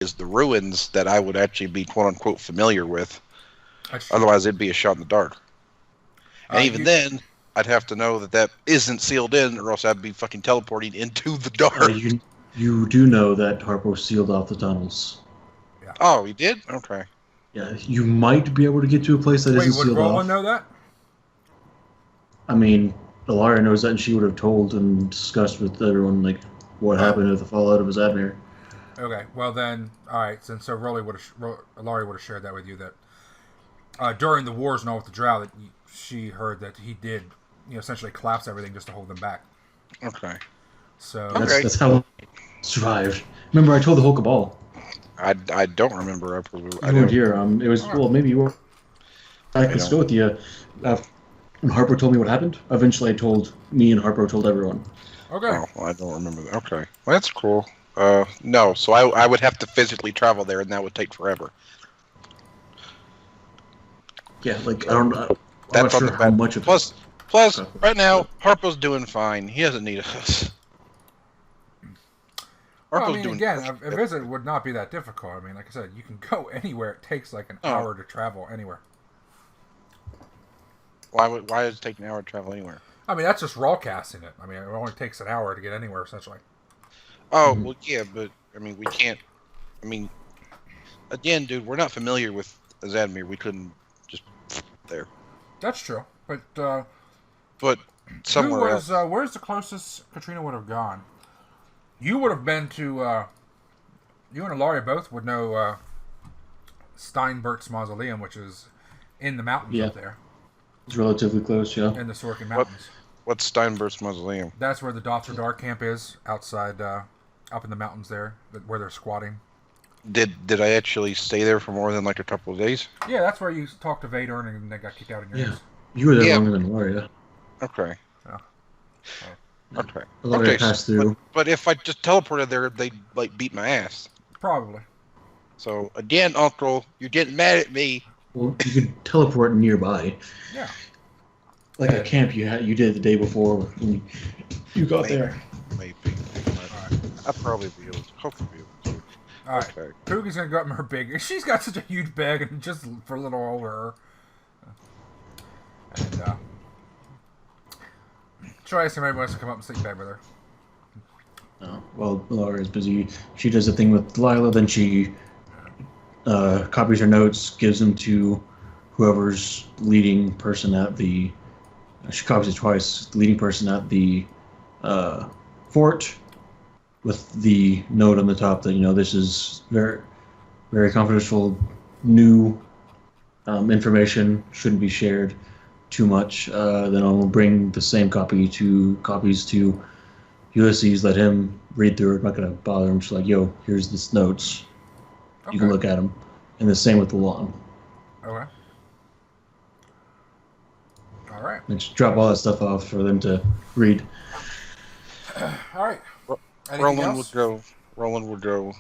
is the ruins that I would actually be quote-unquote familiar with. That's true. Otherwise, it'd be a shot in the dark. And even You- then, I'd have to know that isn't sealed in, or else I'd be fucking teleporting into the dark. You do know that Harpo sealed off the tunnels. Yeah. Oh, he did? Okay. Yeah, you might be able to get to a place that Wait, isn't would sealed Rolun off. know that? I mean, Ilaria knows that, and she would have told and discussed with everyone like what happened at the fallout of his Admir. Okay, well then, all right. So Ilaria would have shared that with you that during the wars and all with the drow that she heard that he did, essentially collapse everything just to hold them back. Okay. So That's how he survived. Remember, I told the whole cabal. I don't remember. You weren't here. It was maybe you were. I could go with you. When Harpo told me what happened, eventually me and Harpo told everyone. Okay. Oh, well, I don't remember that. Okay. Well, that's cool. No, so I would have to physically travel there, and that would take forever. Yeah, like I'm not That's sure how much of Plus, right now, Harpo's doing fine. He doesn't need us. Well, I mean, again, a visit would not be that difficult. I mean, like I said, you can go anywhere. It takes like an hour to travel anywhere. Why does it take an hour to travel anywhere? I mean, that's just raw casting it. I mean, it only takes an hour to get anywhere, essentially. Oh, well, yeah, but, I mean, we can't... I mean, again, dude, we're not familiar with Zadmir. We couldn't just... there. That's true, but somewhere else. Where's the closest Katrina would have gone? You would have been to... you and Ilaria both would know Steinbert's Mausoleum, which is in the mountains up there. It's relatively close, yeah. In the Sorkin Mountains. What's Steinbert's Mausoleum? That's where the Doctor Dark camp is, outside, up in the mountains there, where they're squatting. Did I actually stay there for more than like a couple of days? Yeah, that's where you talked to Vader and they got kicked out in your house. You were there longer than Ilaria. Okay. Yeah. Okay. Ilaria passed through. But if I just teleported there, they'd like beat my ass. Probably. So again, Uncle, you're getting mad at me. Well, you could teleport nearby. Yeah. Like a camp you did the day before when you got there. Maybe. I'll probably be able to. Hopefully be able to. Alright. Okay. Poogie's gonna go up in her big. She's got such a huge bag and just for a little over her. And try if somebody wants to come up and sleep bag with her. Oh, well, Ilaria's busy. She does a thing with Delilah, then she copies her notes, gives them to whoever's leading person at the... She copies it twice. The leading person at the fort, with the note on the top that this is very, very confidential, new information, shouldn't be shared too much. Then I'll bring the same copies to Ulysses. Let him read through it. I'm not gonna bother him. Just like, yo, here's this notes. Okay. You can look at them. And the same with the lawn. Okay. All right. And just drop all that stuff off for them to read. All right. Rolun would go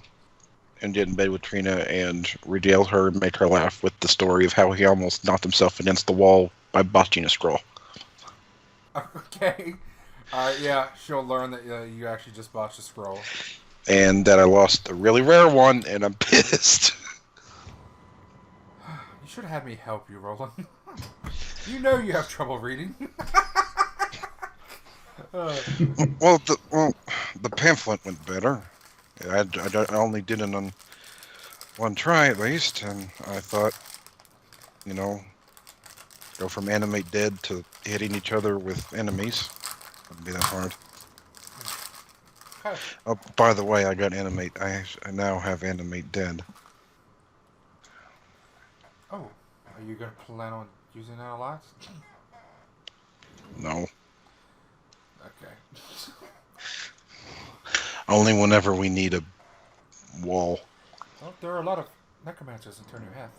and get in bed with Trina and regale her and make her laugh with the story of how he almost knocked himself against the wall by botching a scroll. Okay. Yeah, she'll learn that you actually just botched a scroll. And that I lost a really rare one, and I'm pissed. You should have had me help you, Rolun. You know you have trouble reading. Well, the pamphlet went better. I only did it on one try at least, and I thought, go from animate dead to hitting each other with enemies. Wouldn't be that hard. Okay. Oh, by the way, I got animate. I now have animate dead. Oh, are you gonna plan on using that a lot? No. Okay. Only whenever we need a wall. Well, there are a lot of necromancers in Ternu Heath.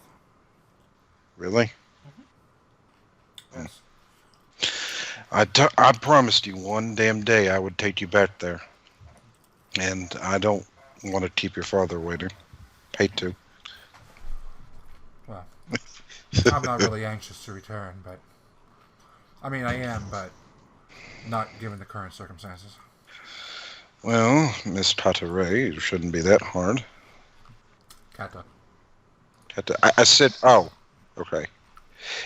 Really? Mm-hmm. Yes. I promised you one damn day I would take you back there. And I don't want to keep your father waiting. Hate to. Well, I'm not really anxious to return, but... I mean, I am, but not given the current circumstances. Well, Miss Tataray, it shouldn't be that hard. Kata. I said, oh, okay.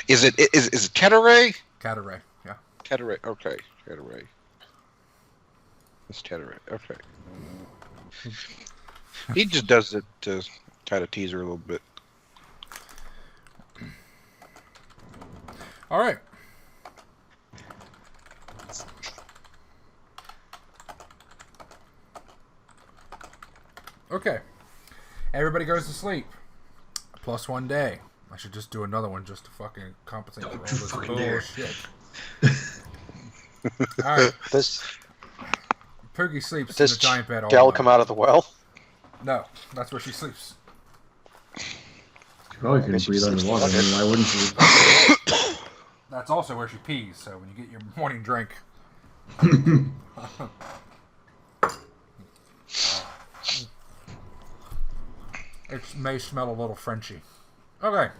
Is it Teteray? Kataray, yeah. Teteray, okay. Teteray. It's Teteray, okay. He just does it to try to tease her a little bit. All right. Okay. Everybody goes to sleep. Plus 1 day. I should just do another one just to fucking compensate for all this bullshit. Alright. Poogie sleeps in a giant bed all gal night. come out of the well? No, that's where she sleeps. She probably couldn't breathe underwater. I mean, why wouldn't she? That's also where she pees, so when you get your morning drink. It may smell a little Frenchy. Okay.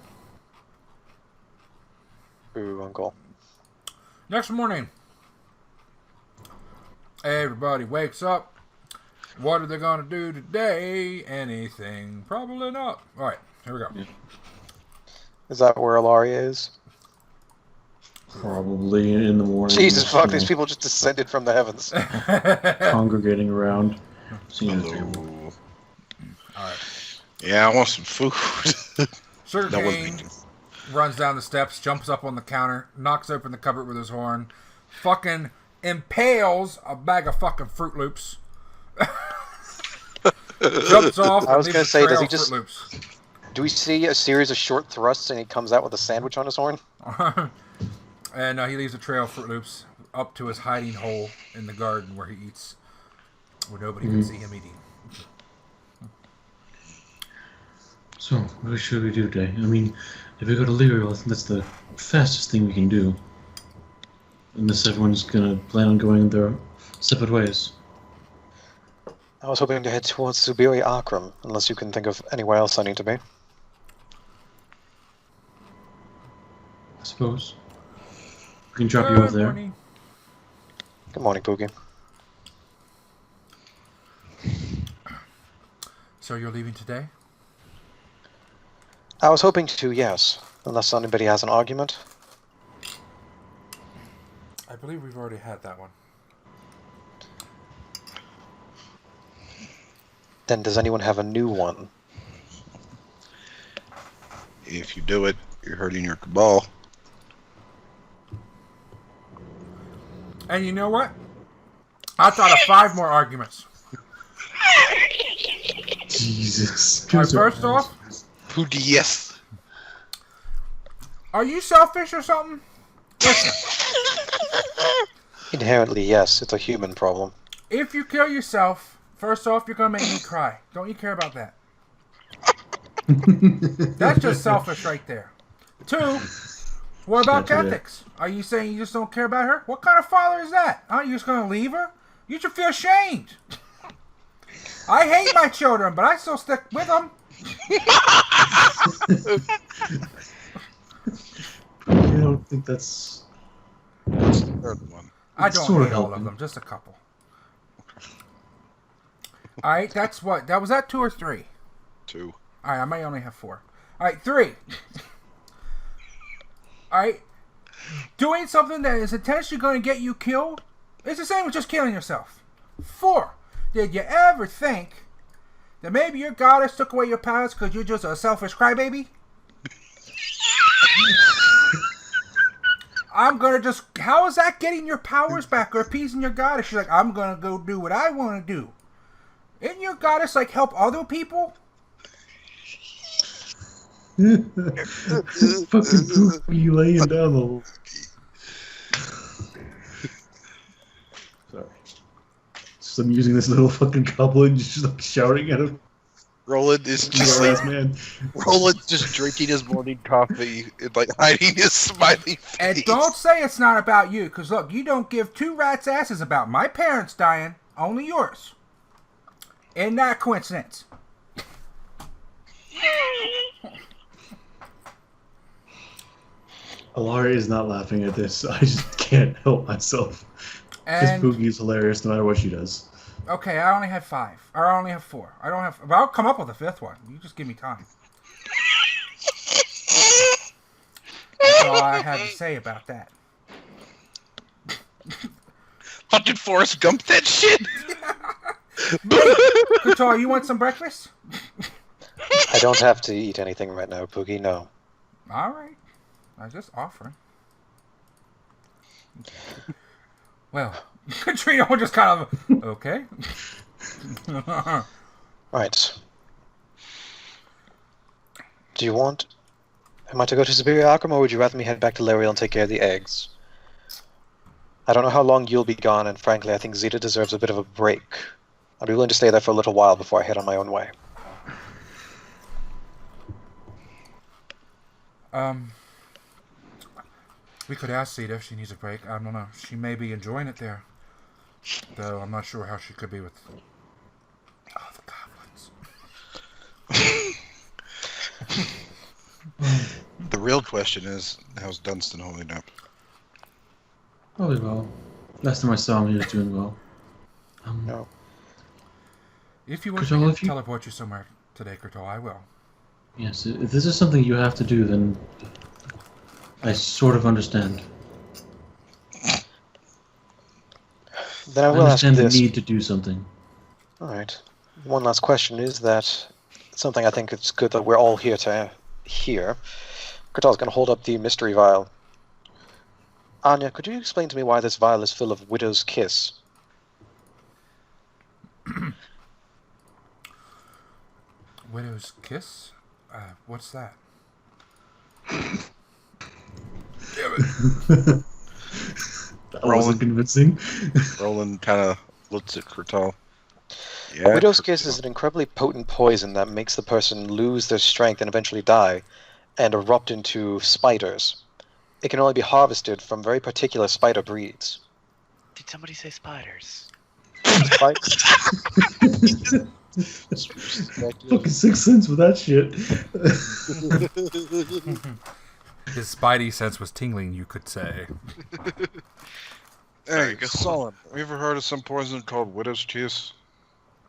Ooh, uncle. Next morning. Everybody wakes up. What are they going to do today? Anything? Probably not. Alright, here we go. Yeah. Is that where Ilaria is? Probably in the morning. Jesus fuck, these people just descended from the heavens. Congregating around. Seeing the table. Hello. Alright. Yeah, I want some food. Sugarcane runs down the steps, jumps up on the counter, knocks open the cupboard with his horn, fucking impales a bag of fucking Fruit Loops. Jumps off. I was going to say, does he just... just... Do we see a series of short thrusts and he comes out with a sandwich on his horn? And he leaves a trail of Fruit Loops up to his hiding hole in the garden where he eats, where nobody can see him eating. So, what should we do today? I mean, if we go to Leriel, I think that's the fastest thing we can do. Unless everyone's gonna plan on going their separate ways. I was hoping to head towards Zubiri Akram, unless you can think of anywhere else I need to be. I suppose. We can drop you off there. Morning. Good morning, Poogie. So you're leaving today? I was hoping to, yes. Unless anybody has an argument. I believe we've already had that one. Then does anyone have a new one? If you do it, you're hurting your cabal. And you know what? I thought of 5 more arguments. Jesus. Right, first off, Poogie, yes. are you selfish or something? Listen, Inherently, yes. It's a human problem. if you kill yourself, first off, you're going to make me cry. Don't you care about that? That's just selfish right there. 2, what about Gotcha. Catholics? Are you saying you just don't care about her? What kind of father is that? Aren't you just going to leave her? You should feel ashamed. I hate my children, but I still stick with them. I don't think that's... What's the third one? I don't sort of hate all helping. of them, just a couple. Alright, that's what. Was that 2 or 3? 2. Alright, I may only have 4. Alright, 3. Alright, doing something that is intentionally going to get you killed is the same as just killing yourself. 4, did you ever think that maybe your goddess took away your powers because you're just a selfish crybaby? I'm gonna just... How is that getting your powers back or appeasing your goddess? She's like, I'm gonna go do what I want to do. Isn't your goddess like help other people? Fucking Poogie laying down the whole... Sorry. So I'm using this little fucking goblin just like shouting at him. Roland is just Last like, man. Roland's just drinking his morning coffee and like hiding his smiley face. And don't say it's not about you, because look, you don't give 2 rats' asses about my parents dying, only yours. Isn't that a coincidence? Ilaria is not laughing at this. I just can't help myself. Because And Poogie's hilarious no matter what she does. Okay, I only had 5. Or I only have 4. I don't have... But I'll come up with a 5th one. You just give me time. That's all I have to say about that. Fucking Forrest Gump that shit! Kurtal, you want some breakfast? I don't have to eat anything right now, Poogie, no. Alright. I just offering. Well, Katrina will just kind of... Okay. Right. Do you want... Am I to go to Superior Akram, or would you rather me head back to Leriel and take care of the eggs? I don't know how long you'll be gone, and frankly, I think Zeta deserves a bit of a break. I'd be willing to stay there for a little while before I head on my own way. We could ask Zeta if she needs a break. I don't know. She may be enjoying it there. Though I'm not sure how she could be with... Oh, the goblins. The real question is, how's Dunstan holding up? Probably well. Last time I saw him, he was doing well. No. If you want Kurtal, me if to you- teleport you somewhere today, Kurtal, I will. Yes, if this is something you have to do, then I sort of understand. Then I I will ask understand the this. need to do something. Alright. One last question is that something I think it's good that we're all here to hear. Kurtal's going to hold up the mystery vial. Anya, could you explain to me why this vial is full of Widow's Kiss? Widow's Kiss? What's that? That wasn't convincing. Rolun kind of looks at Kurtal. Yeah, Widow's Kiss is an incredibly potent poison that makes the person lose their strength and eventually die, and erupt into spiders. It can only be harvested from very particular spider breeds. Did somebody say spiders? Fucking 6 cents with that shit. His spidey sense was tingling, you could say. Hey, go Sollyn, have you ever heard of some poison called Widow's Kiss?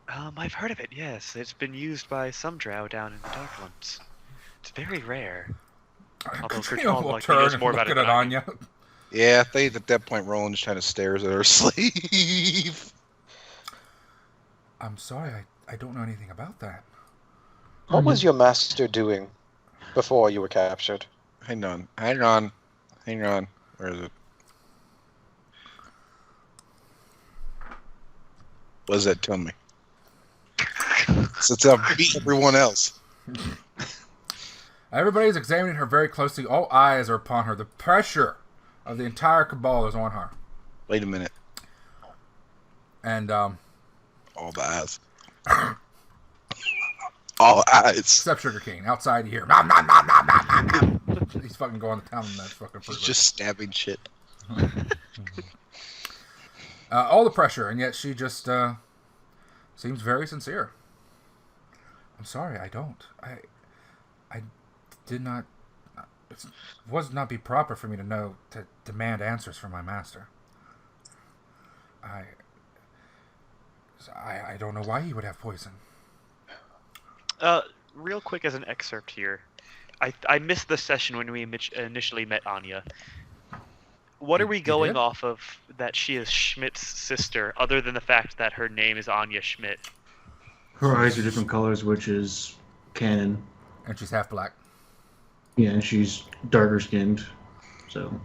I've heard of it, yes. It's been used by some drow down in the Darklands. It's very rare. Although Katrina Kurtal will like, turn knows and more look about it at than I do. Anya. Yeah, I think at that point Roland just kind of stares at her sleeve. I'm sorry, I don't know anything about that. What was your master doing before you were captured? Hang on. Where is it? What does that tell me? Since I've beat everyone else. Everybody's examining her very closely. All eyes are upon her. The pressure of the entire cabal is on her. Wait a minute. And, All the eyes. All eyes. except Sugar King, outside here. Nom, nom, nom, nom, nom, nom, nom. He's fucking going to town on that fucking He's fruit. just stabbing shit. All the pressure, and yet she just seems very sincere. I'm sorry, I don't. I did not. It would not be proper for me to demand answers from my master. I don't know why he would have poison. Real quick as an excerpt here. I missed the session when we initially met Anya. What are we going did? off of that she is Schmidt's sister, other than the fact that her name is Anya Schmidt? Her eyes are different colors, which is canon. And she's half black. Yeah, and she's darker skinned. So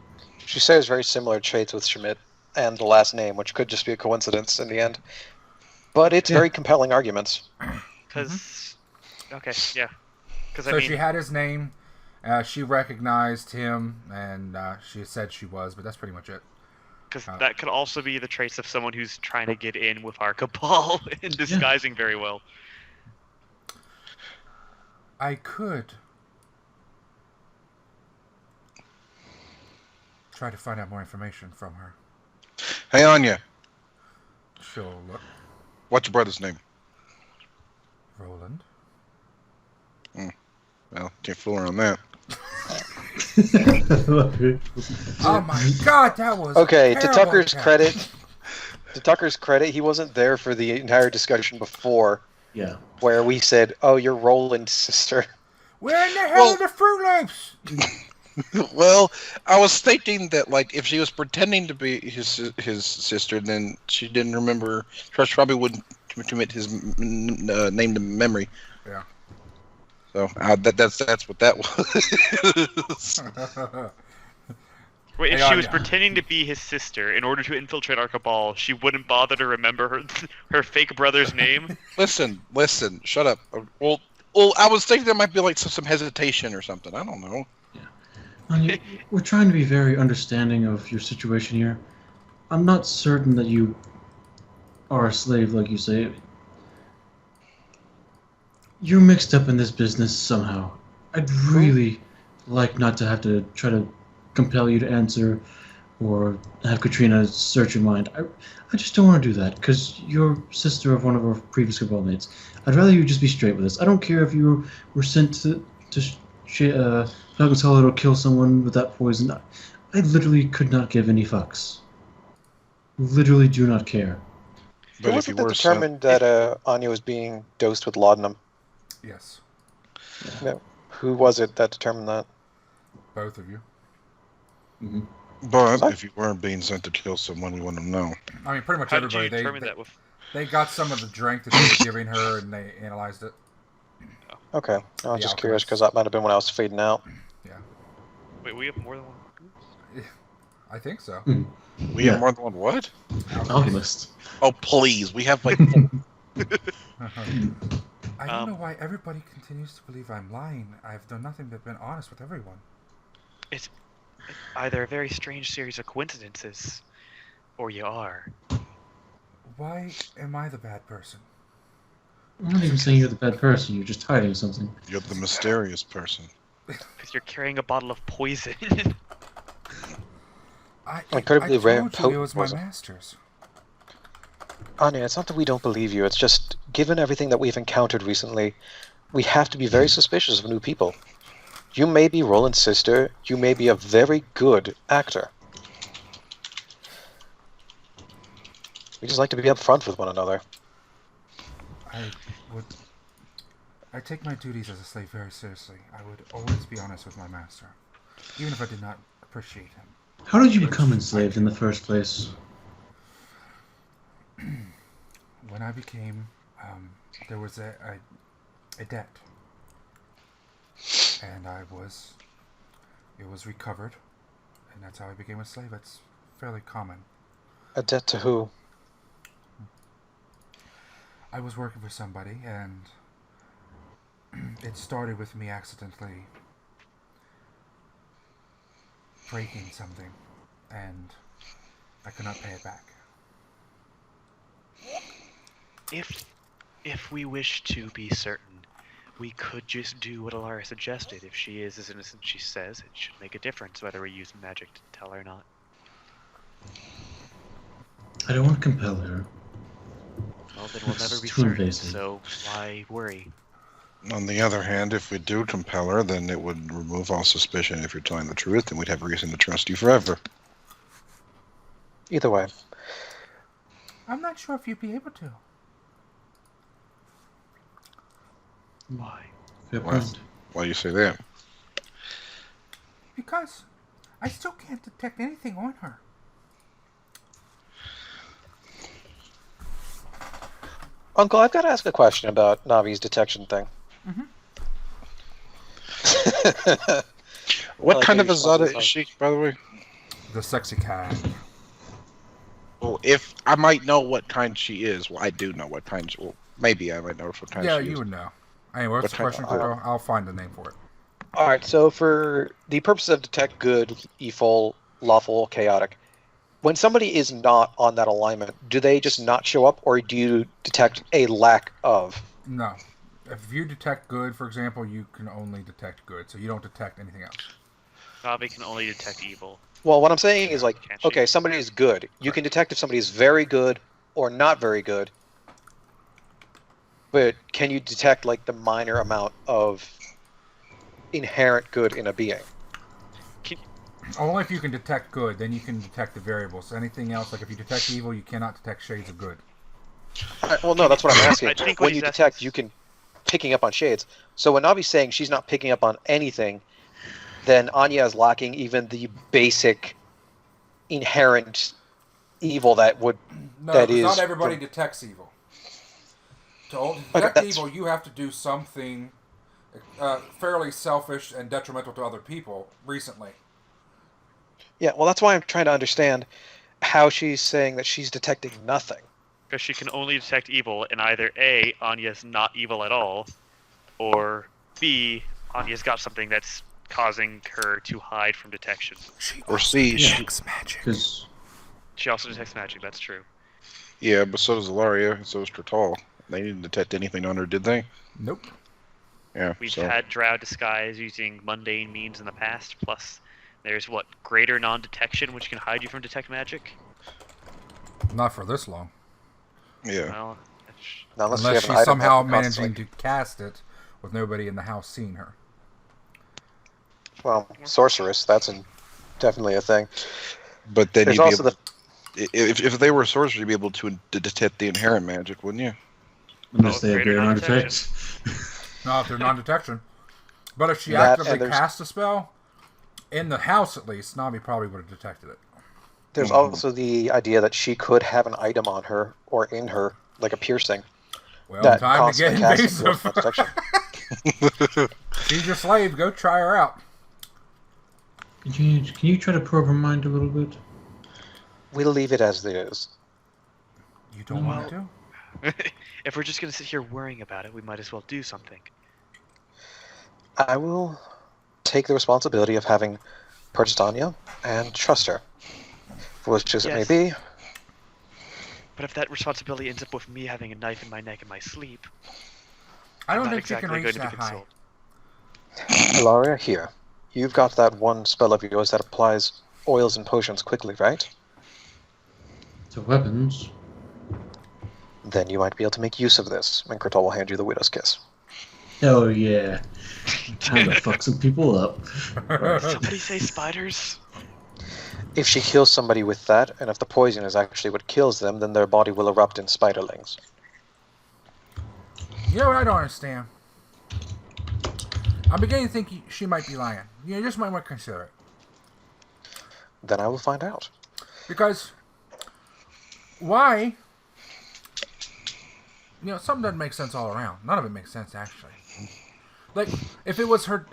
She shares very similar traits with Schmidt and the last name, which could just be a coincidence in the end. But it's very compelling arguments. Because, okay, yeah. Because So she had his name. She recognized him, and she said she was, but that's pretty much it. Because that could also be the traits of someone who's trying to get in with our cabal and disguising very well. I could try to find out more information from her. Hey, Anya. She'll look. What's your brother's name? Roland. Well, can't fool her on that. Oh my god, that was Okay, to terrible Tucker's attack. credit, To Tucker's credit, he wasn't there for the entire discussion before. Yeah. Where we said, "Oh, you're Roland's sister." Where in the hell are the Fruit Loops? Well, I was thinking that, like, if she was pretending to be his sister, then she didn't remember. She probably wouldn't commit his name to memory. Yeah. So that's what that was. Wait, if Hey, she was Anya. pretending to be his sister in order to infiltrate our cabal, she wouldn't bother to remember her fake brother's name? Listen, shut up. Well, I was thinking there might be like some hesitation or something. I don't know. Anya, we're trying to be very understanding of your situation here. I'm not certain that you are a slave, like you say. You're mixed up in this business somehow. I'd really like not to have to try to compel you to answer or have Katrina search your mind. I just don't want to do that, because you're sister of one of our previous cabal mates. I'd rather you just be straight with us. I don't care if you were sent to Falcon's Hollow to kill someone with that poison. I literally could not give any fucks. Literally do not care. But Who was it that determined that Anya was being dosed with laudanum? Yes. Yeah. Who was it that determined that? Both of you. Mm-hmm. But if you weren't being sent to kill someone, we wouldn't know. I mean, pretty much How did you everybody. determine that with... They got some of the drink that they were giving her, and they analyzed it. Okay, I was The just curious alchemist. because that might have been when I was fading out. Yeah. Wait, we have more than one group? I think so. We have more than one what? Alchemist. Oh, please. We have like 4. I don't know why everybody continues to believe I'm lying. I've done nothing but been honest with everyone. It's either a very strange series of coincidences, or you are. Why am I the bad person? I'm not even saying you're the bad person, you're just hiding something. You're the mysterious person. Because you're carrying a bottle of poison. Incredibly I rare told you it potent was my poison. master's. Anya, it's not that we don't believe you. It's just, given everything that we've encountered recently, we have to be very suspicious of new people. You may be Roland's sister. You may be a very good actor. We just like to be upfront with one another. I take my duties as a slave very seriously. I would always be honest with my master, even if I did not appreciate him. How did you become enslaved in the first place? When I became, there was a debt, and it was recovered, and that's how I became a slave. It's fairly common. A debt to who? I was working for somebody, and it started with me accidentally breaking something, and I could not pay it back. If we wish to be certain, we could just do what Ilaria suggested. If she is as innocent as she says, it should make a difference whether we're using magic to tell her or not. I don't want to compel her. Well, then we'll never It's be too certain, invasive. so why worry? On the other hand, if we do compel her, then it would remove all suspicion if you're telling the truth, and we'd have reason to trust you forever. Either way. I'm not sure if you'd be able to. Why? Fair Why? point. Why do you say that? Because I still can't detect anything on her. Uncle, I've got to ask a question about Navi's detection thing. What Like kind a of Azada responsible is she, by the way? The sexy cat. Well, if I might know what kind she is, well, I do know what kind. Well, maybe I might know what kind Yeah, she is. you would know. Anyway, what's What the type- question, Kurtal? I'll find the name for it. Alright, so for the purpose of detect good, evil, lawful, chaotic, when somebody is not on that alignment, do they just not show up, or do you detect a lack of? No. If you detect good, for example, you can only detect good, so you don't detect anything else. Navi can only detect evil. Well, what I'm saying is, like, Can't she? okay, somebody is good. You can detect if somebody is very good or not very good, but can you detect, like, the minor amount of inherent good in a being? Only if you can detect good, then you can detect the variables. Anything else, like if you detect evil, you cannot detect shades of good. Well, no, that's what I'm asking. I think what When he's you asking detect, is- you can picking up on shades. So when Navi's saying she's not picking up on anything, then Anya is lacking even the basic inherent evil that would No, that because is not everybody from- detects evil. To Okay, detect that's- evil, you have to do something fairly selfish and detrimental to other people recently. Yeah, well, that's why I'm trying to understand how she's saying that she's detecting nothing. Because she can only detect evil, and either A, Anya's not evil at all, or B, Anya's got something that's causing her to hide from detection. She Or also C, detects magic. Because She also detects magic, that's true. Yeah, but so does Ilaria, and so does Kurtal. They didn't detect anything on her, did they? Nope. Yeah, We've so. had drow disguise using mundane means in the past, plus there's what, greater non-detection, which can hide you from detect magic? Not for this long. Yeah. Well, Now, unless Unless you have she's an item somehow that can constantly- managing to cast it with nobody in the house seeing her. Well, sorceress, that's definitely a thing. But then There's you'd be also able, if they were sorcerers, you'd be able to detect the inherent magic, wouldn't you? unless Oh, they have greater greater non-detection. non-detect. No, if they're non-detection. But if she That, actively and there's- cast a spell, in the house at least, Navi probably would have detected it. There's also the idea that she could have an item on her or in her, like a piercing, Well, that time to get constantly casts invasive. detection. She's your slave. Go try her out. Can you try to probe her mind a little bit? We'll leave it as it is. You don't want to? if we're just going to sit here worrying about it, we might as well do something. I will take the responsibility of having purchased Anya and trust her, for which as it may Yes. be. But if that responsibility ends up with me having a knife in my neck in my sleep, I don't I'm not think she can exactly reach going to that be high. consoled. Ilaria, here. You've got that one spell of yours that applies oils and potions quickly, right? To weapons. Then you might be able to make use of this, and Kurtal will hand you the Widow's Kiss. Oh yeah. Time to fuck some people up. Did somebody say spiders? If she kills somebody with that, and if the poison is actually what kills them, then their body will erupt in spiderlings. You know what I don't understand? I'm beginning to think she might be lying. You just might want to consider it. Then I will find out. Because why? You know, something doesn't make sense all around. None of it makes sense actually. Like if it was her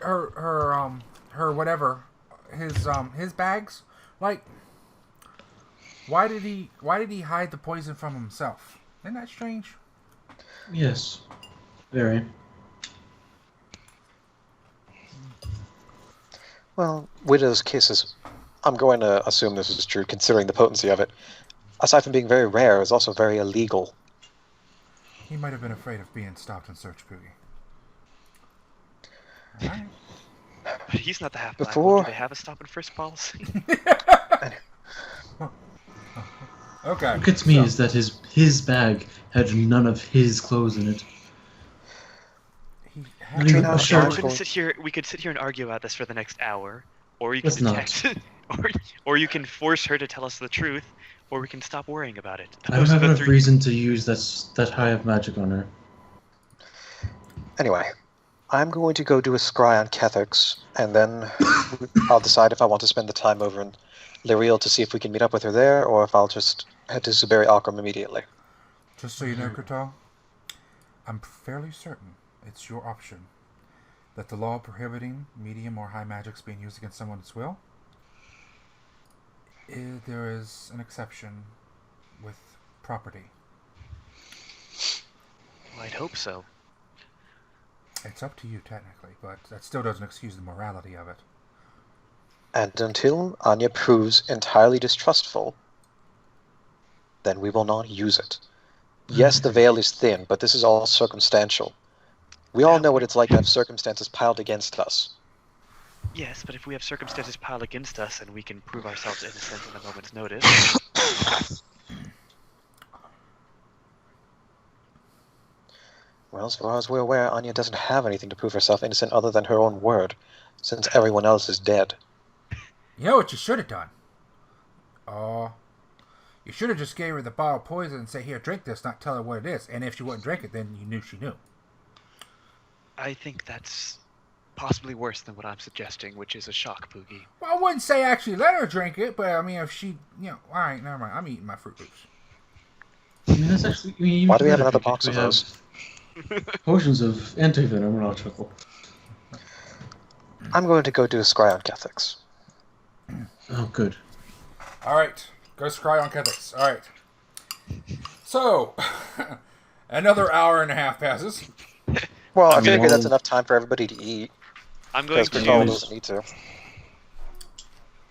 whatever, his bags, like why did he hide the poison from himself? Isn't that strange? Yes. Very. Well, Widow's Kiss is... I'm going to assume this is true, considering the potency of it. Aside from being very rare, is also very illegal. He might have been afraid of being stopped and searched, Poogie. Alright. But he's not the half-black Before- one. Do they have a stop and frisk policy? Okay. What gets me is that his bag had none of his clothes in it. He Not had even Katrina, a I'm shirt. going- We could sit here and argue about this for the next hour, or you can Let's not. detect, or you can force her to tell us the truth, or we can stop worrying about it. I don't Those are have the enough three. reason to use that high of magic on her. Anyway, I'm going to go do a scry on Kethix, and then I'll decide if I want to spend the time over in Leriel to see if we can meet up with her there, or if I'll just head to Zuberi Alkram immediately. Just so you know, Kurtal, I'm fairly certain it's your option that the law prohibiting medium or high magics being used against someone's will, there is an exception with property. Well, I'd hope so. It's up to you, technically, but that still doesn't excuse the morality of it. And until Anya proves entirely distrustful, then we will not use it. Yes, the veil is thin, but this is all circumstantial. We all know what it's like to have circumstances piled against us. Yes, but if we have circumstances piled against us and we can prove ourselves innocent in a moment's notice, Well, as far as we're aware, Anya doesn't have anything to prove herself innocent other than her own word, since everyone else is dead. You know what you should have done? Oh, you should have just gave her the bottle of poison and say, here, drink this, not tell her what it is. And if she wouldn't drink it, then you knew she knew. I think that's possibly worse than what I'm suggesting, which is a shock, Poogie. Well, I wouldn't say actually let her drink it, but I mean, if she, alright, never mind. I'm eating my Fruit Loops. I mean, that's actually. I mean, Why do we have another box of have those? Potions of anti-venom and chuckle. I'm going to go do a scry on Catholics. Oh, good. Alright, go scry on Catholics. Alright. So, another hour and a half passes. Well, I mean, figure that's enough time for everybody to eat. I'm going Because to Kurtal use- doesn't need to.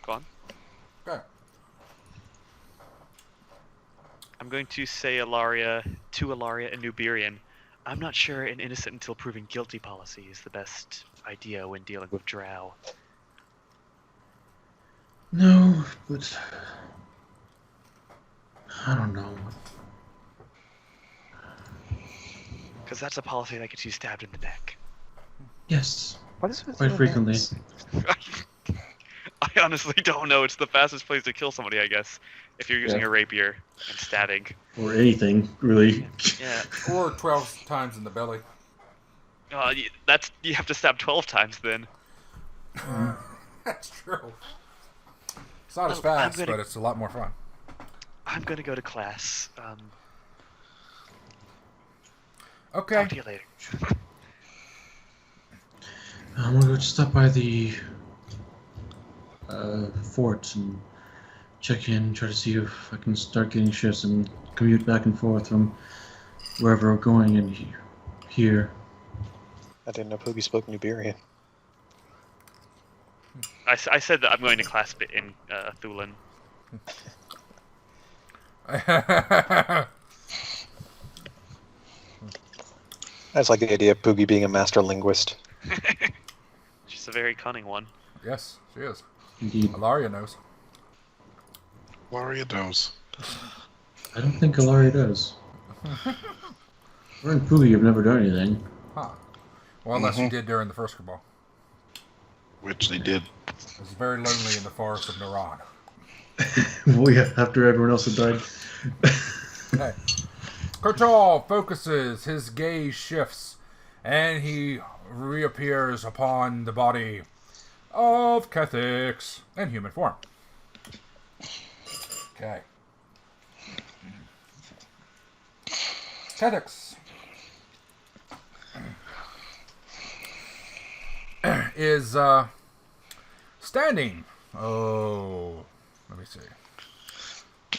go on. Okay. I'm going to say Ilaria and Nuberian. I'm not sure an innocent until proven guilty policy is the best idea when dealing with drow. No, but I don't know. Because that's a policy that gets you stabbed in the neck. Yes, What is with quite you frequently. hands? I honestly don't know. It's the fastest place to kill somebody, I guess. If you're using Yeah. a rapier and stabbing. Or anything, really. Yeah. Or 12 times in the belly. You have to stab 12 times then. That's true. It's not as Oh, fast, I'm gonna- but it's a lot more fun. I'm gonna go to class. Okay. Talk to you later. I'm gonna go stop by the fort and check in, try to see if I can start getting shifts and commute back and forth from wherever I'm going and here. I didn't know Poogie spoke Nuberian. I said that I'm going to class in Thulin. I just like the idea of Poogie being a master linguist. She's a very cunning one. Yes, she is. Indeed. Ilaria knows. Laria knows. I don't think Ilaria does. Her and Poogie have never done anything. Huh. Well, unless you did during the first cabal. Which they did. It was very lonely in the forest of Naran. Well, yeah, after everyone else had died. Okay. Kurtal focuses, his gaze shifts, and he reappears upon the body of Cathix in human form. Okay. Cathix is standing. Oh, let me see.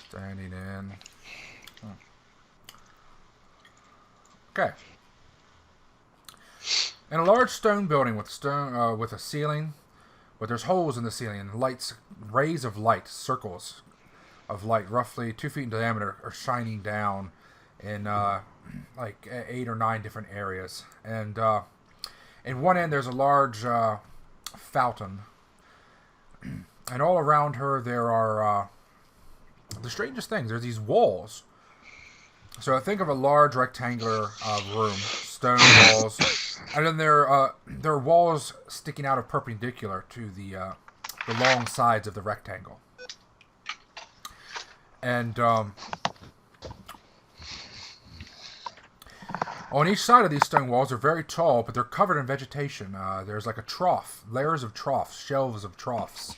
Standing in. Okay. In a large stone building with a ceiling, but there's holes in the ceiling and rays of light, circles of light, roughly 2 feet in diameter, are shining down in like 8 or 9 different areas. And in one end there's a large fountain, and all around her there are the strangest things. There's these walls. So think of a large rectangular room, stone walls, and then there are walls sticking out of perpendicular to the long sides of the rectangle. And on each side of these stone walls are very tall, but they're covered in vegetation. There's like a trough, layers of troughs, shelves of troughs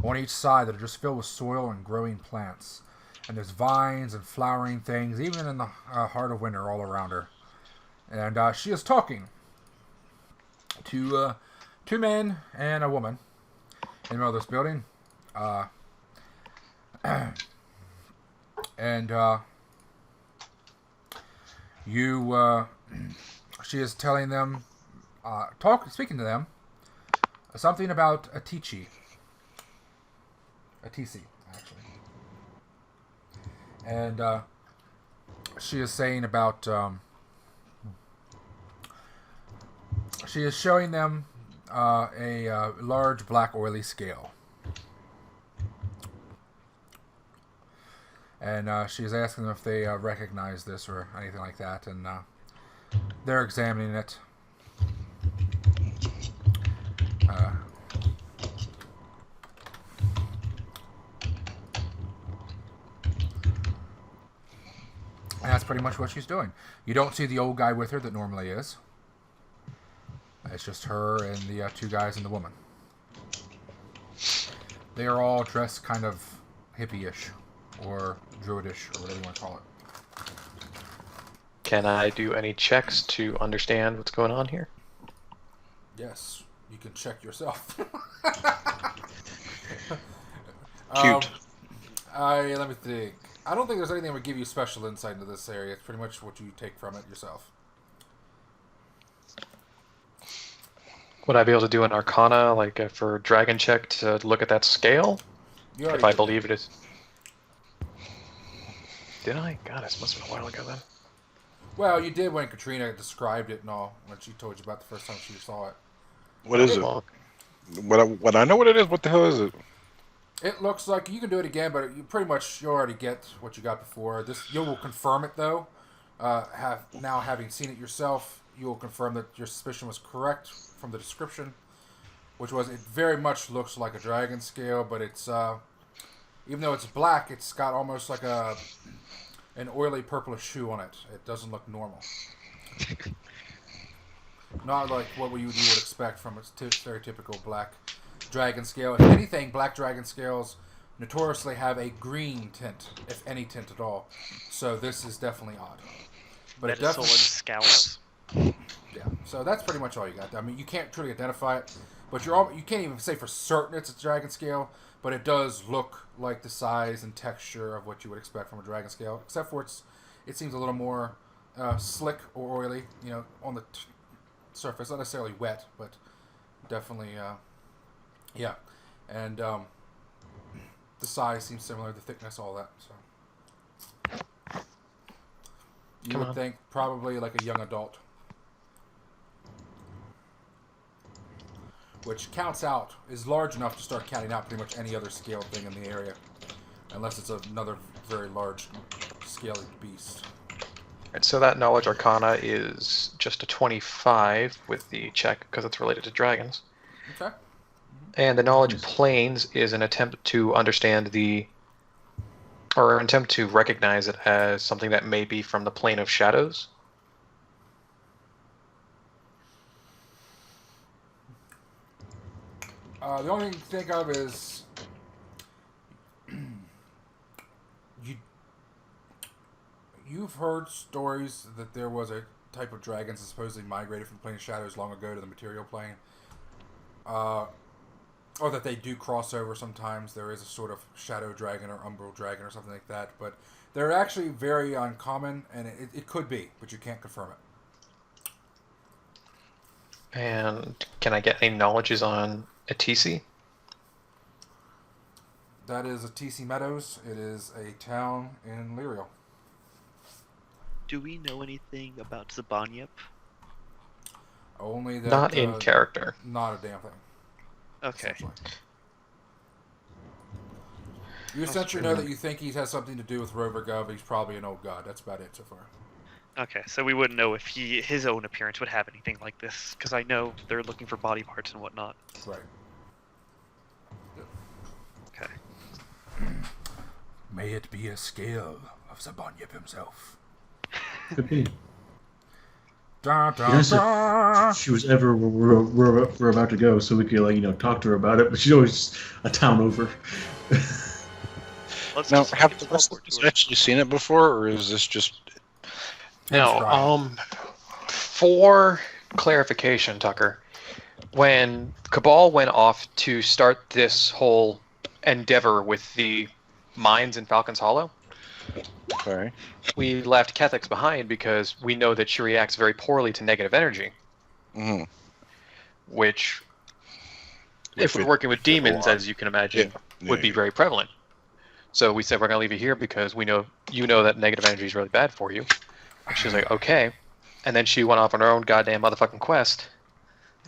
on each side that are just filled with soil and growing plants. And there's vines and flowering things, even in the heart of winter, all around her. And she is talking to 2 men and a woman in the middle of this building. She is telling them, speaking to them, something about Atici, actually. And she is saying about, she is showing them a large black oily scale. And she is asking them if they recognize this or anything like that, and they're examining it. that's pretty much what she's doing. You don't see the old guy with her that normally is. It's just her and the two guys and the woman. They are all dressed kind of hippie-ish, or druidish, or whatever you want to call it. Can I do any checks to understand what's going on here? Yes, you can check yourself. Cute. Let me think. I don't think there's anything that would give you special insight into this area. It's pretty much what you take from it yourself. Would I be able to do an Arcana, like for Dragon check, to look at that scale? If I believe it is. Did I? God, this must have been a while ago then. Well, you did when Katrina described it and all, when she told you about the first time she saw it. What is it? When I know what it is, what the hell is it? It looks like you can do it again, but you pretty much you already get what you got before. This you will confirm it though. Having seen it yourself, you will confirm that your suspicion was correct from the description, which was it very much looks like a dragon scale, but it's even though it's black, it's got almost like an oily purplish hue on it. It doesn't look normal. Not like what you would expect from a stereotypical black dragon scale. If anything, black dragon scales notoriously have a green tint, if any tint at all. So this is definitely odd. But it definitely scowls. Yeah. So that's pretty much all you got. I mean, you can't truly identify it, but you can't even say for certain it's a dragon scale. But it does look like the size and texture of what you would expect from a dragon scale, except for it seems a little more slick or oily, on the surface. Not necessarily wet, but definitely, yeah. And the size seems similar, the thickness, all that. So you would think probably like a young adult, which counts out, is large enough to start counting out pretty much any other scaled thing in the area, unless it's another very large scaled beast. Right, so that knowledge arcana is just a 25 with the check because it's related to dragons. Okay. And the knowledge planes is an attempt to understand or an attempt to recognize it as something that may be from the plane of shadows. The only thing to think of is you've heard stories that there was a type of dragons that supposedly migrated from the plane of shadows long ago to the material plane, or that they do cross over sometimes. There is a sort of shadow dragon or umbral dragon or something like that, but they're actually very uncommon, and it could be, but you can't confirm it. And can I get any knowledges on Atisi? That is Atisi Meadows. It is a town in Leriel. Do we know anything about Zabanyep? Only that... Not in character. Not a damn thing. Okay. You essentially know that you think he has something to do with Rover Gov. He's probably an old god. That's about it so far. Okay, so we wouldn't know if his own appearance would have anything like this, because I know they're looking for body parts and whatnot. Right. Okay. May it be a scale of Zabanyep himself. Could be. Da, da, da. If she was ever we're about to go, so we could talk to her about it. But she's always a town over. Let's Now, just have the rest of us actually seen it before, or is this just... No, for clarification, Tucker, when Cabal went off to start this whole endeavor with the mines in Falcon's Hollow, Okay. we left Kethix behind because we know that she reacts very poorly to negative energy. Mm-hmm. Which, if we're working with demons, as you can imagine, would be very prevalent. So we said we're going to leave you here because we know that negative energy is really bad for you. And she was like, okay. And then she went off on her own goddamn motherfucking quest.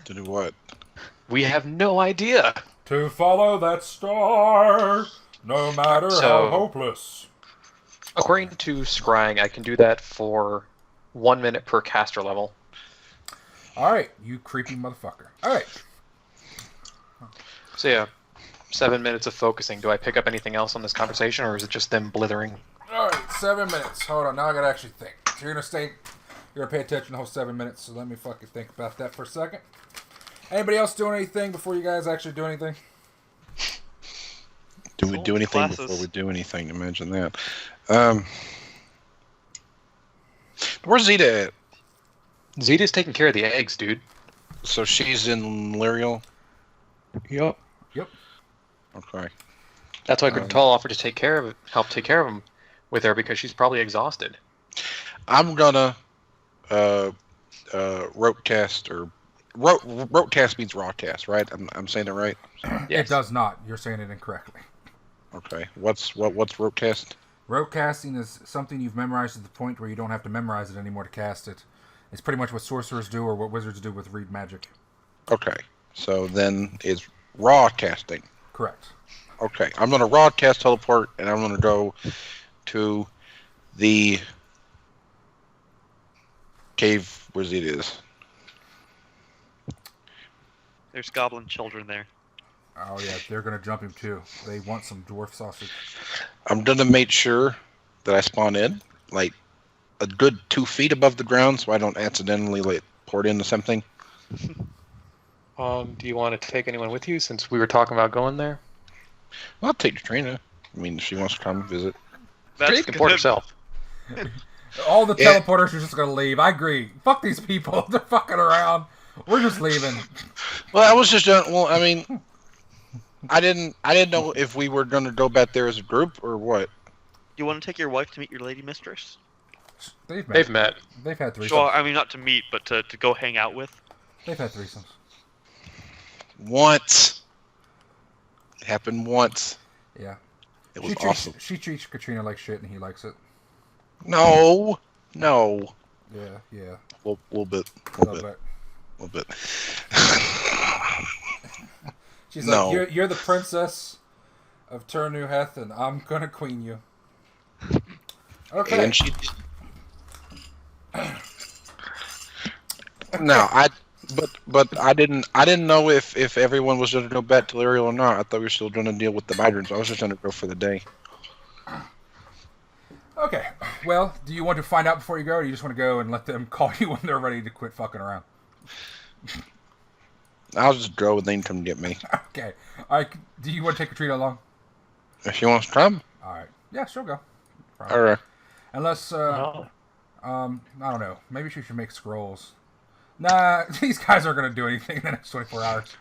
To do what? We have no idea. To follow that star, no matter how hopeless. According to Scrying, I can do that for 1 minute per caster level. Alright, you creepy motherfucker. Alright. So yeah, 7 minutes of focusing. Do I pick up anything else on this conversation, or is it just them blithering? Alright, 7 minutes. Hold on, now I gotta actually think. So you're gonna pay attention the whole 7 minutes, so let me fucking think about that for a second. Anybody else doing anything before you guys actually do anything? Do we do anything before we do anything? Imagine that. Where's Zeta at? Zeta's taking care of the eggs, dude. So she's in Leriel? Yep. Okay. That's why Kurtal offered to help take care of him with her, because she's probably exhausted. I'm gonna rote cast, or rote cast means raw cast, right? I'm saying it right? Yes. It does not. You're saying it incorrectly. Okay. What's rote cast? Rote casting is something you've memorized to the point where you don't have to memorize it anymore to cast it. It's pretty much what sorcerers do or what wizards do with read magic. Okay. So then it's raw casting. Correct. Okay. I'm going to raw cast teleport, and I'm going to go to the cave where it is. There's goblin children there. Oh yeah, they're going to jump him too. They want some dwarf sausage. I'm going to make sure that I spawn in, like, a good 2 feet above the ground so I don't accidentally, like, port into something. Do you want to take anyone with you, since we were talking about going there? I'll take Katrina. I mean, if she wants to come visit. Katrina can port herself. All the teleporters are just going to leave. I agree. Fuck these people. They're fucking around. We're just leaving. Well, I was just I mean, I didn't know if we were going to go back there as a group or what. You want to take your wife to meet your lady mistress? They've met. They've had threesomes. Sure, I mean, not to meet, but to go hang out with. They've had threesomes. Once. It happened once. Yeah. It was awesome. She treats Katrina like shit, and he likes it. No. Yeah. A little bit. She's no. like, you're the princess of Ternu Heath, and I'm gonna queen you. Okay. And she. No, but I didn't know if everyone was going to go back to Leriel or not. I thought we were still going to deal with the migrants. I was just going to go for the day. Okay. Well, do you want to find out before you go, or do you just want to go and let them call you when they're ready to quit fucking around? I'll just go and they can come get me. Okay. All right. Do you want to take Katrina along? If she wants to come. All right. Yeah, she'll go. All right. Unless, I don't know. Maybe she should make scrolls. Nah, these guys aren't going to do anything in the next 24 hours.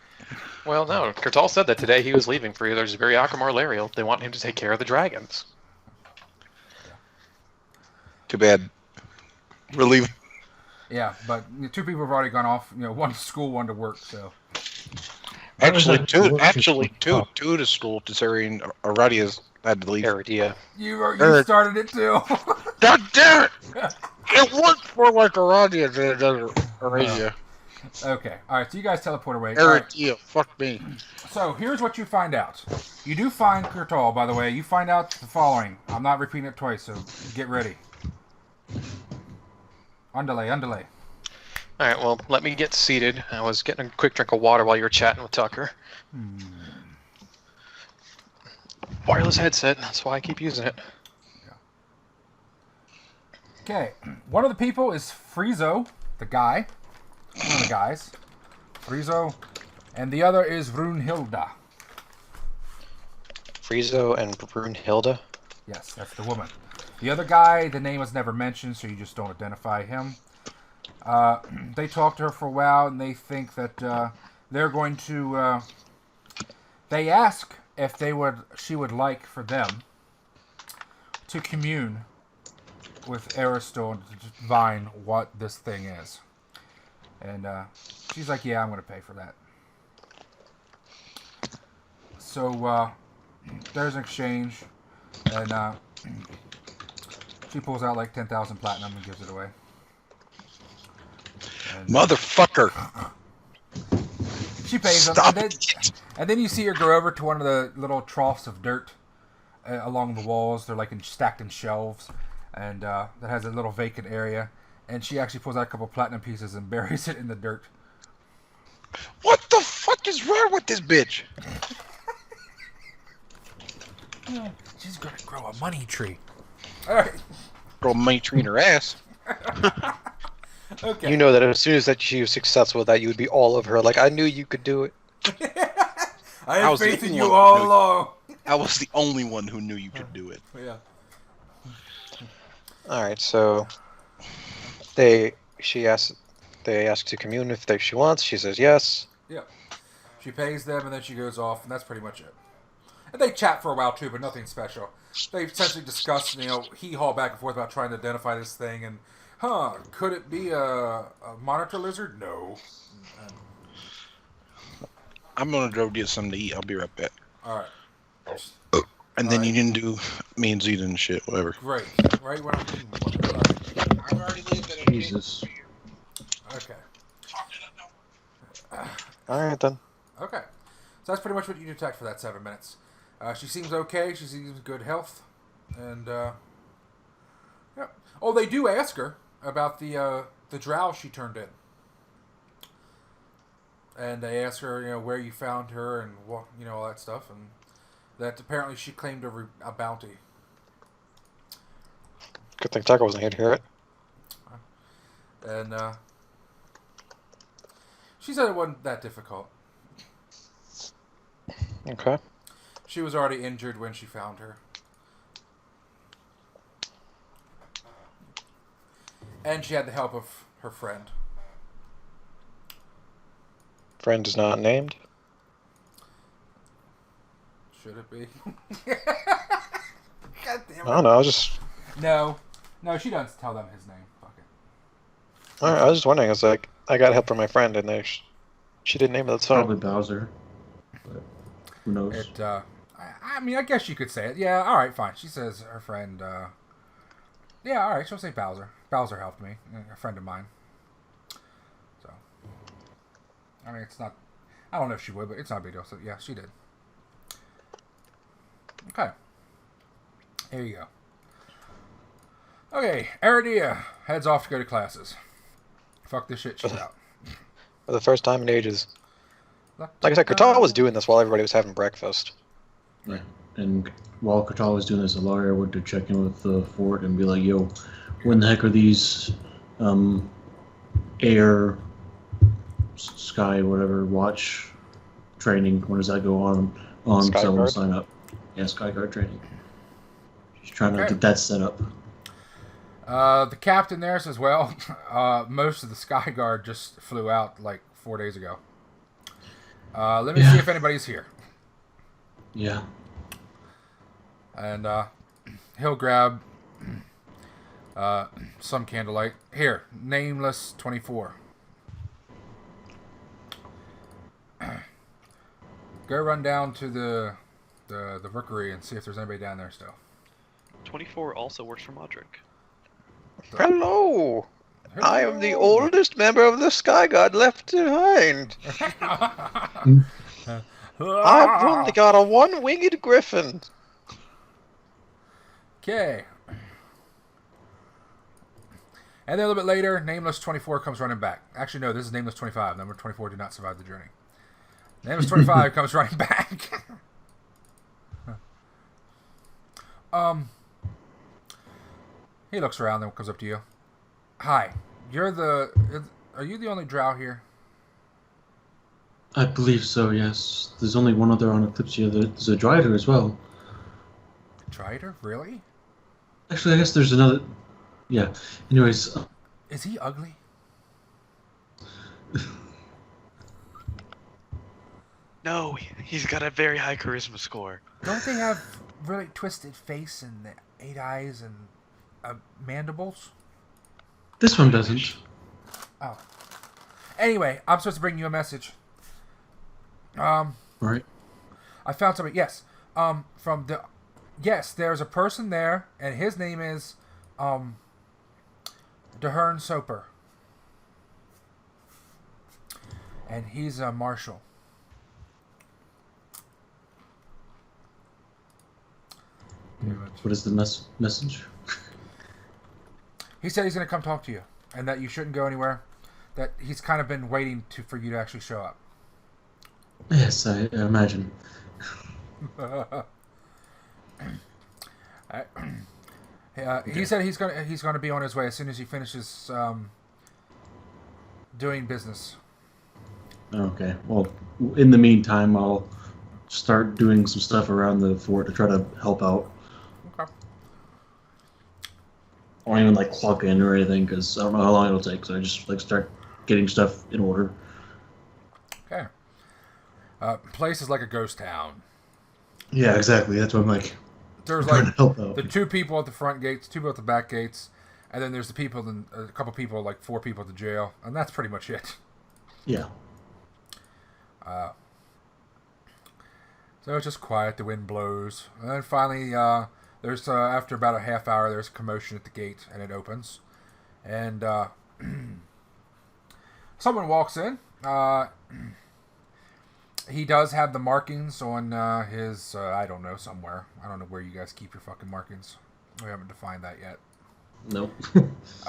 Well, no. Kurtal said that today he was leaving for either Zbiriakum or Leriel. They want him to take care of the dragons. Too bad. We're leaving. Yeah, but 2 people have already gone off. One to school, one to work. So. Actually, two to school. Considering Aradia's had to leave. Aradia. You started it too. God damn it! It worked more like Aradia than it does Aradia. Okay, all right. So you guys teleport away. Aradia, right. Fuck me. So here's what you find out. You do find Kurtal, by the way. You find out the following. I'm not repeating it twice, so get ready. Underlay. Alright, well, let me get seated. I was getting a quick drink of water while you were chatting with Tucker. Wireless headset, that's why I keep using it. Okay, one of the people is Friezo, the guy. One of the guys. Friezo. And the other is Brunhilda. Friezo and Brunhilda? Yes, that's the woman. The other guy, the name was never mentioned, so you just don't identify him. They talk to her for a while, and they think that they're going to... they ask if she would like for them to commune with Aristone to divine what this thing is. And she's like, yeah, I'm going to pay for that. So there's an exchange, and she pulls out like 10,000 platinum and gives it away. And, motherfucker! She pays them, and then you see her go over to one of the little troughs of dirt along the walls. They're like stacked in shelves, and that has a little vacant area. And she actually pulls out a couple platinum pieces and buries it in the dirt. What the fuck is wrong with this bitch? She's gonna grow a money tree. All right. Girl might train her ass. Okay. You know that as soon as that she was successful with that, you would be all over her. Like, I knew you could do it. I had was the faith in only you one all who knew- along. I was the only one who knew you could do it. Yeah. All right, so they ask to commune if she wants. She says yes. Yeah. She pays them, and then she goes off, and that's pretty much it. And they chat for a while, too, but nothing special. They essentially discuss, hee-haw back and forth about trying to identify this thing, and, could it be a monitor lizard? No. I'm gonna go get something to eat. I'll be right back. All right. And then you can do me and Zeta and shit, whatever. Great. Right when I'm eating one. I've already lived in Jesus. Okay. All right, then. Okay. So that's pretty much what you detect for that 7 minutes. She seems okay. She seems in good health. And, yeah. Oh, they do ask her about the drow she turned in. And they ask her, where you found her and, all that stuff. And that apparently she claimed a bounty. Good thing Tucker wasn't here to hear it. And, she said it wasn't that difficult. Okay. She was already injured when she found her. And she had the help of her friend. Friend is not named. Should it be? God damn it. I don't know. I was just. No, she doesn't tell them his name. Fuck it. All right, I was just wondering. I was like, I got help from my friend, and she didn't name it. That's fine. Probably Bowser. But who knows? I mean, I guess you could say it. Yeah, all right, fine. She says her friend. Yeah, all right. She'll say Bowser. Bowser helped me, a friend of mine. So, I mean, it's not. I don't know if she would, but it's not a big deal. So, yeah, she did. Okay. Here you go. Okay, Aradia heads off to go to classes. Fuck this shit, she's out. For the first time in ages. Like I said, Kurtal was doing this while everybody was having breakfast. Yeah. And while Kurtal was doing this, Ilaria went to check in with the fort and be like, yo, when the heck are these air, sky, whatever, watch training? When does that go on? Sky Someone Guard? sign up. Yeah, Skyguard training. She's trying to Okay. get that set up. The captain there says, well, most of the Sky Guard just flew out like 4 days ago. Let me see if anybody's here. Yeah. And he'll grab some candlelight. Here, Nameless 24. Go run down to the rookery and see if there's anybody down there still. 24 also works for Modric. Hello! I am the oldest member of the Sky Guard left behind. I've only got a one-winged griffin. Okay. And then a little bit later, Nameless 24 comes running back. Actually, no, this is Nameless 25. Number 24 did not survive the journey. Nameless 25 comes running back. He looks around, then comes up to you. Hi, are you the only drow here? I believe so, yes. There's only one other on Eclipsia. There's a Drider as well. Drider? Really? Actually, I guess there's another... Yeah. Anyways... Is he ugly? No, he's got a very high charisma score. Don't they have really twisted face and 8 eyes and mandibles? This one doesn't. Oh. Anyway, I'm supposed to bring you a message. Right. I found something. Yes. Yes, there's a person there, and his name is, Dehern Soper. And he's a marshal. What is the message? He said he's going to come talk to you, and that you shouldn't go anywhere. That he's kind of been waiting for you to actually show up. Yes, I imagine. He said he's gonna be on his way as soon as he finishes doing business. Okay. Well, in the meantime, I'll start doing some stuff around the fort to try to help out. Okay. I won't even like clock in or anything because I don't know how long it'll take. So I just like start getting stuff in order. Okay. Place is like a ghost town. Yeah, exactly. That's what I'm like. There's trying like to help out. the 2 people at the front gates, 2 people at the back gates, and then there's the people, and a couple people, like 4 people at the jail, and that's pretty much it. Yeah. So it's just quiet. The wind blows, and then finally, there's after about a half hour, there's a commotion at the gate, and it opens, and someone walks in. He does have the markings on his, I don't know, somewhere. I don't know where you guys keep your fucking markings. We haven't defined that yet. Nope. It's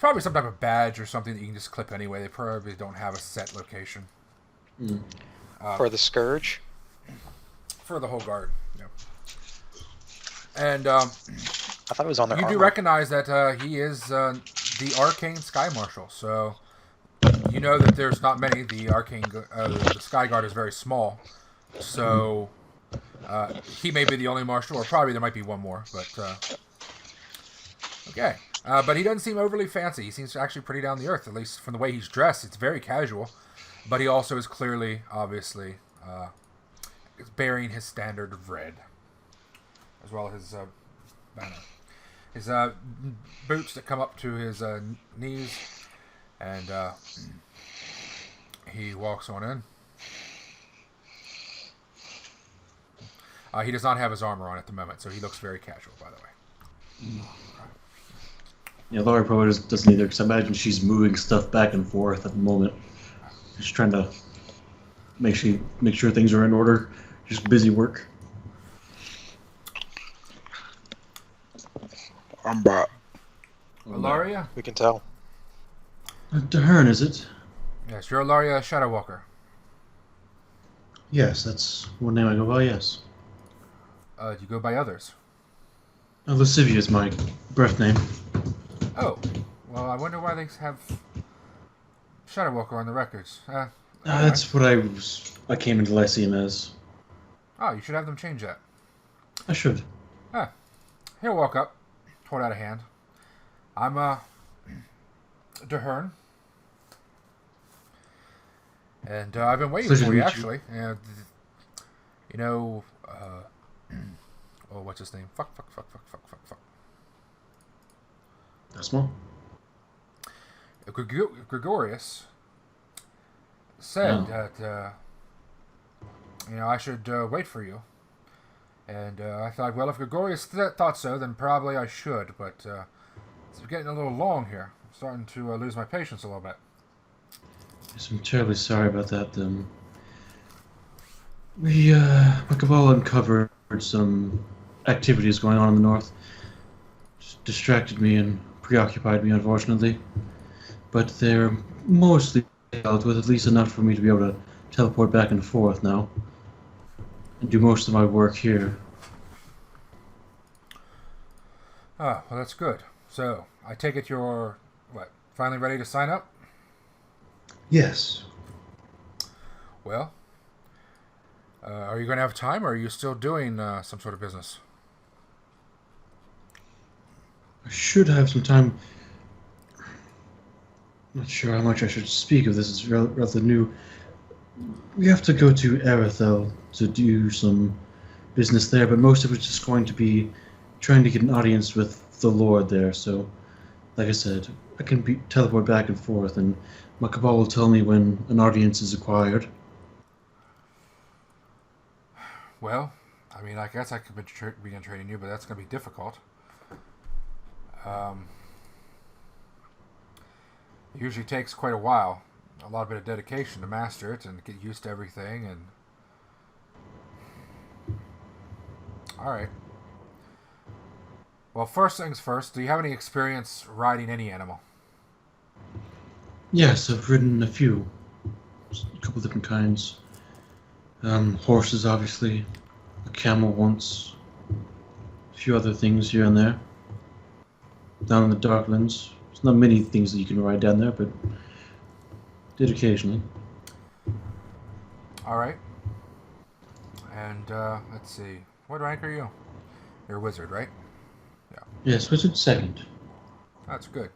probably some type of badge or something that you can just clip anyway. They probably don't have a set location. Mm. For the Scourge? For the whole guard, yeah. And I thought it was on their you do armor. recognize that he is the Arcane Sky Marshal, so you know that there's not many. The Sky Guard is very small, so he may be the only marshal, or probably there might be one more, but okay. But he doesn't seem overly fancy. He seems actually pretty down the earth, at least from the way he's dressed. It's very casual, but he also is clearly, obviously, bearing his standard of red, as well as his banner. His boots that come up to his knees, and he walks on in. He does not have his armor on at the moment, so he looks very casual, by the way. Yeah, Laura probably doesn't either, because I imagine she's moving stuff back and forth at the moment. She's trying to make sure things are in order. Just busy work. I'm back. Ilaria? We can tell. Dahern, is it? Yes, you're Ilaria Shadowwalker. Yes, that's one name I go by, yes. Do you go by others? Lascivia is my breath name. Oh, well, I wonder why they have Shadowwalker on the records. That's what I came into Lyceum as. Oh, you should have them change that. I should. He'll walk up, hold out a hand. I'm, Dahern. And I've been waiting Pleasure for to you, meet actually. And, you know, oh, what's his name? Fuck. That's small. Gregorius said that, I should wait for you. And I thought, well, if Gregorius thought so, then probably I should. But it's getting a little long here. I'm starting to lose my patience a little bit. Yes, I'm terribly sorry about that. My cabal uncovered some activities going on in the north. Just distracted me and preoccupied me, unfortunately. But they're mostly dealt with, at least enough for me to be able to teleport back and forth now. And do most of my work here. Ah, well, that's good. So, I take it you're, finally ready to sign up? Yes. Well, are you going to have time, or are you still doing some sort of business? I should have some time. Not sure how much I should speak of this. It's rather new. We have to go to Arathel to do some business there, but most of it's just going to be trying to get an audience with the Lord there. So, like I said, I can teleport back and forth, and my cabal will tell me when an audience is acquired. Well, I mean, I guess I could begin training you, but that's going to be difficult. It usually takes quite a while, a lot of dedication to master it and get used to everything. And all right. Well, first things first. Do you have any experience riding any animal? Yes, I've ridden a few. A couple different kinds. Horses, obviously. A camel once. A few other things here and there. Down in the Darklands. There's not many things that you can ride down there, but did occasionally. All right. And let's see. What rank are you? You're a wizard, right? Yeah. Yes, wizard second. That's good.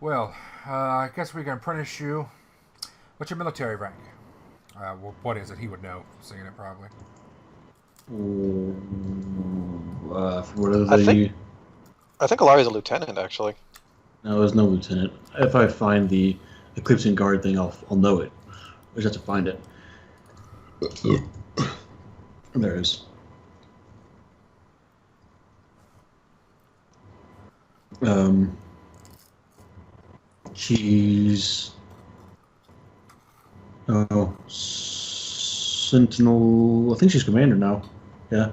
Well, I guess we can apprentice you. What's your military rank? Well, what is it? He would know, seeing it probably. What are the... I think Ilaria's a lieutenant, actually. No, there's no lieutenant. If I find the Eclipsian guard thing, I'll know it. I just have to find it. There it is. She's... Oh, Sentinel... I think she's commander now. Yeah.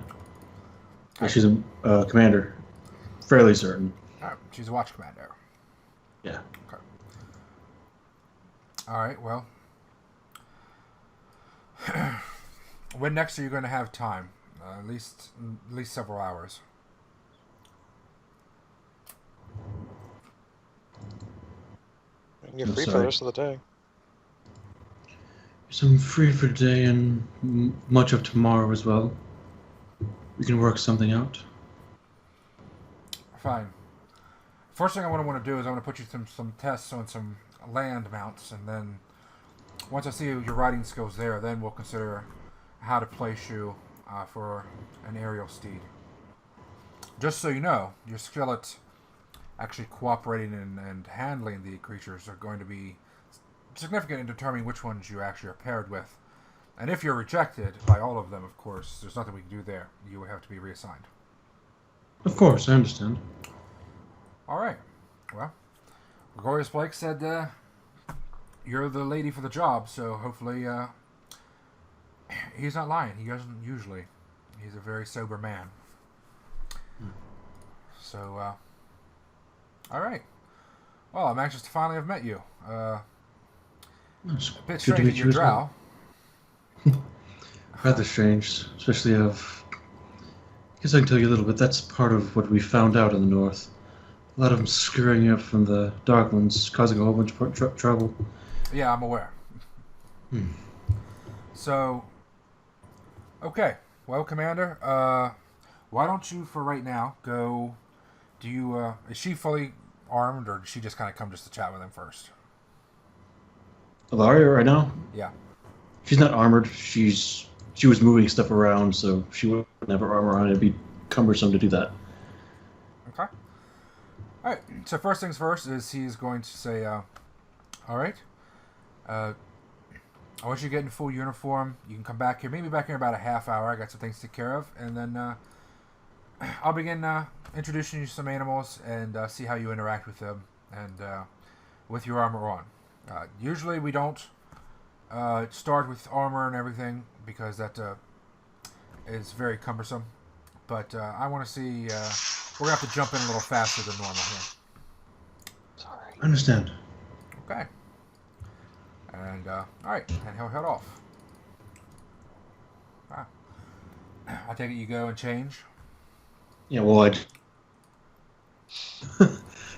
She's a commander. Fairly certain. Alright, she's a watch commander. Yeah. Okay. Alright, well. When next are you going to have time? At least several hours. You're free for the rest of the day. So I'm free for today and much of tomorrow as well. We can work something out. Fine. First thing I want to do is I want to put you through some tests on some land mounts, and then once I see your riding skills there, then we'll consider how to place you for an aerial steed. Just so you know, your skill at actually cooperating and handling the creatures are going to be significant in determining which ones you actually are paired with. And if you're rejected by all of them, of course, there's nothing we can do there. You will have to be reassigned. Of course, I understand. All right. Well, Gregorius Blake said you're the lady for the job, so hopefully he's not lying. He doesn't usually. He's a very sober man. So, all right. Well, I'm anxious to finally have met you. A bit strange that you're drow. Rather strange, especially of... I guess I can tell you a little bit. That's part of what we found out in the north. A lot of them scurrying up from the Darklands, causing a whole bunch of trouble. Yeah, I'm aware. So, okay. Well, Commander, why don't you, for right now, go... Do you, is she fully armed, or did she just kind of come just to chat with him first? Ilaria right now? Yeah. She's not armored. She was moving stuff around, so she wouldn't have her armor on. It'd be cumbersome to do that. Okay. All right. So first things first is he's going to say, all right, I want you to get in full uniform. You can come back here. Maybe back here in about a half hour. I got some things to take care of. And then I'll begin introducing you to some animals and see how you interact with them and with your armor on. Usually we don't start with armor and everything because that is very cumbersome. But I want to see... we're going to have to jump in a little faster than normal here. Sorry. I understand. Okay. And, alright. And he'll head off. I take it you go and change? Yeah, well,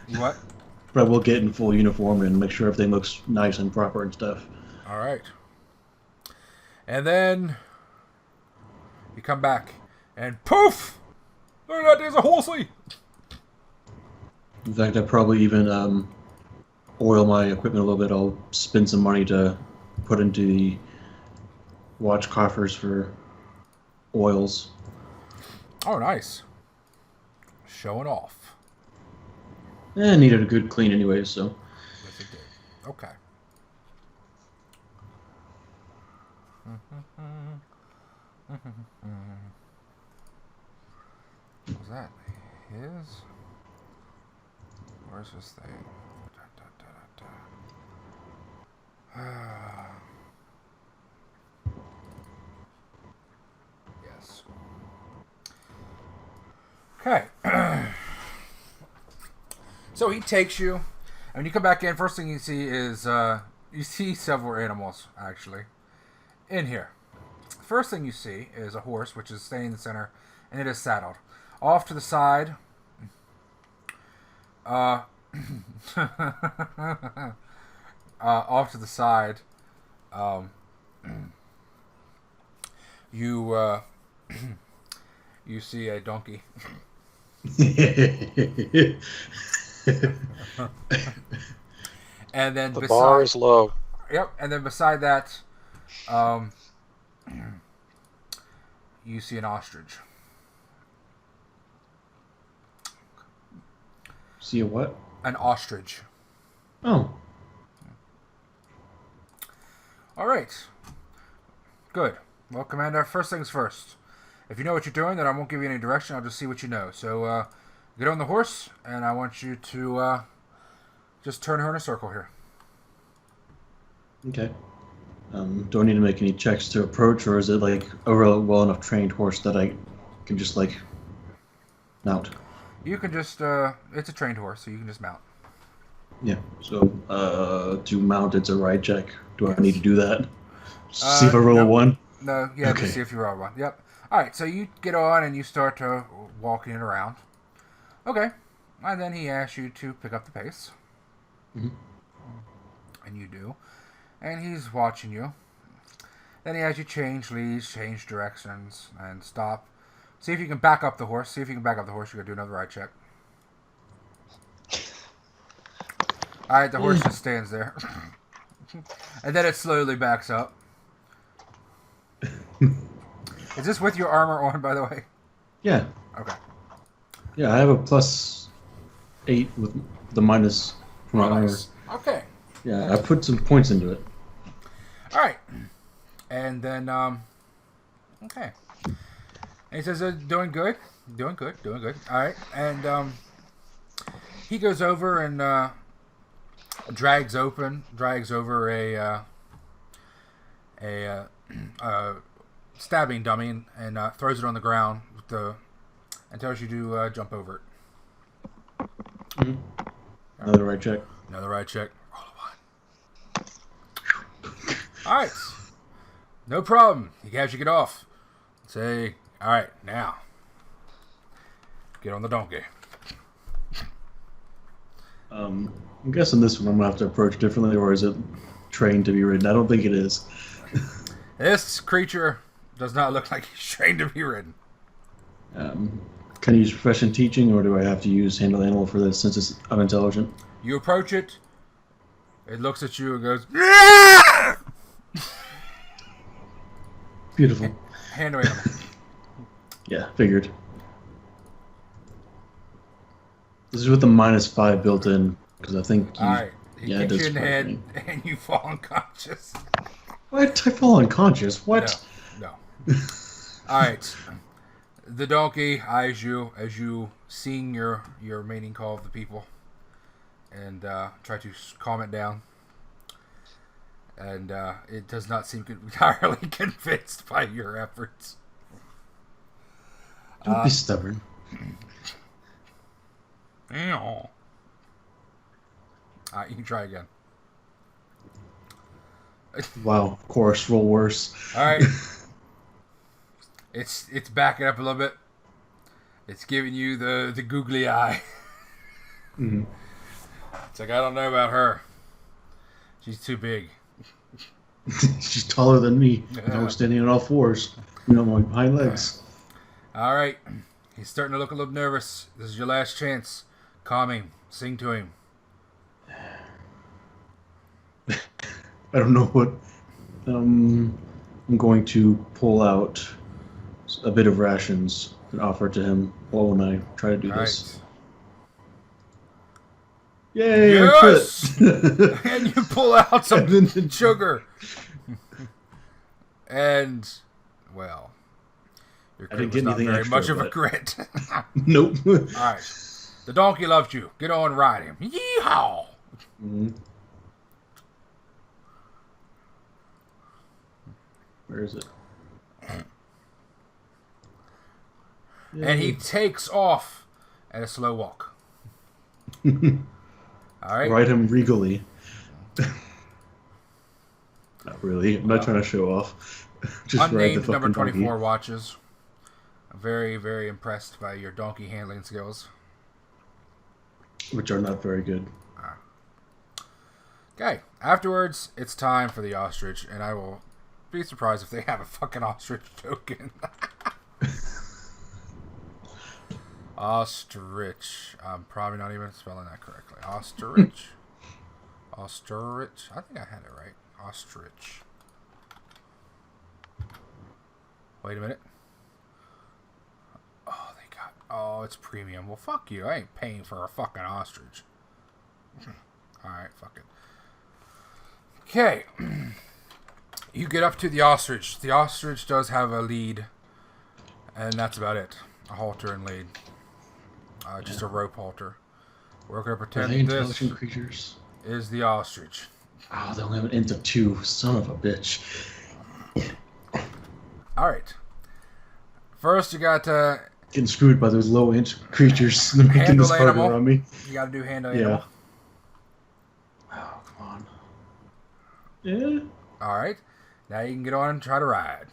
You what? But I will get in full uniform and make sure everything looks nice and proper and stuff. Alright. And then... you come back. And poof! There's a horsey! In fact, I probably even oil my equipment a little bit. I'll spend some money to put into the watch coffers for oils. Oh, nice. Showing off. Needed a good clean anyway, so. Yes, it did. Okay. Was that his? Where's this thing? Yes. Okay. So he takes you, and when you come back in, first thing you see is you see several animals actually in here. First thing you see is a horse, which is staying in the center, and it is saddled. Off to the side, off to the side, you you see a donkey. And then the bar is low. Yep, and then beside that, you see an ostrich. See a what? An ostrich. Oh. All right. Good. Well, Commander, first things first. If you know what you're doing, then I won't give you any direction. I'll just see what you know. So, get on the horse, and I want you to just turn her in a circle here. Okay. Do I need to make any checks to approach, or is it like a well enough trained horse that I can just like mount? You can just, it's a trained horse, so you can just mount. Yeah. So, to mount, it's a ride check. Do I need to do that? See if I roll a 1? No, yeah, Okay. just see if you roll one. Yep. All right, so you get on and you start walking it around. Okay. And then he asks you to pick up the pace. Mm-hmm. And you do. And he's watching you. Then he has you change leads, change directions, and stop. See if you can back up the horse. See if you can back up the horse. You're going to do another ride check. All right, the horse just stands there. And then it slowly backs up. Is this with your armor on, by the way? Yeah. Okay. Yeah, I have a +8 with the minus from my armor. Nice. Okay. Yeah, I put some points into it. All right. And then, okay. And he says, doing good. Doing good. Doing good. All right. And he goes over and drags over a stabbing dummy and throws it on the ground with and tells you to jump over it. Mm-hmm. Another right check. Another right check. Roll a 1. All right. No problem. He has you get off. Say, all right, now get on the donkey. I'm guessing this one I'm gonna have to approach differently, or is it trained to be ridden? I don't think it is. This creature does not look like he's trained to be ridden. Can I use profession teaching, or do I have to use handle animal for this since it's unintelligent? You approach it. It looks at you and goes, "Yeah!" Beautiful. Handle animal. Yeah, figured. This is with the -5 built in, because I think you... All right. He Yeah, it kicks you does in the frighten head and you fall unconscious. What? I fall unconscious? What? No. All right. The donkey eyes you as you sing your mating call of the people and try to calm it down. And it does not seem entirely convinced by your efforts. Don't be stubborn. All right, you can try again. Wow, of course, roll worse. All right. It's backing up a little bit. It's giving you the googly eye. Mm-hmm. It's like, I don't know about her. She's too big. She's taller than me. Yeah. I'm standing on all fours. You know, my hind legs. All right. He's starting to look a little nervous. This is your last chance. Calm him. Sing to him. I don't know what... I'm going to pull out a bit of rations and offer it to him when I try to do All this. right. Yay! Yes! Crit. And you pull out some sugar. And, well, your I crit didn't was get not anything very extra, much of a but- crit. Nope. All right. The donkey loves you. Get on, ride him. Yeehaw! Mhm. Where is it? And he takes off at a slow walk. All right. Ride him regally. Not really. I'm not trying to show off. Just ride the Unnamed fucking number 24 donkey. watches. Very, very impressed by your donkey handling skills. Which are not very good. Okay, afterwards, it's time for the ostrich, and I will be surprised if they have a fucking ostrich token. Ostrich. I'm probably not even spelling that correctly. Ostrich. Ostrich. I think I had it right. Ostrich. Wait a minute. Oh, they got... Oh, it's premium. Well, fuck you. I ain't paying for a fucking ostrich. Alright, fuck it. Okay. You get up to the ostrich. The ostrich does have a lead. And that's about it. A halter and lead. Just a rope halter. We're going to pretend this intelligent creatures? Is the ostrich. Oh, they only have an int of 2. Son of a bitch. Alright. First, you got getting screwed by those low int creatures making this harder on me. You got to do handle animal. Oh, come on. Yeah. Alright. Now you can get on and try to ride.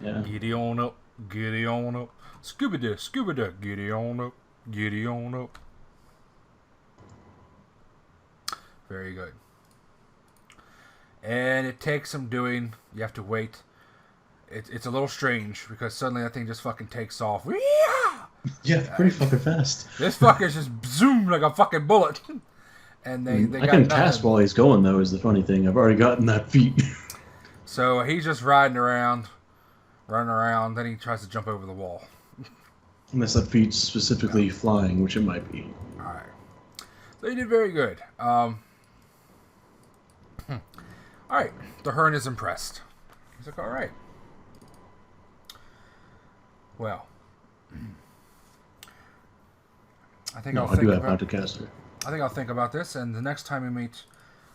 Yeah. Giddy on up. Giddy on up. Scooby-Doo. Scooby-Doo. Giddy on up. Giddy on up. Very good. And it takes some doing. You have to wait. It's a little strange because suddenly that thing just fucking takes off. Yeah, pretty fucking fast. This fucker's just zoom like a fucking bullet. And they I can cast while he's going, though, is the funny thing. I've already gotten that feat. So he's just riding around, running around, then he tries to jump over the wall. Unless that feat's specifically flying, which it might be. Alright. So you did very good. Alright, the Hearn is impressed. He's like, alright. Well, I think I'll think about I think I'll think about this, and the next time we meet,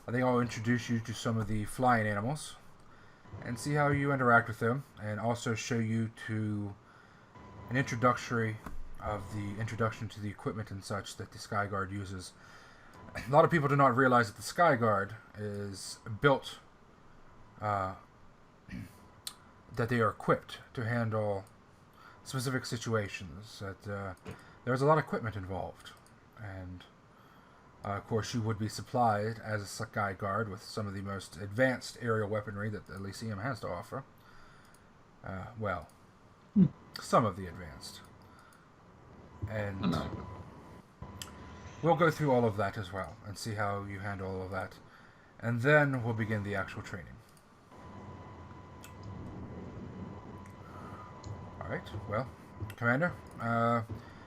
I think I'll introduce you to some of the flying animals, and see how you interact with them, and also show you to an introduction to the equipment and such that the Sky Guard uses. A lot of people do not realize that the Sky Guard is built, that they are equipped to handle specific situations, that there's a lot of equipment involved, and of course you would be supplied as a Sky Guard with some of the most advanced aerial weaponry that the Lyceum has to offer. Some of the advanced, and we'll go through all of that as well and see how you handle all of that, and then we'll begin the actual training. Alright, well, Commander,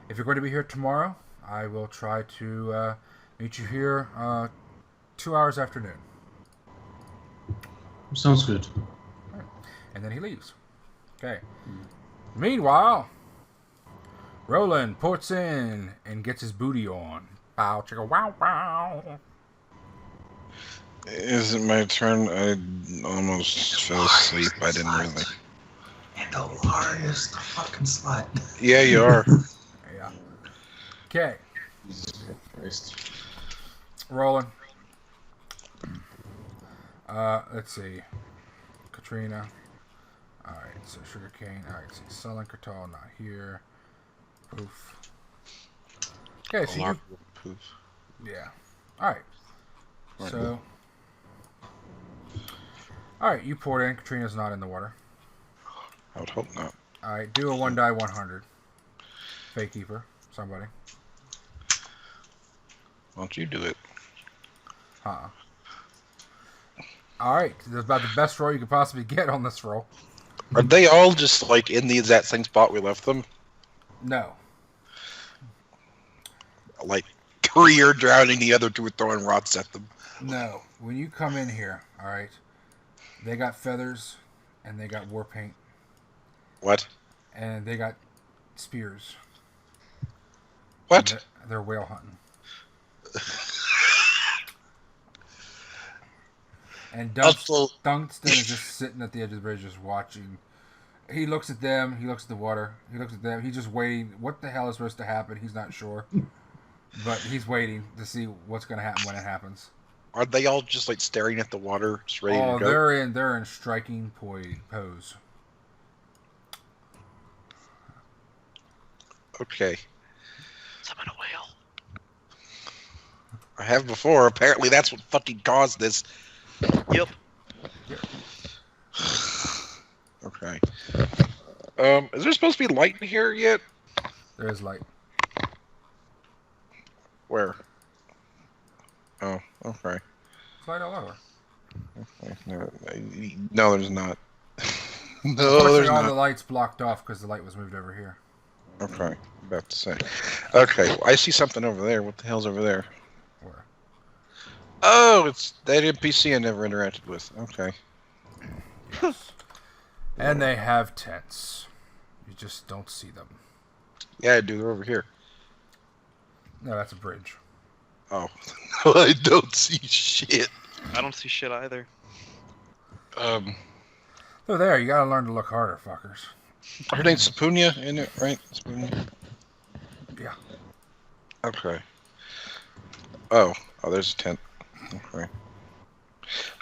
if you're going to be here tomorrow, I will try to meet you here 2 hours after noon. Sounds good. Right. And then he leaves. Okay. Meanwhile, Rolun ports in and gets his booty on. Bow, chicka, wow, wow. Is it my turn? I almost fell asleep. I didn't really. And Ilaria's the fucking slut. Yeah, you are. Yeah. Okay. Jesus Christ. Rolun. Let's see. Katrina. Alright, so sugarcane. Alright, see. Sollyn, Kurtal, not here. Poof. Okay, so you... Poof. Yeah. Alright. So... Alright, you poured in. Katrina's not in the water. I would hope not. Alright, do a 1 die 100. Fake keeper. Somebody. Why don't you do it? Alright, that's about the best roll you could possibly get on this roll. Are they all just like in the exact same spot we left them? No. Like 3 are drowning, the other 2 are throwing rots at them. No. When you come in here, alright, they got feathers and they got war paint. What? And they got spears. What? They're whale hunting. And Dunstan is just sitting at the edge of the bridge just watching. He looks at them, he looks at the water, he looks at them, he's just waiting. What the hell is supposed to happen? He's not sure. But he's waiting to see what's going to happen when it happens. Are they all just like staring at the water, just ready to go? They're in striking pose. Okay. Summon a whale. I have before. Apparently that's what fucking caused this. Yep. Okay. Is there supposed to be light in here yet? There is light. Where? Oh, okay. It's light all over. Okay. No, there's not. No, Unfortunately, there's all not. the lights blocked off because the light was moved over here. Okay, about to say. Okay, well, I see something over there. What the hell's over there? Where? Oh, it's that NPC I never interacted with. Okay. Yes. And they have tents. You just don't see them. Yeah, I do. They're over here. No, that's a bridge. Oh. I don't see shit. I don't see shit either. Oh, there. You gotta learn to look harder, fuckers. Her name's Sapunia, isn't it? Right? Sapunia? Yeah. Okay. Oh, there's a tent. Okay.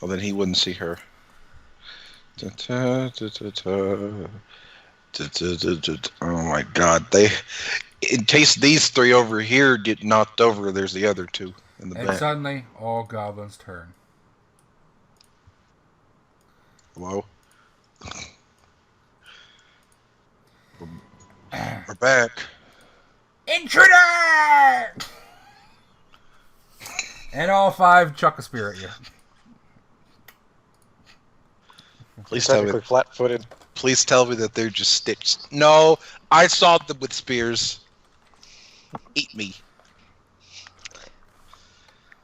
Well, then he wouldn't see her. Oh my god. In case these three over here get knocked over, there's the other two in the And back. suddenly, all goblins turn. Hello? We're back. Intruder! And all five chuck a spear at you. Please tell me. Technically flat-footed. Please tell me that they're just stitched. No, I saw them with spears. Eat me.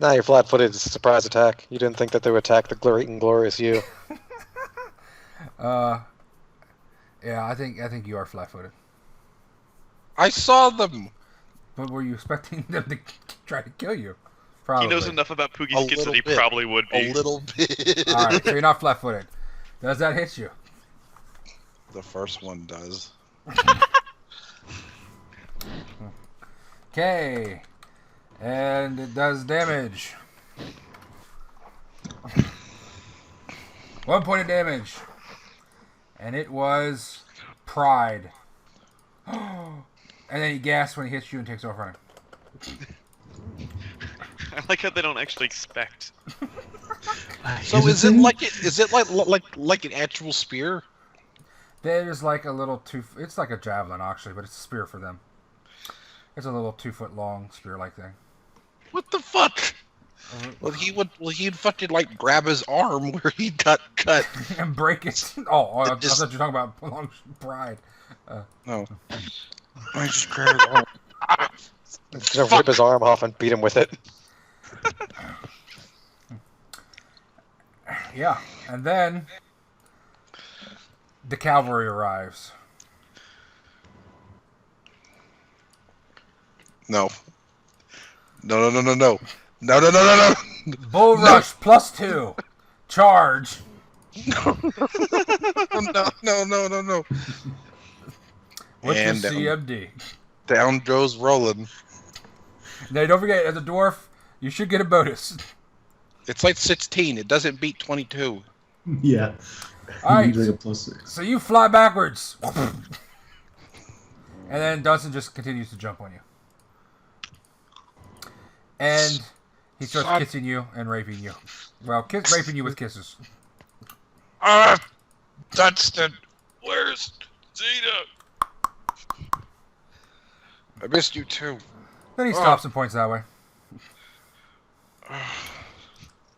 Nah, you're flat-footed. It's a surprise attack. You didn't think that they would attack the great and glorious you. Yeah, I think you are flat-footed. I saw them. But were you expecting them to try to kill you? Probably. He knows enough about A Poogie's kids that he little bit. probably would be. A little bit. All right, so you're not flat-footed. Does that hit you? The first one does. Okay. And it does damage. 1 point of damage. And it was pride. And then he gasps when he hits you and takes off running. I like how they don't actually expect. So is it like an actual spear? There's like a little it's like a javelin actually, but it's a spear for them. It's a little 2-foot long spear-like thing. What the fuck? Well, he'd fucking like grab his arm where he got cut. And break it. Oh, I thought you were talking about long pride. No. I just grabbed his arm. He's gonna rip his arm off and beat him with it. Yeah, and then the cavalry arrives. No. No. Bull rush +2. Charge. No. What's And your CMD? Down goes Rolun. Now, don't forget, as a dwarf, you should get a bonus. It's like 16. It doesn't beat 22. Yeah. Alright, Usually a +6. so you fly backwards. And then Dunstan just continues to jump on you. And he starts kissing you and raping you. Well, raping you with kisses. Dunstan, where's Zeta? I missed you too. Then he stops and points that way.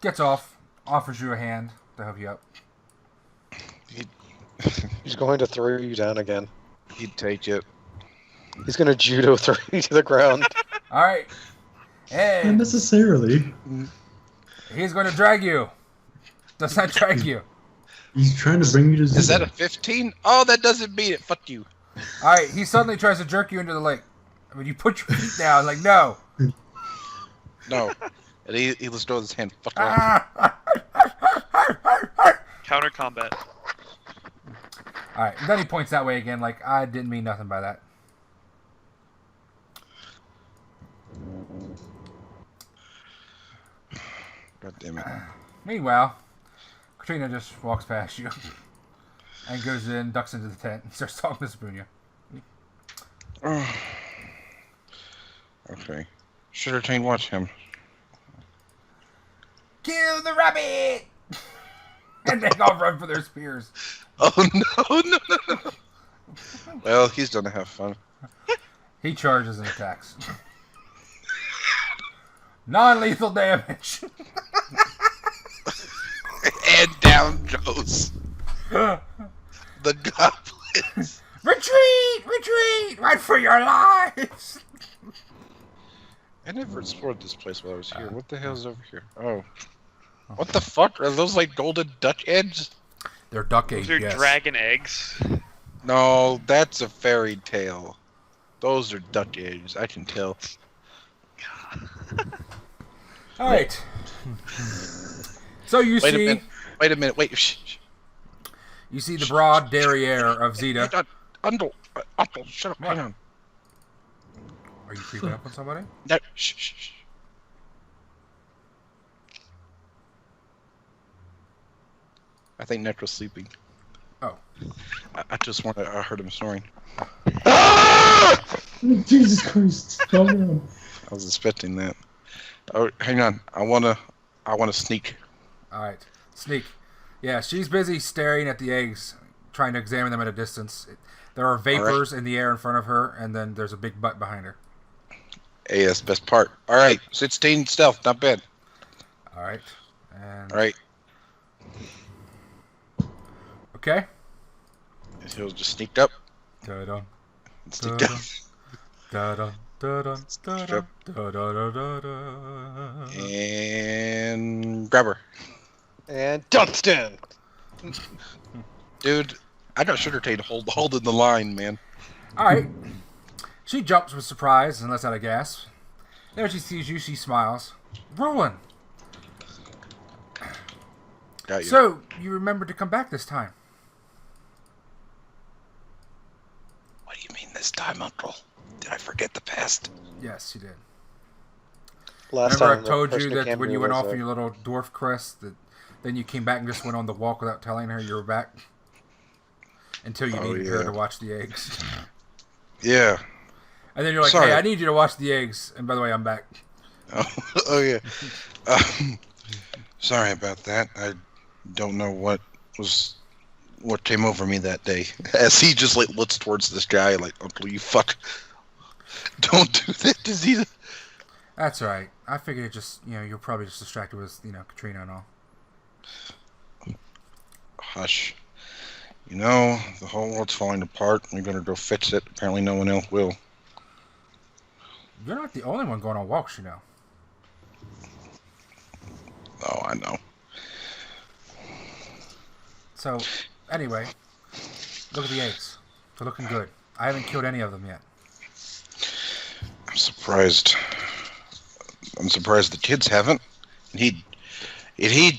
Gets off, offers you a hand to help you up. He's going to throw you down again. He'd take it. He's gonna judo throw you to the ground. Alright. Not And necessarily. he's going to drag you. Does not drag you. He's trying to bring you to Zeta. Is that a 15? Oh, that doesn't beat it. Fuck you. Alright, he suddenly tries to jerk you into the lake. I mean, you put your feet down, like, no. No. And he just throws his hand. Fuck off. Counter combat. Alright, then he points that way again, like, I didn't mean nothing by that. God damn it. Meanwhile, Katrina just walks past you and goes in, ducks into the tent, and starts talking to Sapunia. Okay. Sugarcane, watch him. Kill the rabbit! And they all run for their spears. Oh no. Well, he's gonna have fun. He charges and attacks. Non-lethal damage. And down goes the goblins. Retreat! Retreat! Run for your lives! I never explored this place while I was here. What the hell's over here? Oh. What the fuck? Are those like golden Dutch eggs? They're duck Those eggs, are yes. dragon eggs. No, that's a fairy tale. Those are Dutch eggs, I can tell. Alright. So you see... Wait a minute, wait. Shh. You see the broad derriere of Zeta. Undle, shut up, hang on. Are you creeping up on somebody? No, shh. I think Necro's sleeping. Oh. I just want to. I heard him snoring. Jesus Christ! Calm down. I was expecting that. Oh, hang on. I wanna sneak. All right, sneak. Yeah, she's busy staring at the eggs, trying to examine them at a distance. There are vapors in the air in front of her, and then there's a big butt behind her. Hey, that's the best part. All right, 16 stealth, not bad. All right. And... All right. Okay. He'll just sneak up. Da-dun. Sneak up. Da-dun. Da-dun. Da-dun. Da-da-da-da-da. And grab her. And Dunstan! Dude, I got Sugarcane holding the line, man. Alright. She jumps with surprise and lets out a gasp. There she sees you, she smiles. Rolun! Got you. So, you remembered to come back this time. What do you mean this time, Uncle? Did I forget the past? Yes, you did. Last Remember time I the told person you who that came when here you went was, off on your little dwarf crest, that then you came back and just went on the walk without telling her you were back? Until you needed her to watch the eggs. Yeah. And then you're like, Sorry. hey, I need you to watch the eggs. And by the way, I'm back. Oh yeah. Sorry about that. I don't know what came over me that day. As he just like looks towards this guy, like, Uncle, you fuck. Don't do that to Zeta. That's all right. I figured it just, you're probably just distracted with, Katrina and all. Hush. The whole world's falling apart. We're gonna go fix it. Apparently no one else will. You're not the only one going on walks, Oh, I know. So, anyway, look at the eggs. They're looking good. I haven't killed any of them yet. I'm surprised the kids haven't. He'd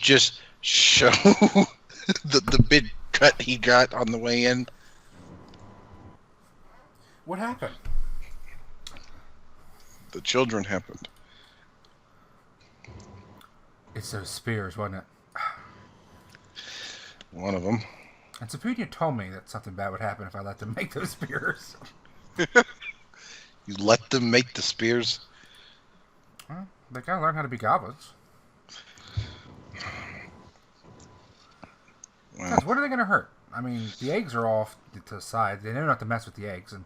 just show the big cut he got on the way in. What happened? The children happened. It's those spears, wasn't it? One of them. And Sapunia told me that something bad would happen if I let them make those spears. You let them make the spears? Well, they gotta learn how to be goblins. Well, Guys, what are they gonna hurt? I mean, the eggs are off to the side. They know not to mess with the eggs. And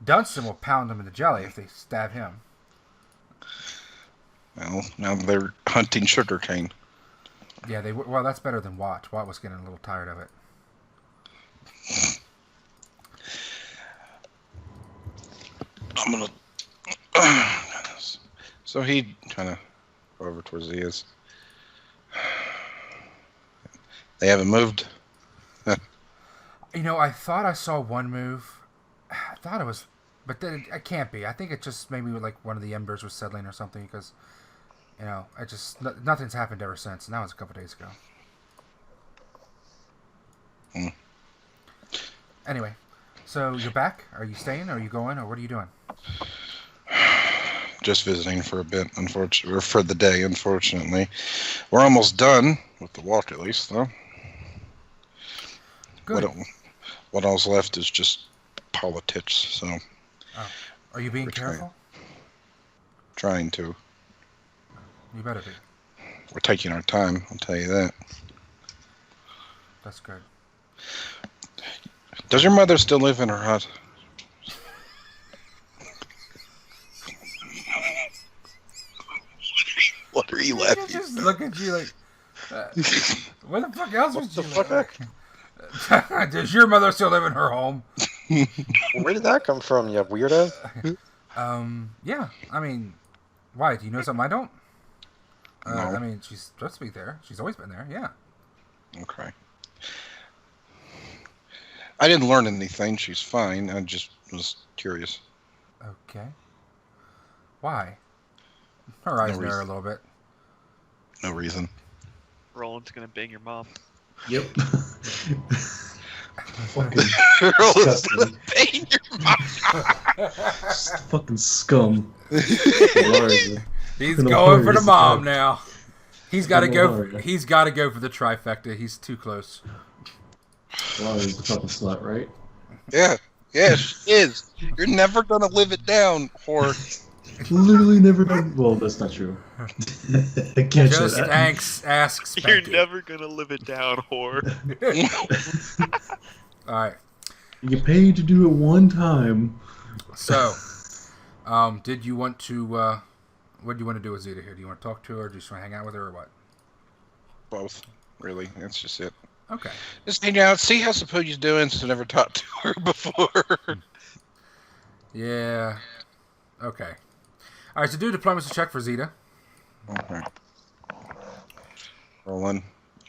Dunstan will pound them into jelly if they stab him. well, now they're hunting sugarcane. Yeah, well, that's better than Watt. Watt was getting a little tired of it. I'm gonna. So he kind of go over towards the ears. They haven't moved. I thought I saw one move. I thought it was, but then it can't be. I think it just maybe like one of the embers was settling or something because, nothing's happened ever since. And that was a couple days ago. Hmm. Anyway, so you're back? Are you staying? Or are you going? Or what are you doing? Just visiting for a bit, or for the day, unfortunately. We're almost done with the walk, at least, though. Good. What else left is just politics. So. Oh. Are you being careful? Trying to. You better be. We're taking our time, I'll tell you that. That's good. Does your mother still live in her hut? What are you laughing at? Just look at you like, what the fuck else would you like? Does your mother still live in her home? Where did that come from, you weirdo? Yeah. I mean, why? Do you know something I don't? No. I mean, she's supposed to be there. She's always been there, yeah. Okay. I didn't learn anything. She's fine. I just was curious. Okay. Why? Her eyes narrow a little bit. No reason. Roland's gonna bang your mom. Yep. Roland's gonna bang your mom. Fucking scum. He's going for the mom now. He's got to go. He's got to go for the trifecta. He's too close. Ilaria's the fucking slut, right? Yeah. Yeah, she is. You're never gonna live it down, whore. Literally never done. Well, that's not true. I can't say Just that. ask You're Spanky. never gonna live it down, whore. All right. You get paid to do it one time. So, did you want to? What do you want to do with Zeta here? Do you want to talk to her, or do you just want to hang out with her, or what? Both, really. That's just it. Okay. Just hang out, see how Sapugi's doing since I never talked to her before. Yeah. Okay. All right. So do a diplomacy check for Zeta. Okay. Rolun,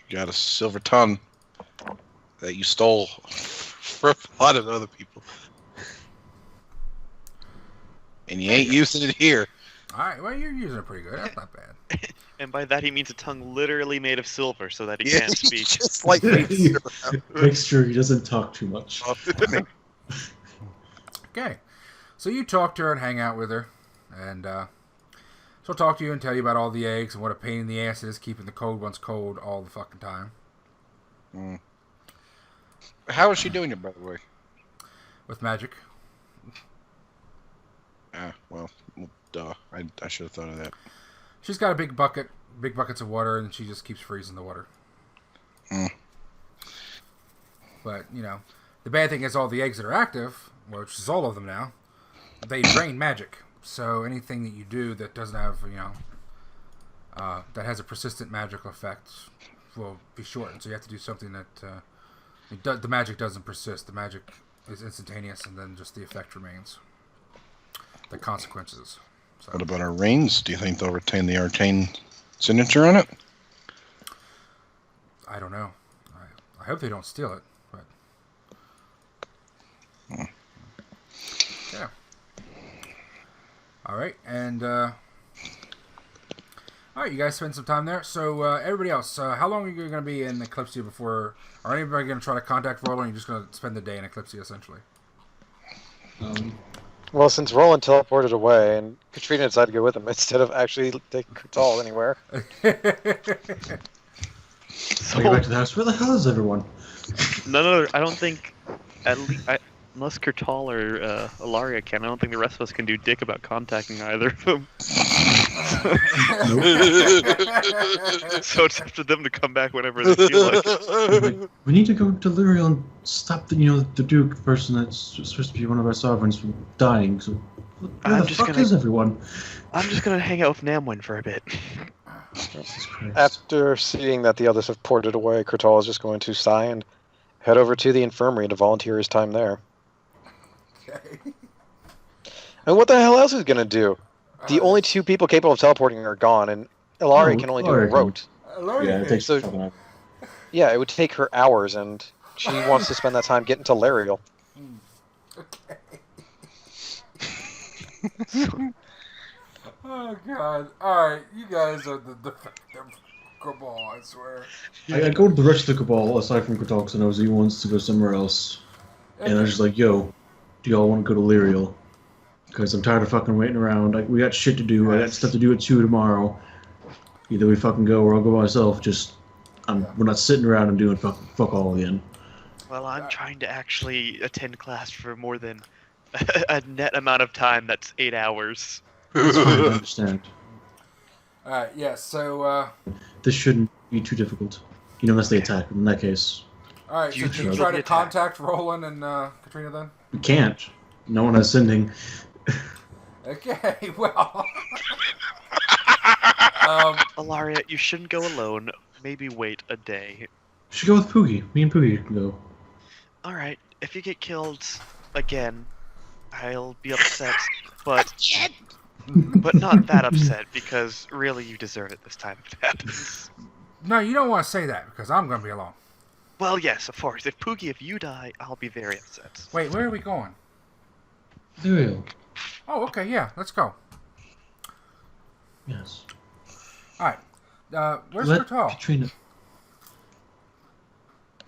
you got a silver tongue that you stole from a lot of other people. And you ain't using it here. All right. Well, you're using it pretty good. That's not bad. And by that he means a tongue literally made of silver so that he can't speak. Just like Make sure he doesn't talk too much. Okay. So you talk to her and hang out with her, and she'll talk to you and tell you about all the eggs and what a pain in the ass it is keeping the cold ones cold all the fucking time. Mm. How is she doing it, by the way? With magic. Well, duh. I should have thought of that. She's got a big buckets of water, and she just keeps freezing the water. Mm. But, you know, the bad thing is all the eggs that are active, which is all of them now, they drain magic. So anything that you do that doesn't have, you know, that has a persistent magical effect will be shortened. So you have to do something that the magic doesn't persist. The magic is instantaneous, and then just the effect remains. The consequences. So. What about our rings? Do you think they'll retain the arcane signature on it? I don't know. I hope they don't steal it, but yeah. All right, and all right, you guys spend some time there. So everybody else, how long are you going to be in Eclipsia before? Are anybody going to try to contact Rolun? Or are you just going to spend the day in Eclipsia essentially? Well, since Roland teleported away and Katrina decided to go with him instead of actually taking Kurtal anywhere. So get back to the house. Where the hell is everyone? No, I don't think, at least, unless Kurtal or Ilaria can, I don't think the rest of us can do dick about contacting either of them. So it's up to them to come back whenever they feel like it. We need to go to Leriel and stop the Duke person that's supposed to be one of our sovereigns from dying. So where the fuck is everyone? I'm just gonna hang out with Namwin for a bit. After seeing that the others have ported away, Kurtal is just going to sigh and head over to the infirmary to volunteer his time there. Okay. And what the hell else is he going to do? The only two people capable of teleporting are gone, and Ilaria can only do a rote. Yeah, it takes So- fucking hours. Yeah, it would take her hours, and she wants to spend that time getting to Leriel. Oh god! All right, you guys are the defective cabal. I swear. I go to the rest of the cabal aside from Kurtal because I know Z wants to go somewhere else, and I was just like, "Yo, do y'all want to go to Leriel? Because I'm tired of fucking waiting around. We got shit to do. I got stuff to do at 2 tomorrow. Either we fucking go or I'll go by myself. We're not sitting around and doing fuck all again." Well, I'm trying to actually attend class for more than a net amount of time. That's 8 hours. That's fine, I understand. Alright, yeah, so, This shouldn't be too difficult. Unless they attack. In that case, alright, so You do you chose try the to attack. contact Rolun and Katrina then? we can't. No one has sending. Okay, well... Ilaria, you shouldn't go alone. Maybe wait a day. We should go with Poogie. Me and Poogie can go. Alright, if you get killed again, I'll be upset, but not that upset, because really you deserve it this time if it happens. No, you don't want to say that, because I'm going to be alone. Well, yes, of course. If you die, I'll be very upset. Wait, where are we going? Leriel. Oh, okay, yeah, let's go. Yes. Alright, where's Let Kurtal? Katrina.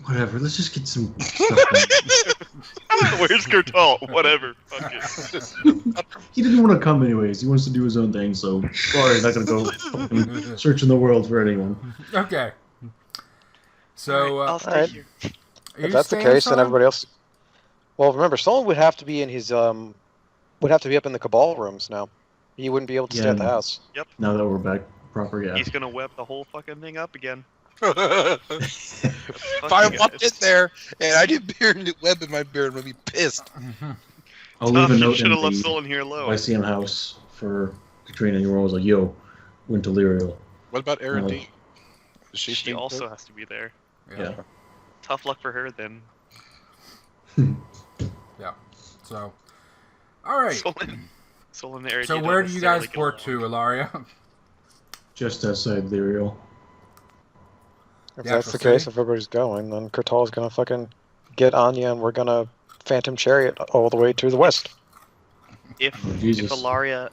Whatever. Let's just get some stuff done. Where's Kurtal? Whatever. Fuck it. He didn't want to come anyways. He wants to do his own thing. So sorry, not gonna go fucking searching the world for anyone. Okay. So, I'll stay alright. here. If that's the case, then everybody else. Well, remember, Sollyn would have to be in his would have to be up in the cabal rooms now. He wouldn't be able to stay Yeah. at the house. Now that we're back proper, yeah. He's gonna web the whole fucking thing up again. If I walked in there and I did web in my beard, I'd be pissed. I'll leave a You note should in have left the Sollyn here alone. Lyceum house for Katrina. And you were always like, "Yo, went to Leriel." What about Aradia? Is She still also there? has to be there. Yeah. Tough luck for her then. Yeah. So, alright. Sollyn and Aradia So don't where do you guys necessarily get port to, along. Ilaria? Just outside Leriel. If The that's actual the case, city? if everybody's going, then Kurtal's gonna fucking get Anya, and we're gonna Phantom Chariot all the way to the west. If Oh, Jesus. Ilaria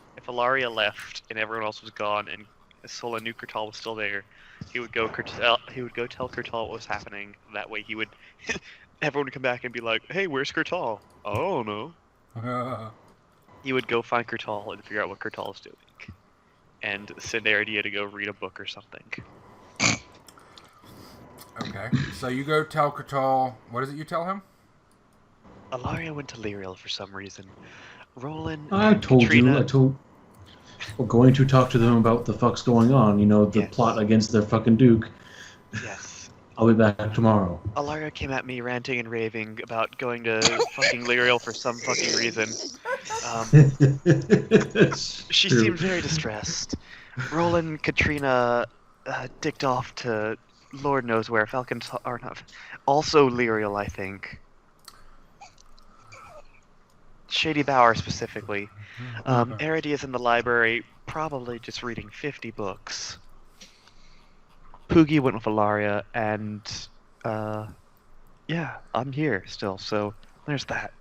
left and everyone else was gone and Sollyn knew Kurtal was still there, he would go tell Kurtal what was happening. That way he would everyone would come back and be like, "Hey, where's Kurtal?" "I don't know." He would go find Kurtal and figure out what Kurtal is doing. And send Aradia to go read a book or something. Okay. So you go tell Kurtal... What is it you tell him? Ilaria went to Leriel for some reason. Rolun I and told Katrina, you. I told. We're going to talk to them about the fuck's going on. The Yes. plot against their fucking duke. Yes. I'll be back tomorrow. Ilaria came at me ranting and raving about going to fucking Leriel for some fucking reason. She True. seemed very distressed. Rolun and Katrina dicked off to Lord knows where. Falcons are not. Also Leriel, I think. Shady Bower specifically. Aradia's in the library, probably just reading 50 books. Poogie went with Ilaria, and yeah, I'm here still. So there's that.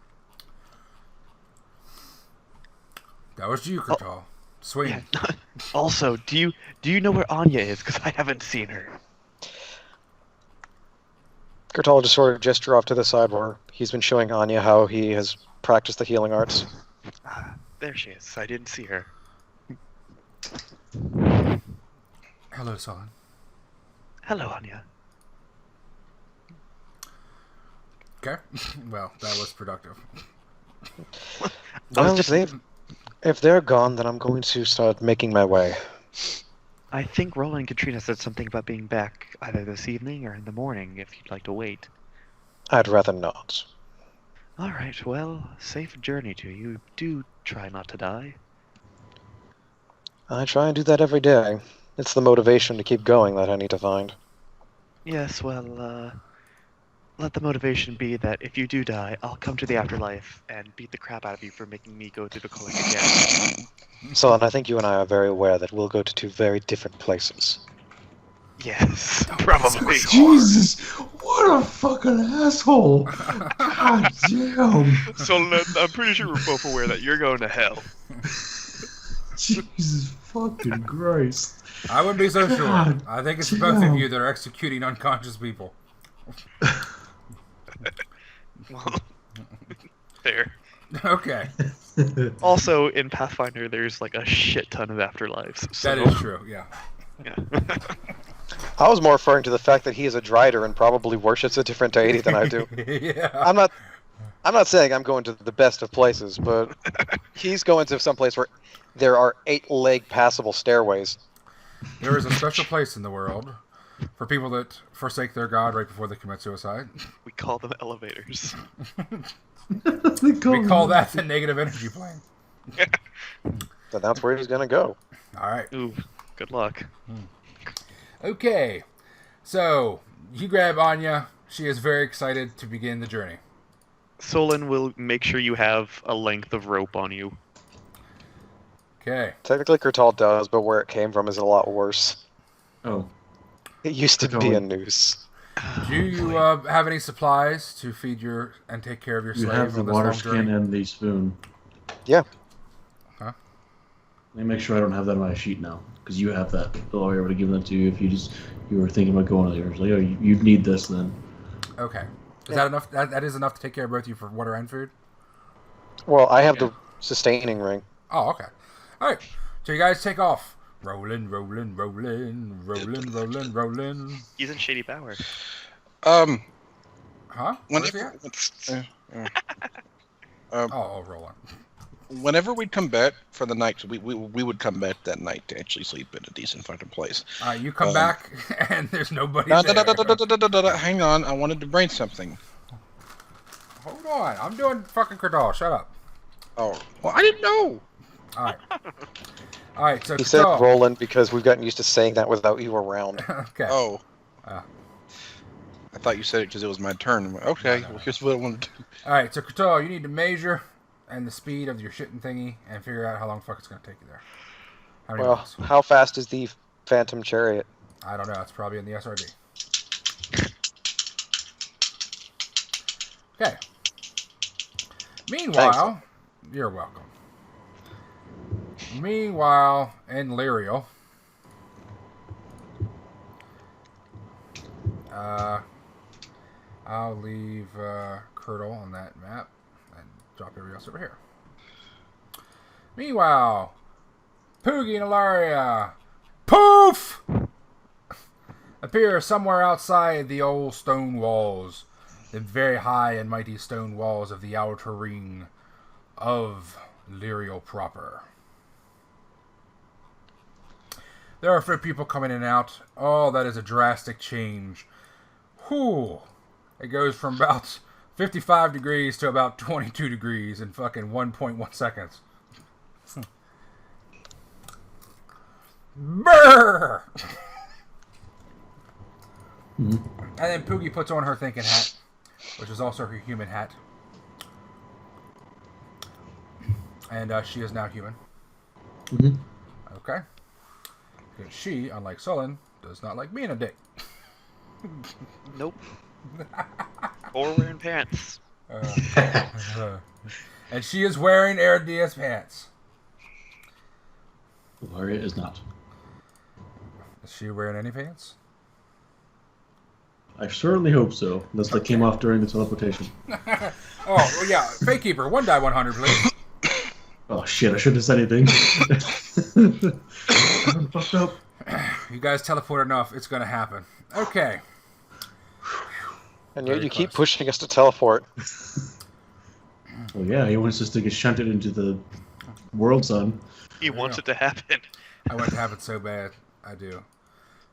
That was you, Kurtal. Sweet. Yeah. Also, do you know where Anya is? Because I haven't seen her. Kurtal just sort of gesture off to the side where he's been showing Anya how he has practiced the healing arts. There she is. I didn't see her. Hello, Sollyn. Hello, Anya. Okay. Well, that was productive. Well, if they're gone, then I'm going to start making my way. I think Rolun and Katrina said something about being back either this evening or in the morning, if you'd like to wait. I'd rather not. Alright, well, safe journey to you. Do try not to die. I try and do that every day. It's the motivation to keep going that I need to find. Yes, well, let the motivation be that if you do die, I'll come to the afterlife and beat the crap out of you for making me go through the culling again. So, and I think you and I are very aware that we'll go to two very different places. Yes, probably. Jesus, what a fucking asshole! God damn! So I'm pretty sure we're both aware that you're going to hell. Jesus fucking Christ! I wouldn't be so sure. God I think it's both of you that are executing unconscious people. Well, there. Okay. Also, in Pathfinder, there's like a shit ton of afterlives. So, That is true, yeah. yeah. I was more referring to the fact that he is a Drider and probably worships a different deity than I do. Yeah. I'm not saying I'm going to the best of places, but he's going to some place where There are 8-leg passable stairways. There is a special place in the world for people that forsake their god right before they commit suicide. We call them elevators. We call that the negative energy plane. So that's where he's gonna go. All right. Ooh, good luck. Okay. So, you grab Anya. She is very excited to begin the journey. Sollyn will make sure you have a length of rope on you. Okay. Technically, Kurtal does, but where it came from is a lot worse. Oh. It used to be a noose. Do you have any supplies to feed your and take care of your You slave have the on this water long skin journey? and the spoon. Yeah. Huh? Let me make sure I don't have that on my sheet now, because you have that. The lawyer would have given that to you if you were thinking about going there. Like, oh, you'd need this then. Okay. Is that enough? That is enough to take care of both of you for water and food? Well, I have the sustaining ring. Oh, okay. All right. So you guys take off. Rolling, rolling, rolling, rolling, rolling, rolling. He's in Shady Bower. Huh? Whenever, Rolling. whenever we'd come back for the night, we would come back that night to actually sleep in a decent fucking place. You come back and there's nobody No, there. hang on, I wanted to bring something. Hold on. I'm doing fucking Kurtal. Shut up. Oh, well, I didn't know. All right. All right. So He said Kurtal. Roland because we've gotten used to saying that without you around. Okay. Oh. Uh. I thought you said it because it was my turn. I'm like, okay, No. well, here's what I wanted to do. All right. So Kurtal, you need to measure and the speed of your shitting thingy and figure out how long the fuck it's gonna take you there. How many Well, miles? how fast is the Phantom Chariot? I don't know. It's probably in the SRD. Okay. Meanwhile, you're welcome. Meanwhile, in Leriel, I'll leave Kurtal on that map and drop everybody else over here. Meanwhile, Poogie and Ilaria, poof, appear somewhere outside the old stone walls, the very high and mighty stone walls of the outer ring of Leriel proper. There are a few people coming in and out. Oh, that is a drastic change. Whew. It goes from about 55 degrees to about 22 degrees in fucking 1.1 seconds. Brrr! Mm-hmm. And then Poogie puts on her thinking hat, which is also her human hat. And she is now human. Mm-hmm. Okay. Because she, unlike Sollyn, does not like being a dick. Nope. Or wearing pants. And she is wearing Aradia's pants. Ilaria is not. Is she wearing any pants? I certainly hope so, unless they came off during the teleportation. Oh, well, yeah. Fake Keeper, 1 die 100, please. Oh shit, I shouldn't have said anything. I'm fucked up. You guys teleport enough, it's going to happen. Okay. And yet Very you keep close. pushing us to teleport. Well, yeah, he wants us to get shunted into the world sun. He wants it to happen. I want it to happen so bad. I do.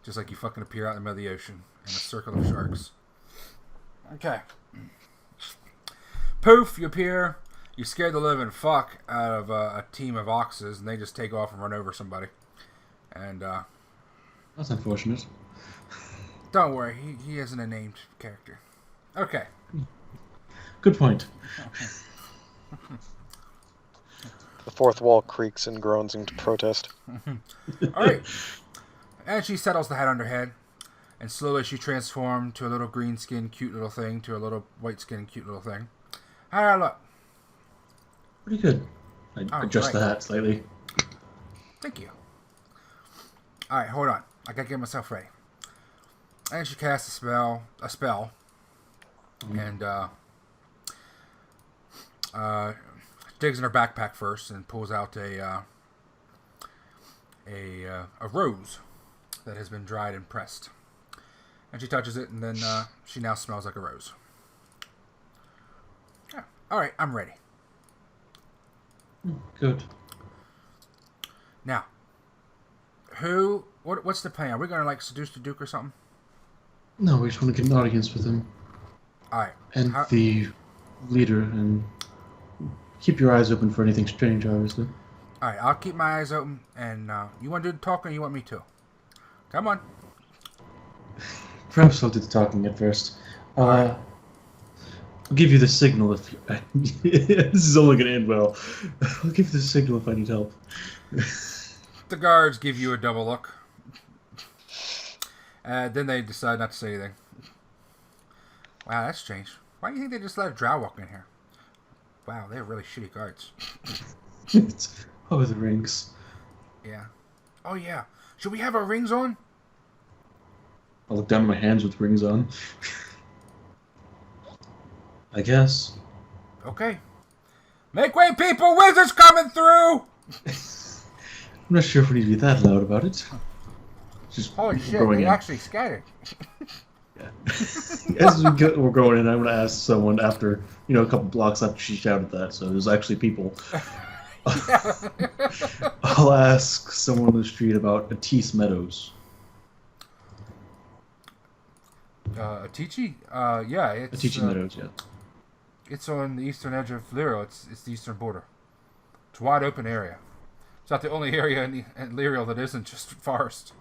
Just like you fucking appear out in the middle of the ocean in a circle of sharks. Okay. Poof, you appear. You scare the living fuck out of a team of oxes, and they just take off and run over somebody. And, That's unfortunate. don't worry, he isn't a named character. Okay. Good point. The fourth wall creaks and groans into protest. Alright. And she settles the hat on her head, and slowly she transforms to a little green skin, cute little thing, to a little white skin, cute little thing. How do I look? Pretty good. I adjust right. the hat slightly. Thank you. Alright, hold on. I gotta get myself ready. And she casts a spell, and digs in her backpack first and pulls out a rose that has been dried and pressed. And she touches it, and then she now smells like a rose. Yeah. Alright, I'm ready. Good. Now, what's the plan? Are we gonna like seduce the Duke or something? No, we just want to get an audience with him. Alright. And the leader, and keep your eyes open for anything strange, obviously. Alright, I'll keep my eyes open, and you want to do the talking or you want me to? Come on. Perhaps I'll do the talking at first. I'll give you the signal if this is only going to end well. I'll give you the signal if I need help. The guards give you a double look. Then they decide not to say anything. Wow, that's strange. Why do you think they just let a drow walk in here? Wow, they're really shitty guards. It's the rings. Yeah. Oh, yeah. Should we have our rings on? I'll look down at my hands with rings on. I guess. Okay. Make way, people! Wizards coming through! I'm not sure if we need to be that loud about it. Just holy shit, they actually scattered. Yeah. As we're going in, I'm going to ask someone after, a couple blocks after she shouted that, so there's actually people. I'll ask someone on the street about Atis Meadows. Atici? Yeah, it's... Atici Meadows, yeah. It's on the eastern edge of Leriel. It's the eastern border. It's a wide open area. It's not the only area in Leriel that isn't just forest.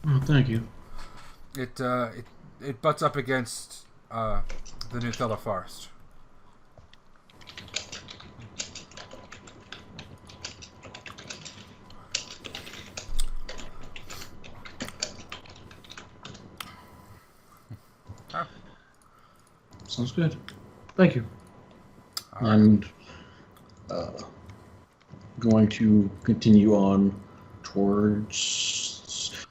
Oh, thank you. It butts up against the Nuthella forest. Sounds good. Thank you. And going to continue on towards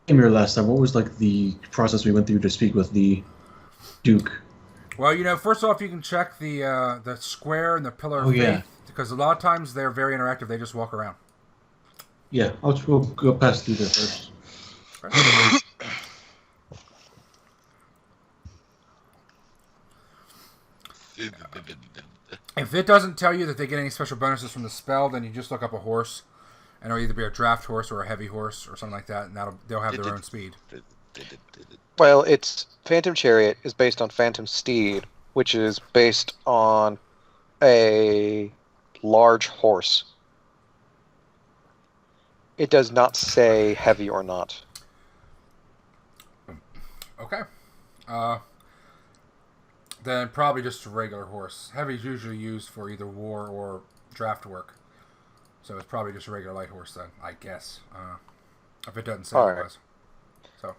Emir last time. What was the process we went through to speak with the Duke? Well, first off, you can check the square and the pillar of faith, because a lot of times they're very interactive. They just walk around. Yeah, we'll go past through there first. If it doesn't tell you that they get any special bonuses from the spell, then you just look up a horse, and it'll either be a draft horse or a heavy horse or something like that, and they'll have their own speed. Well, it's Phantom Chariot is based on Phantom Steed, which is based on a large horse. It does not say heavy or not. Okay. Then probably just a regular horse. Heavy is usually used for either war or draft work. So it's probably just a regular light horse then, I guess. If it doesn't say otherwise. So.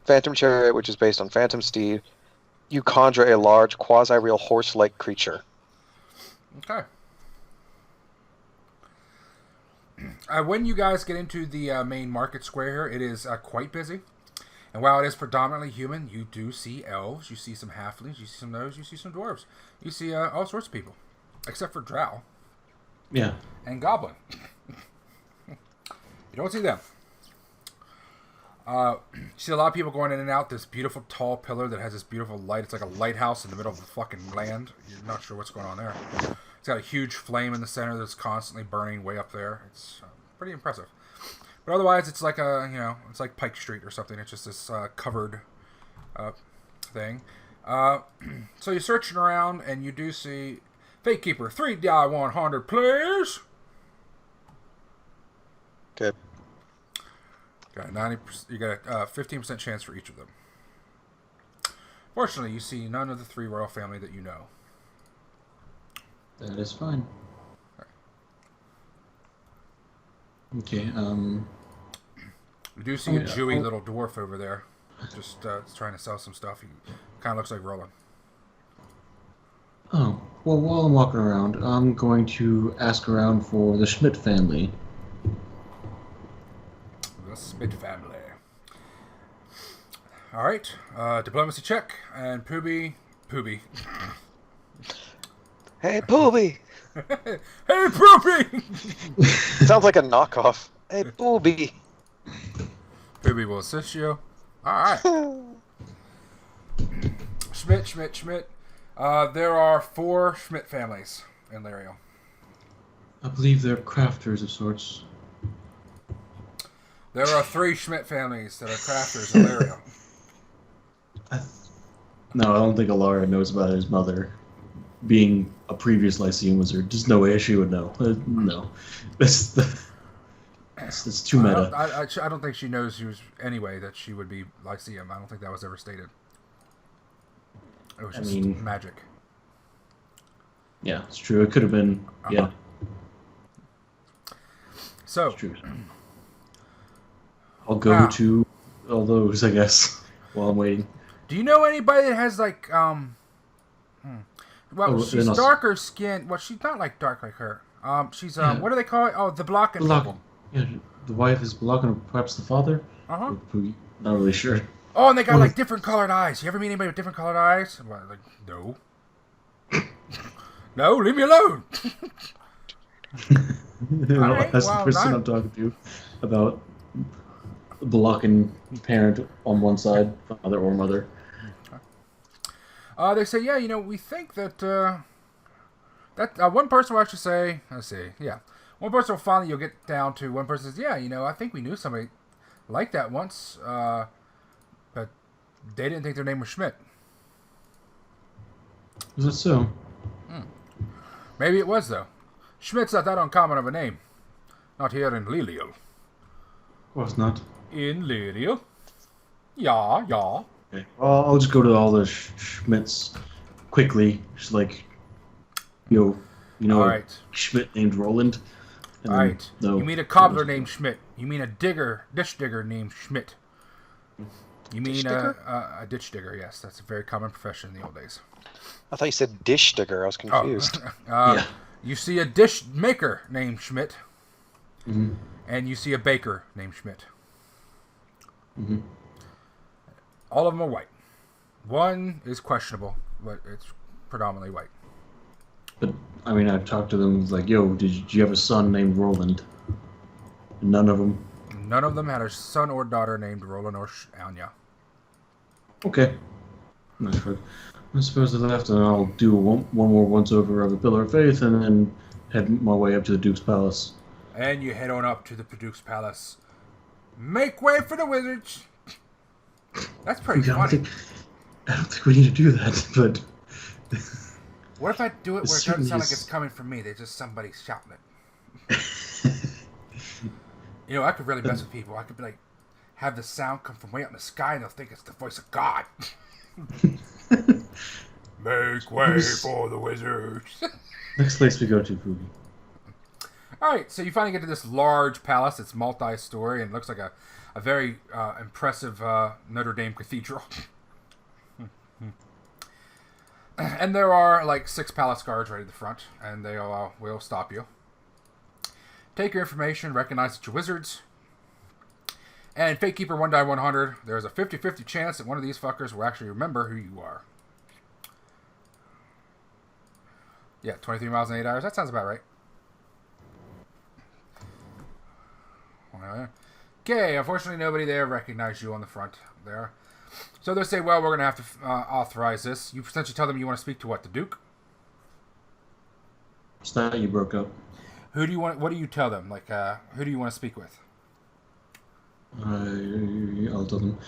Phantom Chariot, which is based on Phantom Steed, you conjure a large quasi-real horse-like creature. Okay. When you guys get into the main market square here, it is quite busy. And while it is predominantly human, you do see elves, you see some halflings, you see some gnomes, you see some dwarves. You see all sorts of people. Except for drow. Yeah. And goblin. You don't see them. You see a lot of people going in and out. This beautiful tall pillar that has this beautiful light. It's like a lighthouse in the middle of the fucking land. You're not sure what's going on there. It's got a huge flame in the center that's constantly burning way up there. It's pretty impressive. But otherwise, it's like it's like Pike Street or something. It's just this covered thing. So you're searching around, and you do see Fate Keeper 3D100, please. Okay. Got 90%. You got a 15% chance for each of them. Fortunately, you see none of the three royal family that you know. That is fine. Okay, You do see a Jewy little dwarf over there. Just trying to sell some stuff. He kind of looks like Rolun. Oh, well, while I'm walking around, I'm going to ask around for the Schmidt family. The Schmidt family. Alright, diplomacy check, and Poogie. Hey, Poogie! Hey, Poogie! Sounds like a knockoff. Hey, Poogie! Poogie will assist you. Alright. Schmidt. There are 4 Schmidt families in Leriel. I believe they're crafters of sorts. There are 3 Schmidt families that are crafters in Leriel. No, I don't think Ilaria knows about his mother being a previous Lyceum wizard. There's no way she would know. No. That's too meta. I don't think she knows anyway that she would be Lyceum. I don't think that was ever stated. It was just magic. Yeah, it's true. It could have been. Yeah. So. It's true. I'll go to all those, I guess, while I'm waiting. Do you know anybody that has like Well, she's darker skinned. Well, she's not like dark like her. She's what do they call it? Oh, the Blocking couple. Yeah, the wife is Blocking, perhaps the father. Uh-huh. Not really sure. Oh, and they got like different colored eyes. You ever meet anybody with different colored eyes? I'm like, no. No, leave me alone. That's the person I'm talking to about blocking parent on one side, father or mother. They say, yeah, we think that one person will actually say, let's see, yeah, one person will finally, you'll get down to one person says, yeah, I think we knew somebody like that once, but they didn't think their name was Schmidt. Is that so? Maybe it was, though. Schmidt's not that uncommon of a name. Not here in Leriel. Of course not. In Leriel? Yeah. Okay. Well, I'll just go to all the Schmidts quickly. Just like, all right. Schmidt named Roland. All right. You mean a cobbler named Schmidt. You mean a ditch digger named Schmidt. You mean a ditch digger, yes. That's a very common profession in the old days. I thought you said dish digger. I was confused. Yeah. You see a dish maker named Schmidt. Mm-hmm. And you see a baker named Schmidt. Mm-hmm. All of them are white. One is questionable, but it's predominantly white. But, I've talked to them like, did you have a son named Roland? None of them had a son or daughter named Roland or Anya. Okay. Nice work. I suppose I left, and I'll do one more once-over of the Pillar of Faith, and then head my way up to the Duke's Palace. And you head on up to the Duke's Palace. Make way for the wizards! That's pretty funny. I don't think we need to do that, but... What if I do it where it doesn't sound like it's coming from me? There's just somebody shouting it. I could really mess with people. I could be have the sound come from way up in the sky, and they'll think it's the voice of God. Make way for the wizards. Next place we go to, Poogie. Alright, so you finally get to this large palace. It's multi-story and looks like a very impressive Notre Dame cathedral. And there are 6 palace guards right at the front, and they will stop you. Take your information, recognize that you're wizards. And Fate Keeper 1 die 100, there's a 50-50 chance that one of these fuckers will actually remember who you are. Yeah, 23 miles in 8 hours. That sounds about right. Okay, unfortunately nobody there recognized you on the front there. So they say, well, we're going to have to authorize this. You essentially tell them you want to speak to what, the Duke? It's not you broke up. What do you tell them? Who do you want to speak with? I'll tell them.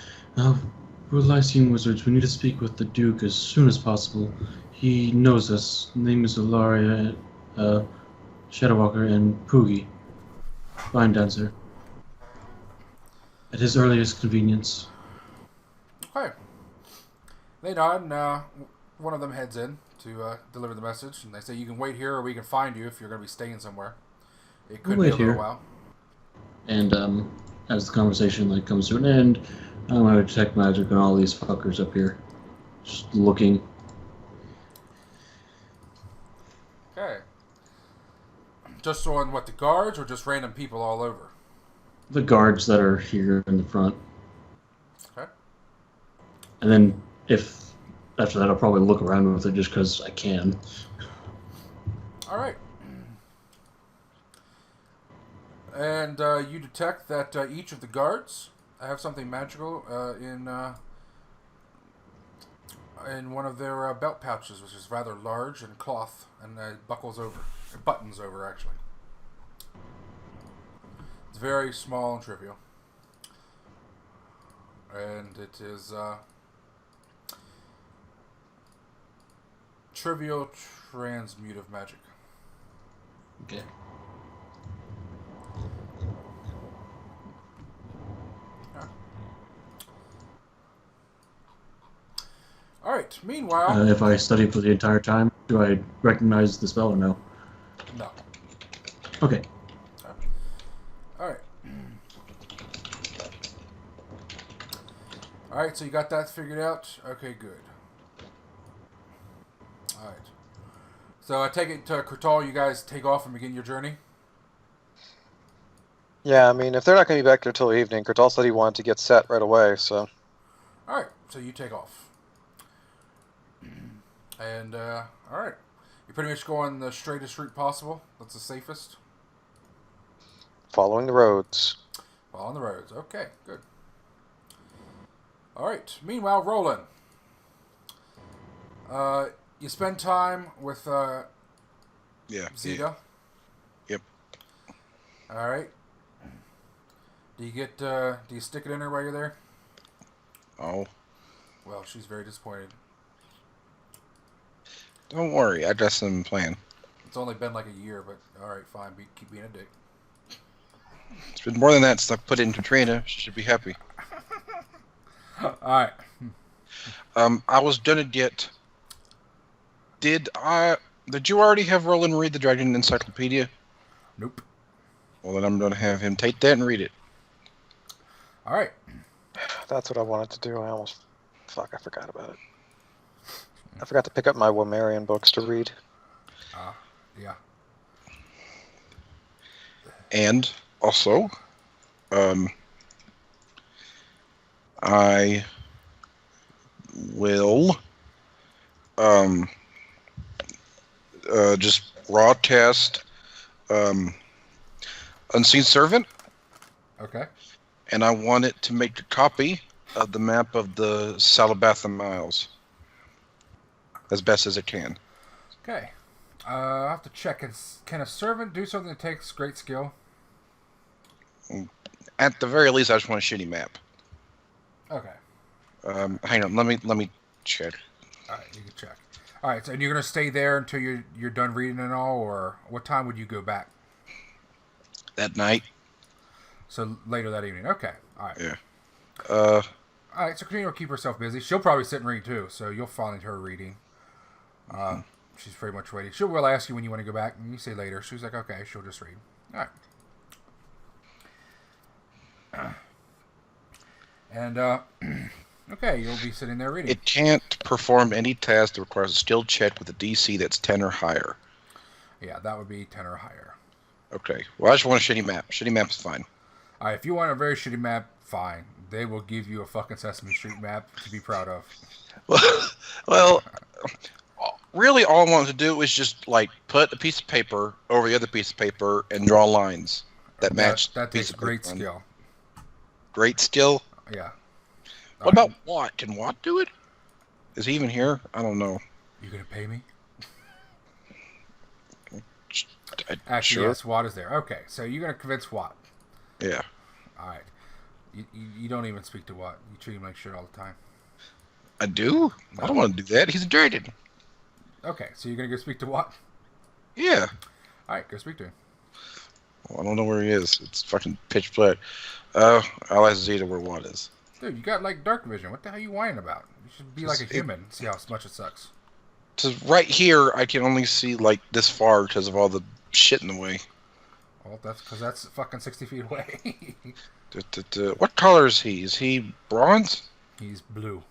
We're Lyceum wizards. We need to speak with the Duke as soon as possible. He knows us. His name is Ilaria, Shadowwalker, and Poogie. Fine dancer. At his earliest convenience. Okay. They nod, and one of them heads in to deliver the message. And they say, you can wait here, or we can find you if you're going to be staying somewhere. It could be a little while. And as the conversation comes to an end, I'm going to detect magic on all these fuckers up here. Just looking. Okay. Just on the guards, or just random people all over? The guards that are here in the front. Okay. And then, after that, I'll probably look around with it just because I can. Alright. And you detect that each of the guards have something magical in in one of their belt pouches, which is rather large and cloth, and buckles over. It buttons over, actually. It's very small and trivial. And it is trivial transmutive magic. Okay. Alright, meanwhile... if I study for the entire time, do I recognize the spell or no? No. Okay. Alright. Alright, so you got that figured out? Okay, good. Alright. So I take it to Kurtal, you guys take off and begin your journey? Yeah, I mean, if they're not going to be back there till evening, Kurtal said he wanted to get set right away, so... Alright, so you take off. And, alright. You pretty much go on the straightest route possible. That's the safest. Following the roads. Following the roads. Okay, good. Alright. Meanwhile, Rolun. You spend time with, Zeta. Yep. Alright. Do you stick it in her while you're there? Oh. Well, she's very disappointed. Don't worry, I got some plan. It's only been like a year, but alright, fine. Keep being a dick. It's been more than that since I put in Katrina. She should be happy. Alright. I was gonna get... Did you already have Rolun read the Dragon Encyclopedia? Nope. Well, then I'm gonna have him take that and read it. Alright. That's what I wanted to do. Fuck, I forgot about it. I forgot to pick up my Womerian books to read. Yeah. And also, I will just broadcast Unseen Servant. Okay. And I want it to make a copy of the map of the Salabathan Isles as best as it can. Okay. I'll have to check. Can a servant do something that takes great skill? At the very least, I just want a shitty map. Okay. Hang on, let me check. Alright, you can check. Alright, so you're gonna stay there until you're done reading and all, or what time would you go back? That night. So later that evening. Okay. Alright. Yeah. Alright, so Katrina will keep herself busy. She'll probably sit and read too, so you'll find her reading. She's pretty much ready. She will ask you when you want to go back, and you say later. She's like, okay, she'll just read. Alright. And, okay, you'll be sitting there reading. It can't perform any task that requires a skill check with a DC that's 10 or higher. Yeah, that would be 10 or higher. Okay. Well, I just want a shitty map. Shitty map's fine. Alright, if you want a very shitty map, fine. They will give you a fucking Sesame Street map to be proud of. Well, really all I wanted to do was just, like, put a piece of paper over the other piece of paper and draw lines that match. That takes great skill. Great skill? Yeah. What about Watt? Can Watt do it? Is he even here? I don't know. You gonna pay me? Actually, sure. Yes, Watt is there. Okay, so you're gonna convince Watt. Yeah. Alright. You don't even speak to Watt. You treat him like shit all the time. I do? No. I don't want to do that. He's a dragon. Okay, so you're gonna go speak to Watt? Yeah. Alright, go speak to him. Well, I don't know where he is. It's fucking pitch black. I'll ask Zeta where Watt is. Dude, you got, like, dark vision. What the hell are you whining about? You should be like a human and see how much it sucks. Because right here, I can only see, like, this far because of all the shit in the way. Well, that's because that's fucking 60 feet away. What color is he? Is he bronze? He's blue.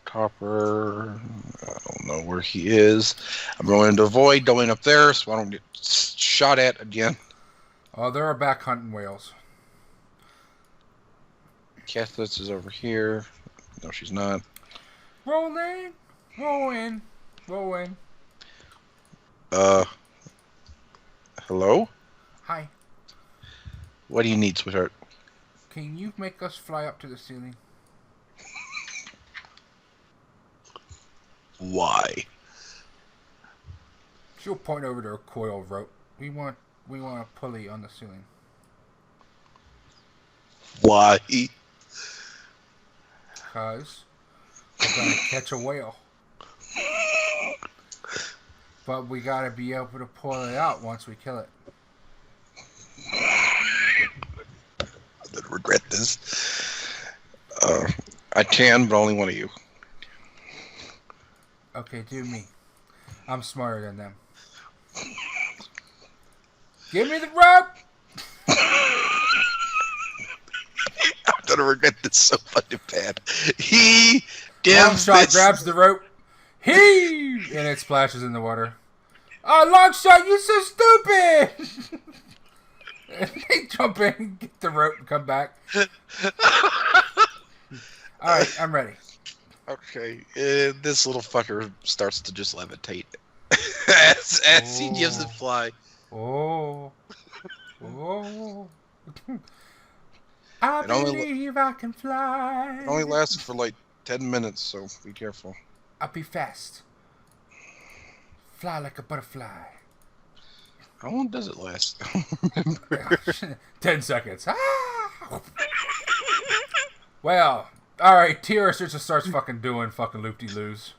Copper. I don't know where he is. I'm going to avoid going up there so I don't get shot at again. Oh, they're back hunting whales. Catholic is over here. No, she's not. Rolling. Rolling. Rolling. Hello? Hi. What do you need, sweetheart? can you make us fly up to the ceiling? Why? She'll point over to her coil of rope. We want a pulley on the ceiling. Why? Because we're gonna catch a whale. But we gotta be able to pull it out once we kill it. I'm gonna regret this. I can, but only one of you. Okay, do me. I'm smarter than them. Give me the rope! I'm gonna regret this so fucking bad. He gives Longshot grabs the rope. Heave! And it splashes in the water. Oh, Longshot, you so stupid! And they jump in, get the rope, and come back. Alright, I'm ready. Okay, this little fucker starts to just levitate as he gives it fly. Oh. I believe I can fly. It only lasts for like 10 minutes, so be careful. I'll be fast. Fly like a butterfly. How long does it last? I don't remember. 10 seconds. Ah! Well, alright, Tira just starts fucking doing fucking loop-de-loos.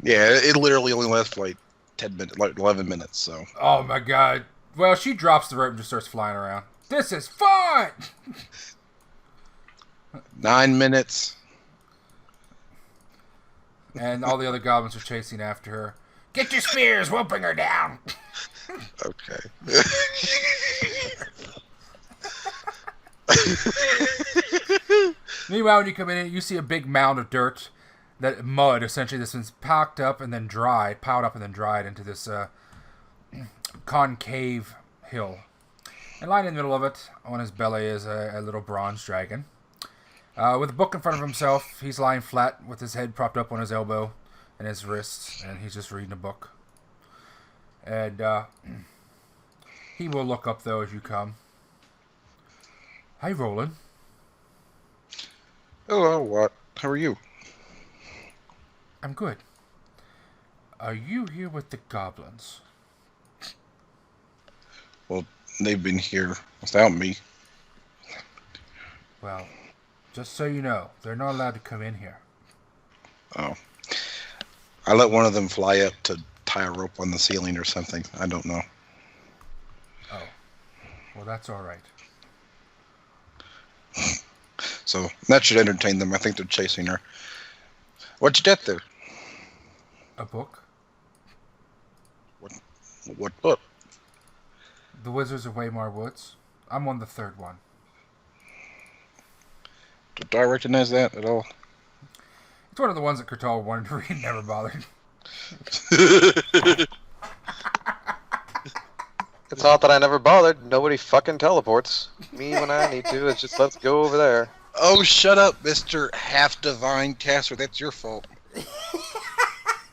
Yeah, it literally only lasts for like 10 minutes, like 11 minutes, so. Oh my god. Well, she drops the rope and just starts flying around. This is fun! 9 minutes. And all the other goblins are chasing after her. Get your spears, we'll bring her down! Okay. Meanwhile, when you come in, you see a big mound of dirt, that mud, essentially, that's been piled up and then dried into this concave hill. And lying in the middle of it, on his belly, is a little bronze dragon. With a book in front of himself, he's lying flat with his head propped up on his elbow and his wrists, and he's just reading a book. And he will look up, though, as you come. Hi, Rolun. Hello, what? How are you? I'm good. Are you here with the goblins? Well, they've been here without me. Well, just so you know, they're not allowed to come in here. Oh. I let one of them fly up to tie a rope on the ceiling or something. I don't know. Oh. Well, that's all right. So, that should entertain them. I think they're chasing her. What'd you get there? A book? What book? The Wizards of Waymar Woods. I'm on the third one. Do I recognize that at all? It's one of the ones that Kurtal wanted to read and never bothered. It's not that I never bothered. Nobody fucking teleports. Me when I need to. It's just let's go over there. Oh, shut up, Mr. Half-Divine Caster. That's your fault.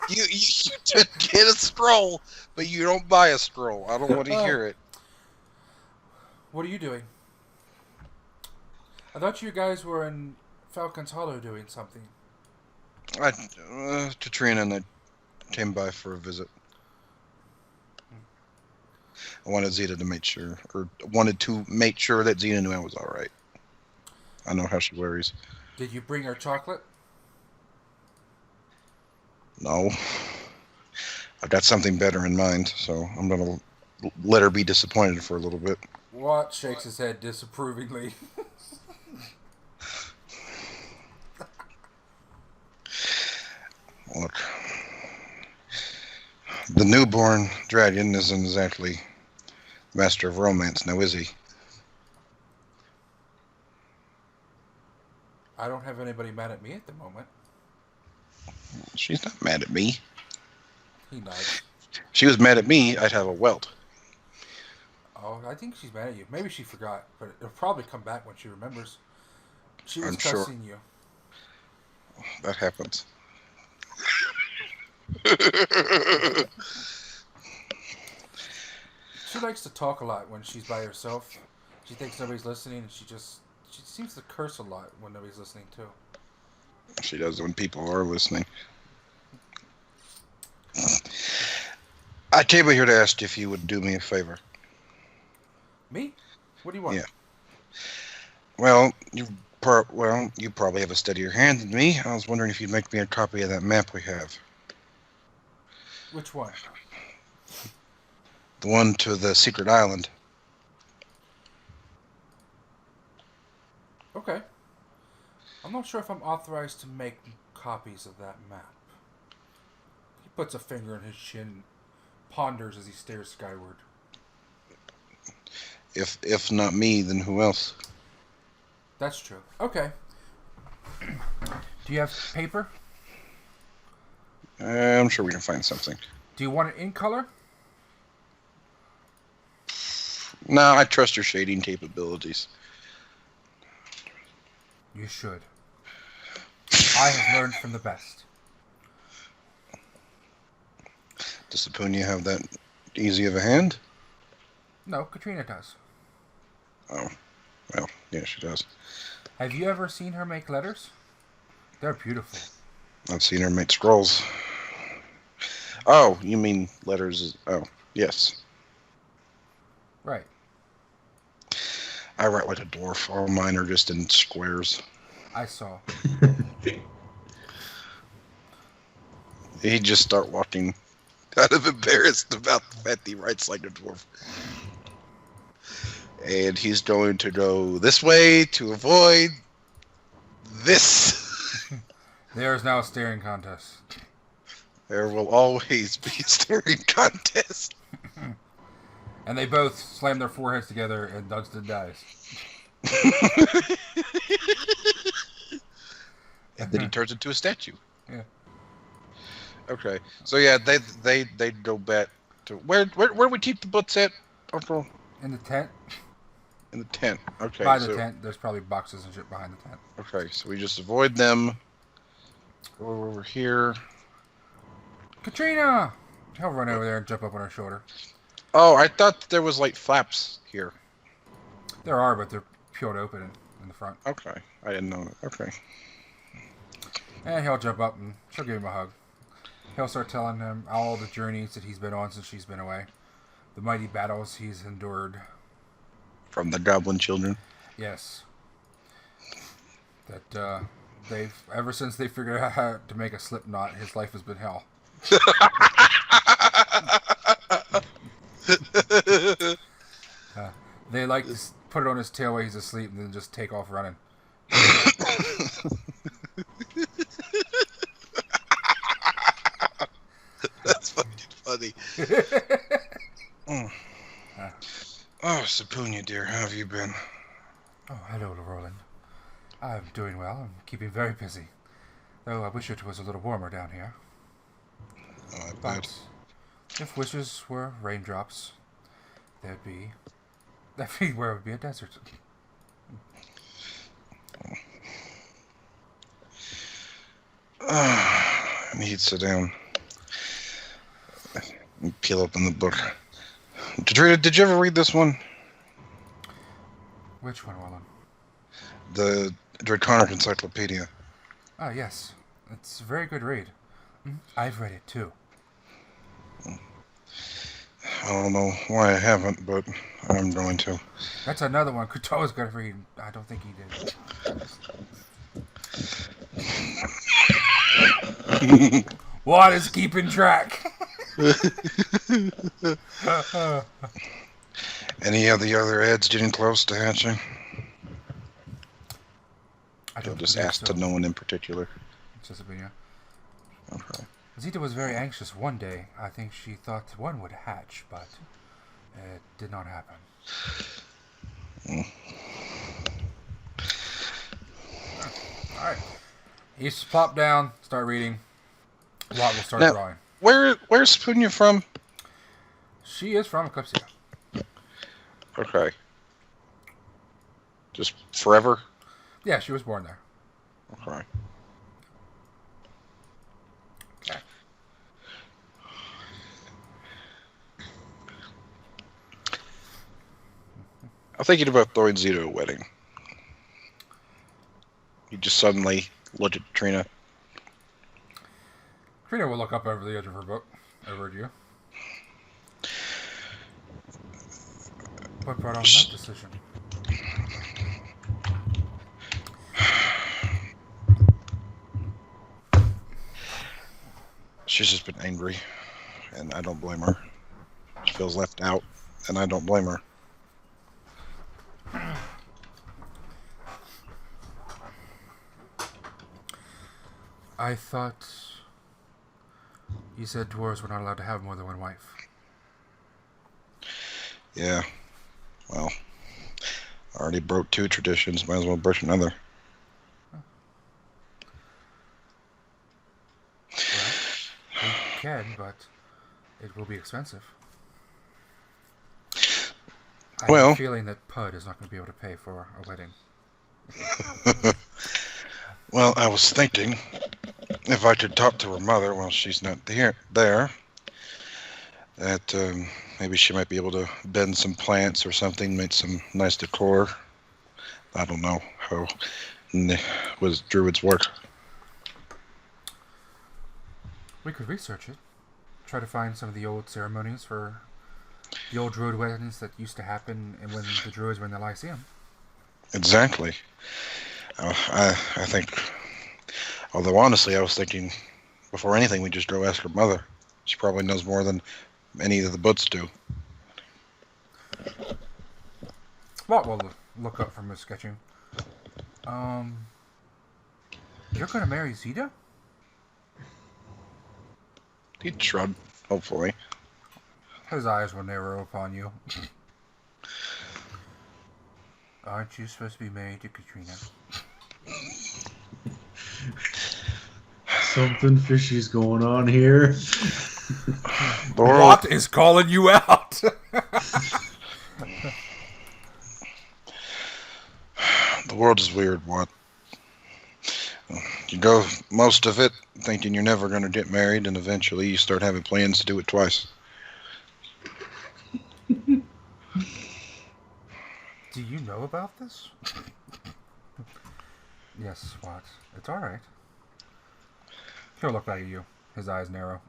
You just get a scroll, but you don't buy a scroll. I don't want to hear it. What are you doing? I thought you guys were in Falcon's Hollow doing something. Katrina and I came by for a visit. I wanted Zeta to make sure, or wanted to make sure that Zeta knew I was all right. I know how she worries. Did you bring her chocolate? No. I've got something better in mind, so I'm going to let her be disappointed for a little bit. Watt shakes his head disapprovingly. Look, the newborn dragon isn't exactly master of romance, now is he? I don't have anybody mad at me at the moment. She's not mad at me. He nods. If she was mad at me, I'd have a welt. Oh, I think she's mad at you. Maybe she forgot, but it'll probably come back when she remembers. She was I'm sure. cussing you. That happens. She likes to talk a lot when she's by herself. She thinks nobody's listening, and she She seems to curse a lot when nobody's listening, too. She does when people are listening. I came here to ask if you would do me a favor. Me? What do you want? Yeah. Well, you probably have a steadier hand than me. I was wondering if you'd make me a copy of that map we have. Which one? The one to the secret island. Okay. I'm not sure if I'm authorized to make copies of that map. He puts a finger in his chin, ponders as he stares skyward. If not me, then who else? That's true. Okay. Do you have paper? I'm sure we can find something. Do you want it in color? No, I trust your shading capabilities. You should. I have learned from the best. Does Sapunia have that easy of a hand? No, Katrina does. Oh, well, yeah, she does. Have you ever seen her make letters? They're beautiful. I've seen her make scrolls. Oh, you mean letters? Oh, yes. Right. I write like a dwarf. All mine are just in squares. I saw. He'd just start walking kind of embarrassed about the fact he writes like a dwarf. And he's going to go this way to avoid this. There is now a staring contest. There will always be a staring contest. And they both slam their foreheads together and Dunstan dies. And then he turns into a statue. Yeah. Okay. So yeah, they go back to where we keep the books at, Uncle? In the tent? In the tent. Okay. By the tent, there's probably boxes and shit behind the tent. Okay, so we just avoid them. Go over here. Katrina! He'll run over there and jump up on her shoulder. Oh, I thought there was like flaps here. There are, but they're peeled open in the front. Okay, I didn't know that. Okay. And he'll jump up and she'll give him a hug. He'll start telling him all the journeys that he's been on since she's been away. The mighty battles he's endured. From the goblin children. Yes. That they've ever since they figured out how to make a slip knot, his life has been hell. They like to put it on his tail while he's asleep and then just take off running. That's fucking funny. Oh, Sapunia, dear, how have you been? Oh, hello, Rolun. I'm doing well. I'm keeping very busy. Though I wish it was a little warmer down here. Oh, I bet. But if wishes were raindrops, everywhere would be a desert. I need to sit down and peel open the book. Katrina, did you ever read this one? Which one, Rolun? The Draconic Encyclopedia. Oh, yes. It's a very good read. I've read it, too. I don't know why I haven't, but I'm going to. That's another one Kurtal's got to read. I don't think he did. What is keeping track? Any of the other Eds getting close to hatching? I don't just ask to no one in particular. Okay. Zita was very anxious one day. I think she thought one would hatch, but it did not happen. Alright. You just plop down, start reading. Lot will start drawing. Where's Sapunia from? She is from Eclipsia. Okay. Just forever? Yeah, she was born there. Okay. I'm thinking about throwing Zito a wedding. He just suddenly looked at Trina. Trina will look up over the edge of her book, over at you. What brought on that decision? She's just been angry, and I don't blame her. She feels left out, and I don't blame her. I thought you said dwarves were not allowed to have more than one wife. Yeah. Well, I already broke 2 traditions. Might as well break another. Well, we can, but it will be expensive. I have a feeling that Pud is not going to be able to pay for a wedding. Well, I was thinking if I could talk to her mother while she's not there, that maybe she might be able to bend some plants or something, make some nice decor. I don't know how was druids work. We could research it. Try to find some of the old ceremonies for the old druid weddings that used to happen when the druids were in the Lyceum. Exactly. I think, although honestly, I was thinking before anything, we just go ask her mother. She probably knows more than any of the books do. What will look up from his sketching? You're going to marry Zeta? He'd shrug, hopefully. His eyes will narrow upon you. Aren't you supposed to be married to Katrina? Something fishy's going on here. What is calling you out? The world is weird, what? You go most of it thinking you're never going to get married, and eventually you start having plans to do it twice. Do you know about this? Yes, what? It's alright. He'll look back at you. His eyes narrow.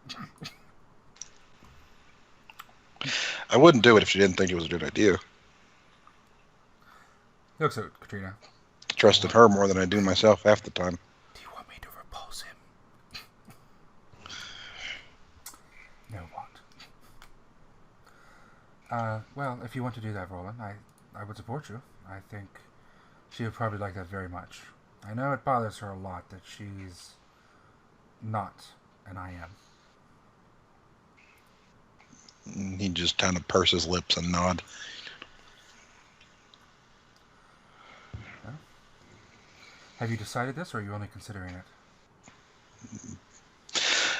I wouldn't do it if she didn't think it was a good idea. He looks at Katrina. I trusted her more than I do myself half the time. Do you want me to repulse him? No, what? Well, if you want to do that, Rolun, I would support you. I think she would probably like that very much. I know it bothers her a lot that she's not and I am. He just kind of purse his lips and nod. Well, have you decided this, or are you only considering it?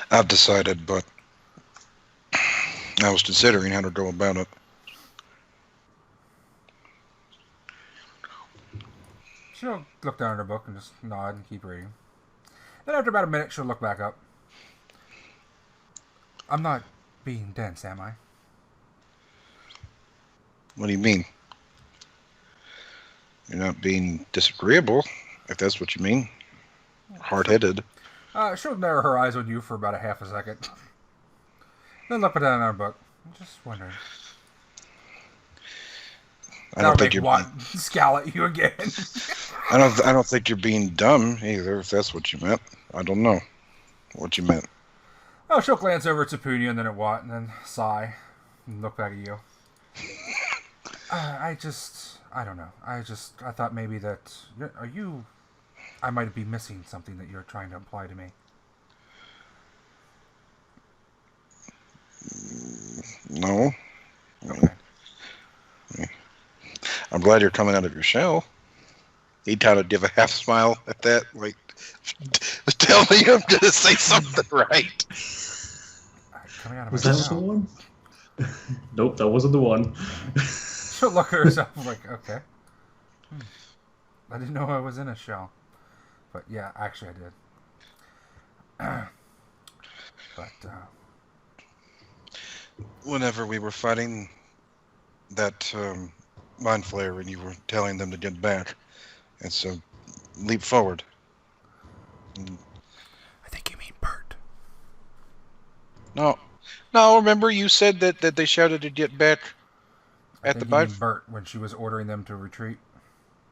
I've decided, but I was considering how to go about it. She'll look down at her book and just nod and keep reading. Then after about a minute, she'll look back up. I'm not being dense, am I? What do you mean? You're not being disagreeable, if that's what you mean. Hard-headed. She'll narrow her eyes on you for about a half a second. Then look down at her book. I'm just wondering. I don't think you're scowl at you again. I don't think you're being dumb either, if that's what you meant. I don't know what you meant. Oh, she'll glance over at Sapunia and then at Watt and then sigh and look back at you. I don't know. I thought maybe that I might be missing something that you're trying to imply to me. No. Okay. I'm glad you're coming out of your shell. He'd kind of give a half smile at that, like, tell me I'm going to say something right. Coming out of Was my that shell. the one? Nope, that wasn't the one. She'll look at herself like, okay. I didn't know I was in a shell. But yeah, actually I did. But, Whenever we were fighting that mind flayer and you were telling them to get back, and so leap forward, I think you mean Bert. No, remember you said that they shouted to get back at the boat? Bert when she was ordering them to retreat.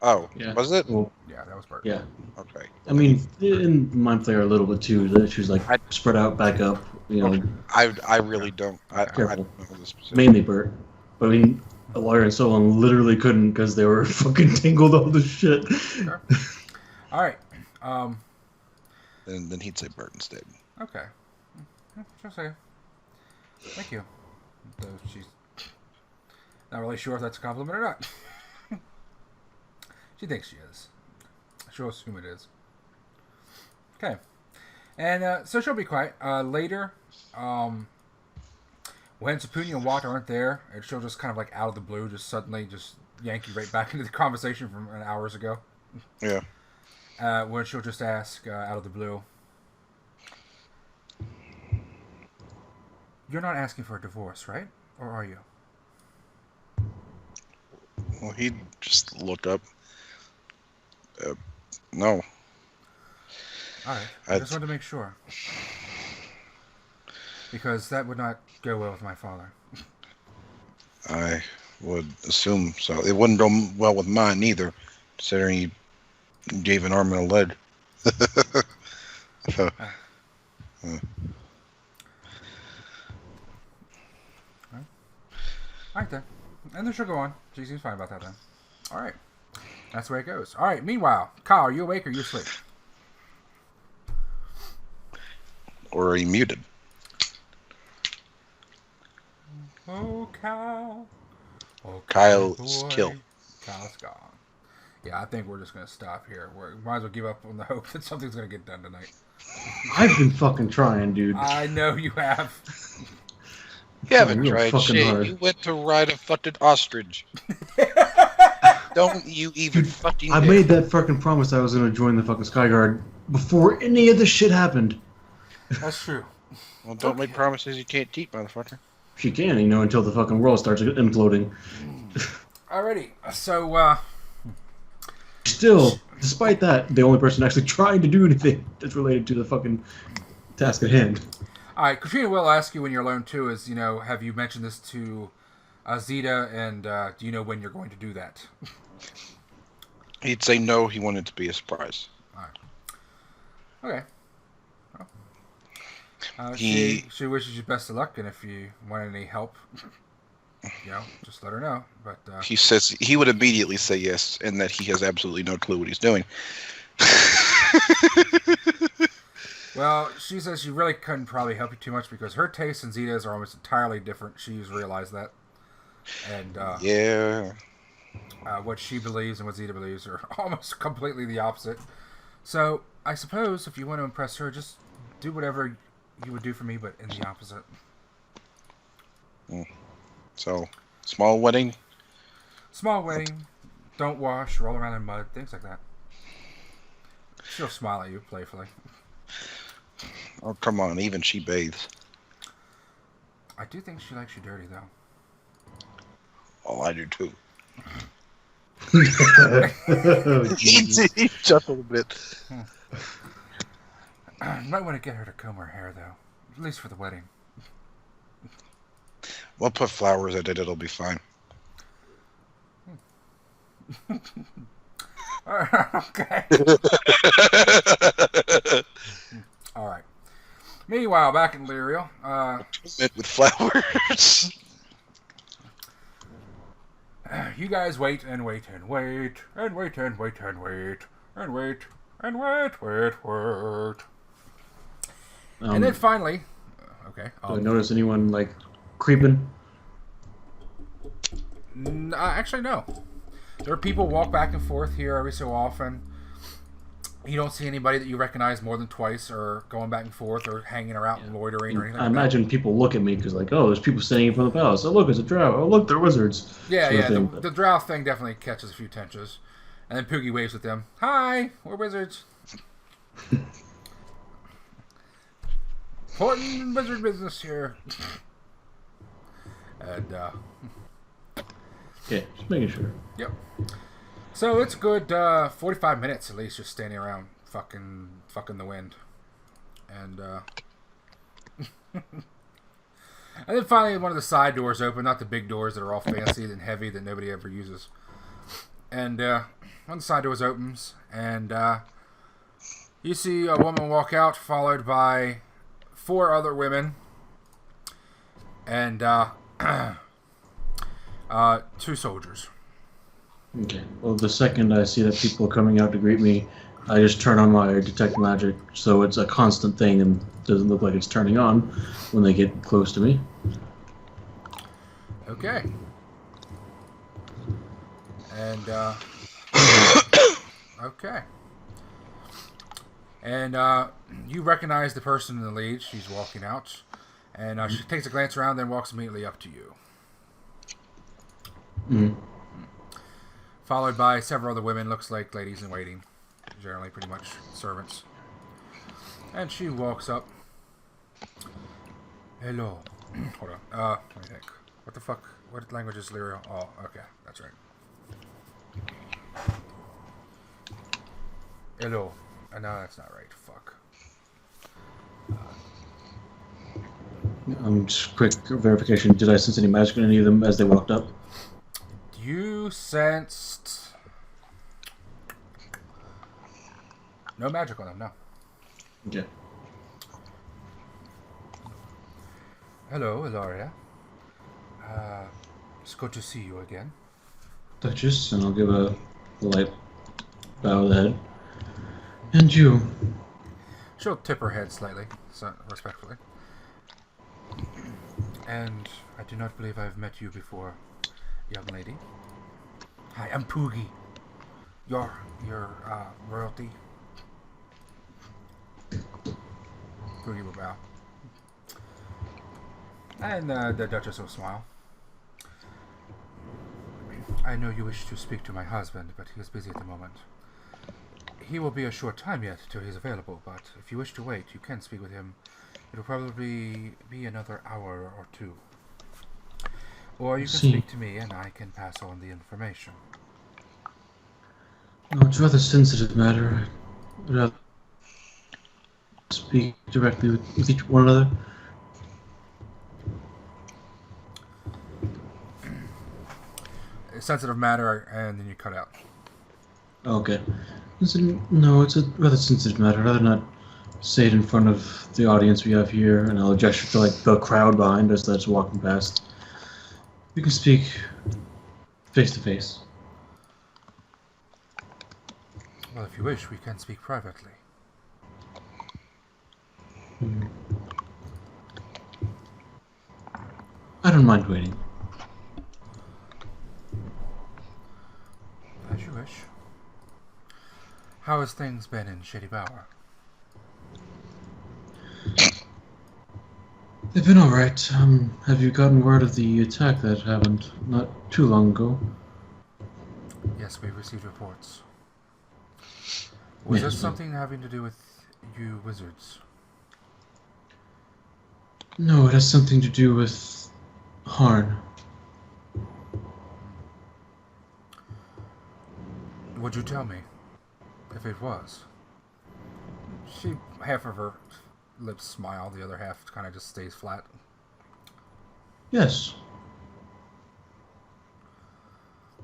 Oh, Yeah. was it? Well, Yeah, that was Bert. yeah. Okay. I mean, in Mind Flayer a little bit too. That she was like spread out, back up. You know, I really don't. I Careful. don't know the specifics. mainly Bert. But I mean, Ilaria and Sollyn literally couldn't because they were fucking tangled all the shit. Sure. All right. Then he'd say Bert instead. Okay. Just say thank you. Though she's not really sure if that's a compliment or not. She thinks she is. She'll assume it is. Okay. And so she'll be quiet. Later, when Sapuni and Watt aren't there, and she'll just kind of like out of the blue, just suddenly just yank you right back into the conversation from hours ago. Yeah. When she'll just ask out of the blue, "You're not asking for a divorce, right? Or are you?" Well, he'd just look up. No. Alright, I just wanted to make sure. Because that would not go well with my father. I would assume so. It wouldn't go well with mine either, considering he gave an arm and a leg. Alright then. And then she'll go on. She seems fine about that then. Alright. That's the way it goes. Alright, meanwhile, Kyle, are you awake or are you asleep? Or are you muted? Oh, Kyle. Oh, Kyle's boy. killed. Kyle's gone. Yeah, I think we're just going to stop here. We might as well give up on the hope that something's going to get done tonight. I've been fucking trying, dude. I know you have. You haven't Real tried fucking shit. hard. You went to ride a fucking ostrich. Don't you even fucking I dare. made that fucking promise I was gonna join the fucking Skyguard before any of this shit happened. That's true. Well, don't make promises you can't keep, motherfucker. She can, until the fucking world starts imploding. Alrighty. So, Still, despite that, the only person actually trying to do anything that's related to the fucking task at hand. alright, Katrina will ask you when you're alone too is, have you mentioned this to Zeta, and do you know when you're going to do that? He'd say no, he wanted to be a surprise. Okay. Well, she wishes you best of luck, and if you want any help, just let her know. But He says he would immediately say yes, and that he has absolutely no clue what he's doing. well, she says she really couldn't probably help you too much because her tastes and Zeta's are almost entirely different. She's realized that. And Yeah. what she believes and what Zeta believes are almost completely the opposite. So I suppose if you want to impress her, just do whatever you would do for me, but in the opposite. So, small wedding. Small wedding, don't wash, roll around in mud, things like that. She'll smile at you playfully. Oh, come on, even she bathes. I do think she likes you dirty, though. Oh, I do too. Oh, Jesus. He chuckled a bit. You might want to get her to comb her hair, though. At least for the wedding. We'll put flowers in it, it'll be fine. Okay. Alright. Meanwhile, back in Leriel, With flowers. you guys wait and wait and wait and wait and wait and wait and wait and wait. And then finally, okay. Do I notice anyone like creeping? Actually, no. There are people walk back and forth here every so often. You don't see anybody that you recognize more than twice, or going back and forth, or hanging around and loitering, or anything. I imagine people look at me because, like, oh, there's people standing in front of the palace. Oh, look, it's a drow. Oh, look, they're wizards. Yeah, sort of yeah. thing. The drow thing definitely catches a few tensions, and then Poogie waves with them. Hi, we're wizards. Important wizard business here. And Yeah, just making sure. yep. So it's good 45 minutes at least just standing around fucking the wind. And and then finally one of the side doors open, not the big doors that are all fancy and heavy that nobody ever uses. And one of the side doors opens, and you see a woman walk out, followed by 4 other women, and 2 soldiers. Okay. Well, the second I see that people are coming out to greet me, I just turn on my detect magic, so it's a constant thing and doesn't look like it's turning on when they get close to me. Okay. And okay. And you recognize the person in the lead. She's walking out, and she takes a glance around, then walks immediately up to you. Mm-hmm. Followed by several other women, looks like ladies in waiting. Generally pretty much servants. And she walks up. Hello. Hold on. Let me think. What the fuck? What language is Leriel? Oh, okay. That's right. Hello. No, that's not right. Fuck. Just quick verification. Did I sense any magic in any of them as they walked up? You sensed... No magic on them, no. Okay. Hello, Ilaria. It's good to see you again. Duchess, and I'll give a light bow of the head. And you. She'll tip her head slightly, so respectfully. And I do not believe I've met you before, young lady. Hi, I'm Poogie. Your royalty. Poogie will bow. And the Duchess will smile. I know you wish to speak to my husband, but he is busy at the moment. He will be a short time yet till he's available, but if you wish to wait, you can speak with him. It'll probably be another hour or 2. Or you can speak to me and I can pass on the information. No, it's a rather sensitive matter. I'd rather speak directly with each one another. A sensitive matter, and then you cut out. Okay. No, it's a rather sensitive matter. I'd rather not say it in front of the audience we have here, and I'll gesture to like the crowd behind us that's walking past. We can speak face to face. Well, if you wish, we can speak privately. I don't mind waiting. As you wish. How has things been in Shady Bower? They've been alright. Have you gotten word of the attack that happened not too long ago? Yes, we've received reports. Was Yes, this something having to do with you wizards? No, it has something to do with Harn. Would you tell me if it was? Half of her lips smile, the other half kind of just stays flat. Yes.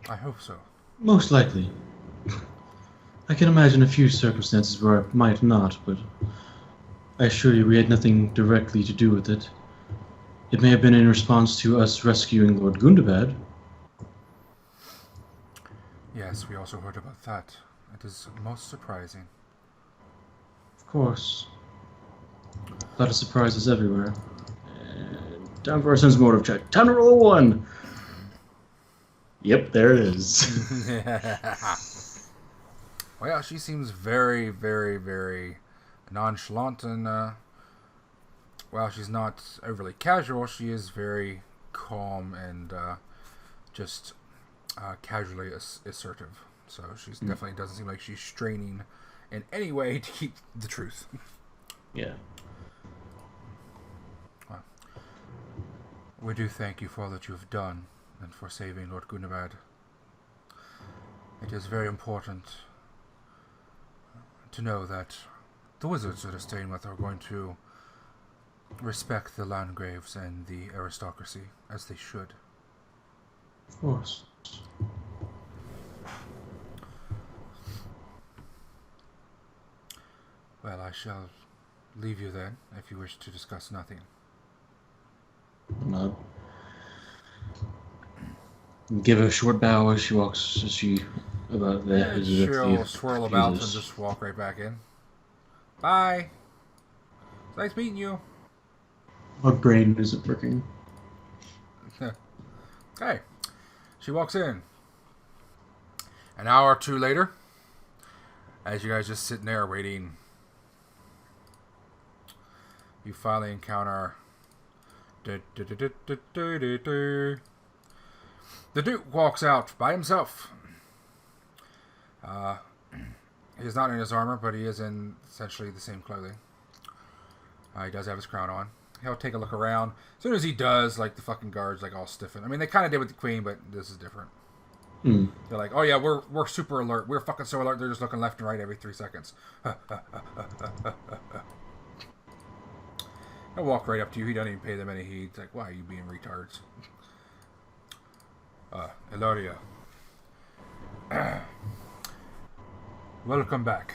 I hope so. Most likely. I can imagine a few circumstances where it might not, but I assure you we had nothing directly to do with it. It may have been in response to us rescuing Lord Gundabad. Yes, we also heard about that. It is most surprising. Of course. A lot of surprises everywhere. And time for our sense motive check. Time to roll a 1! Yep, there it is. Well, yeah, she seems very, very, very nonchalant, and while she's not overly casual, she is very calm and just casually assertive. So she's definitely doesn't seem like she's straining in any way to keep the truth. Yeah. Well, we do thank you for all that you have done and for saving Lord Gundabad. It is very important to know that the wizards that are staying with are going to respect the Landgraves and the aristocracy, as they should. Of course. Well, I shall leave you then, if you wish to discuss nothing. Nod. Give a short bow as she walks. As she about there. And she'll swirl about and just walk right back in. Bye. It's nice meeting you. My brain isn't working. Okay. She walks in. An hour or two later, as you guys just sitting there waiting, you finally encounter the Duke walks out by himself. He's not in his armor, but he is in essentially the same clothing. He does have his crown on. He'll take a look around. As soon as he does, like, the fucking guards, like, all stiffen. I mean, they kind of did with the queen, but this is different. Mm. They're like, oh yeah, we're super alert. We're fucking so alert. They're just looking left and right every 3 seconds. He'll walk right up to you. He doesn't even pay them any heed. He's like, why are you being retards? Ilaria. Welcome back.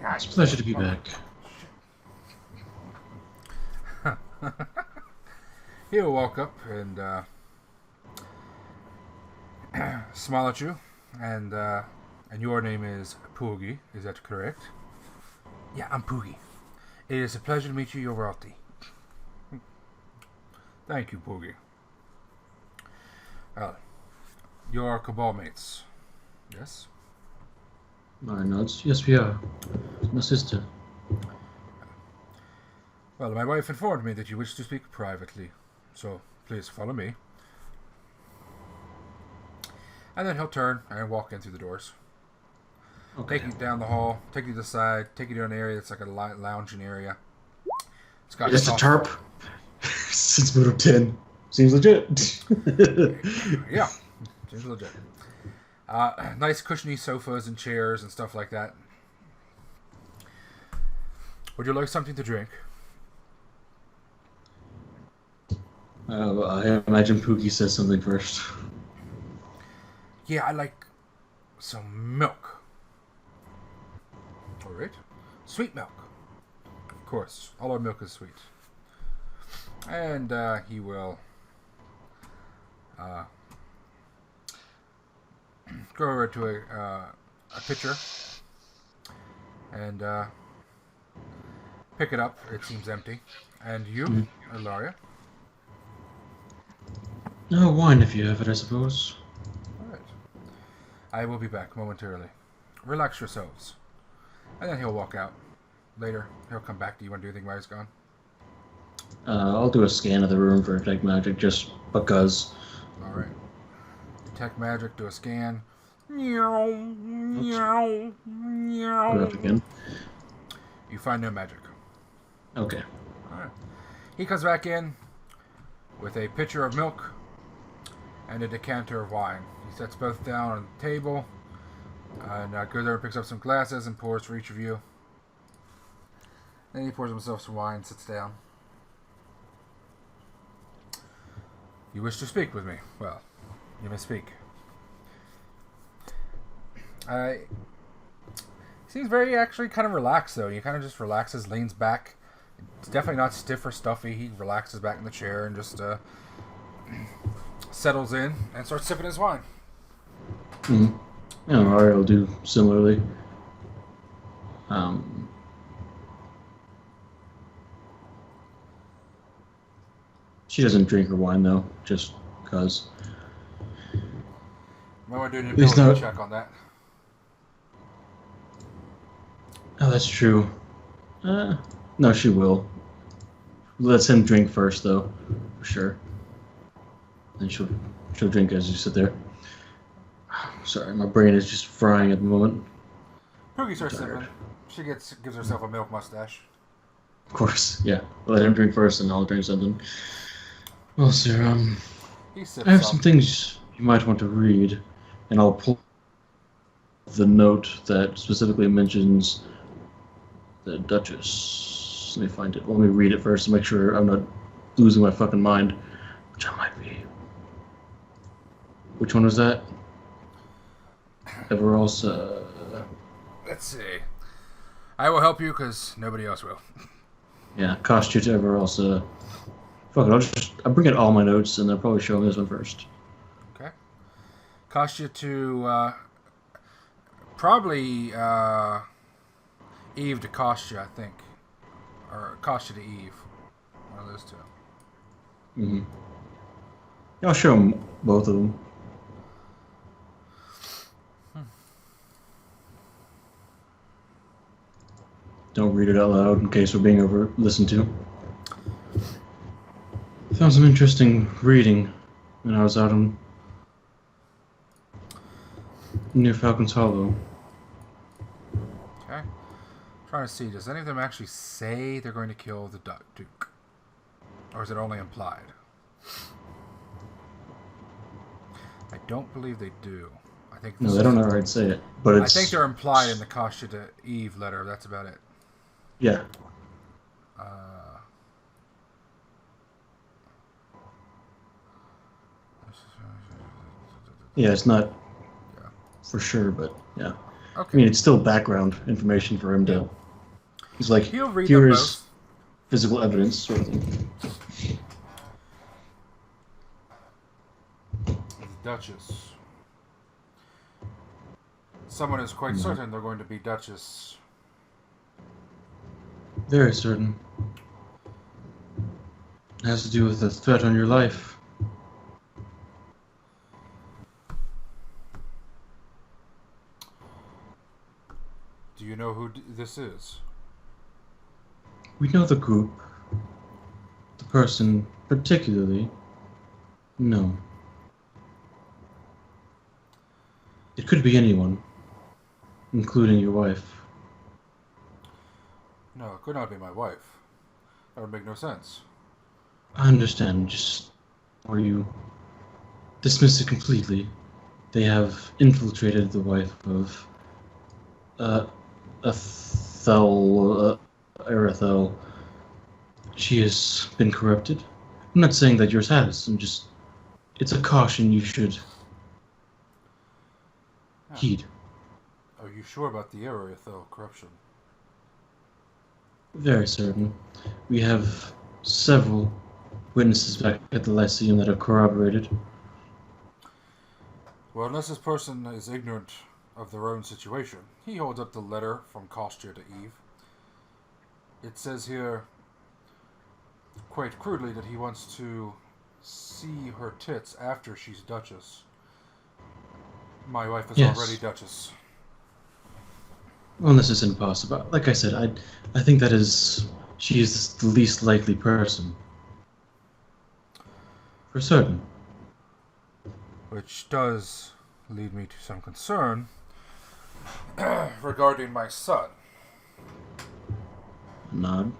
It's a pleasure to be back. He'll walk up and smile at you, and your name is Poogie, is that correct? Yeah, I'm Poogie. It is a pleasure to meet you, Your Royalty. Thank you, Poogie. Your cabal mates, yes? Mara nods. Yes, we are. My sister. Well, my wife informed me that you wish to speak privately, so please follow me. And then he'll turn and walk in through the doors. Okay. Take you down the hall, take you to the side, take you to an area that's like a lounging area. It's got Just a tarp. Since we 10. Seems legit. Yeah, seems legit. Nice cushiony sofas and chairs and stuff like that. Would you like something to drink? I imagine Pookie says something first. Yeah, I like some milk. Alright. Sweet milk. Of course. All our milk is sweet. And he will go over to a pitcher and pick it up. It seems empty. And you, Ilaria? No wine if you have it, I suppose. Alright. I will be back momentarily. Relax yourselves. And then he'll walk out. Later, he'll come back. Do you want to do anything while he's gone? I'll do a scan of the room for detect magic just because. Alright. Detect magic, do a scan. Meow, meow, meow. Put it up again. You find no magic. Okay. Alright. He comes back in with a pitcher of milk and a decanter of wine. He sets both down on the table and goes over and picks up some glasses and pours for each of you. Then he pours himself some wine and sits down. You wish to speak with me? Well, you may speak. He seems very actually kind of relaxed though. He kind of just relaxes, leans back. It's definitely not stiff or stuffy. He relaxes back in the chair and just settles in and starts sipping his wine. Mm-hmm. Yeah, Ari will do similarly. She doesn't drink her wine though, just because. Might want to do an ability check on that. Oh, that's true. No, she will. Let's him drink first, though, for sure. Then she'll drink as you sit there. Sorry, my brain is just frying at the moment. Poogie starts sipping. She gives herself a milk mustache. Of course, yeah. Let him drink first, and I'll drink something. Well, sir, He sips I have up. some things you might want to read, and I'll pull the note that specifically mentions the Duchess. Let me find it. Let me read it first to make sure I'm not losing my fucking mind, which I might be. Which one was that? Everalsa. Let's see. I will help you because nobody else will. Yeah, Kostya to Everalsa. Fuck it, I'll bring in all my notes and I'll probably show them this one first. Okay. Kostya to probably Eve to Kostya, I think. Or Kostya to Eve. One of those two. Mm-hmm. I'll show them both of them. Don't read it out loud in case we're being listened to. Found some interesting reading when I was out near Falcon's Hollow. Okay. Trying to see, does any of them actually say they're going to kill the Duke? Or is it only implied? I don't believe they do. I think no, they don't know how I'd say it, but it's... I think they're implied in the Kostya to Eve letter. That's about it. Yeah. Yeah, it's not for sure, but yeah. Okay. I mean, it's still background information for him to... He's like, here is physical evidence, sort of thing. The Duchess. Someone is quite certain they're going to be Duchess. Very certain. It has to do with the threat on your life. Do you know who this is? We know the group. The person particularly. No. It could be anyone, including your wife. No, it could not be my wife. That would make no sense. I understand, or you dismiss it completely. They have infiltrated the wife of Arathel. She has been corrupted. I'm not saying that yours has. It's a caution you should heed. Are you sure about the Arathel corruption? Very certain. We have several witnesses back at the Lyceum that have corroborated. Well, unless this person is ignorant of their own situation. He holds up the letter from Kostya to Eve. It says here, quite crudely, that he wants to see her tits after she's Duchess. My wife is already Duchess. Well, this is impossible. Like I said, I think she is the least likely person. For certain. Which does lead me to some concern regarding my son. Nod.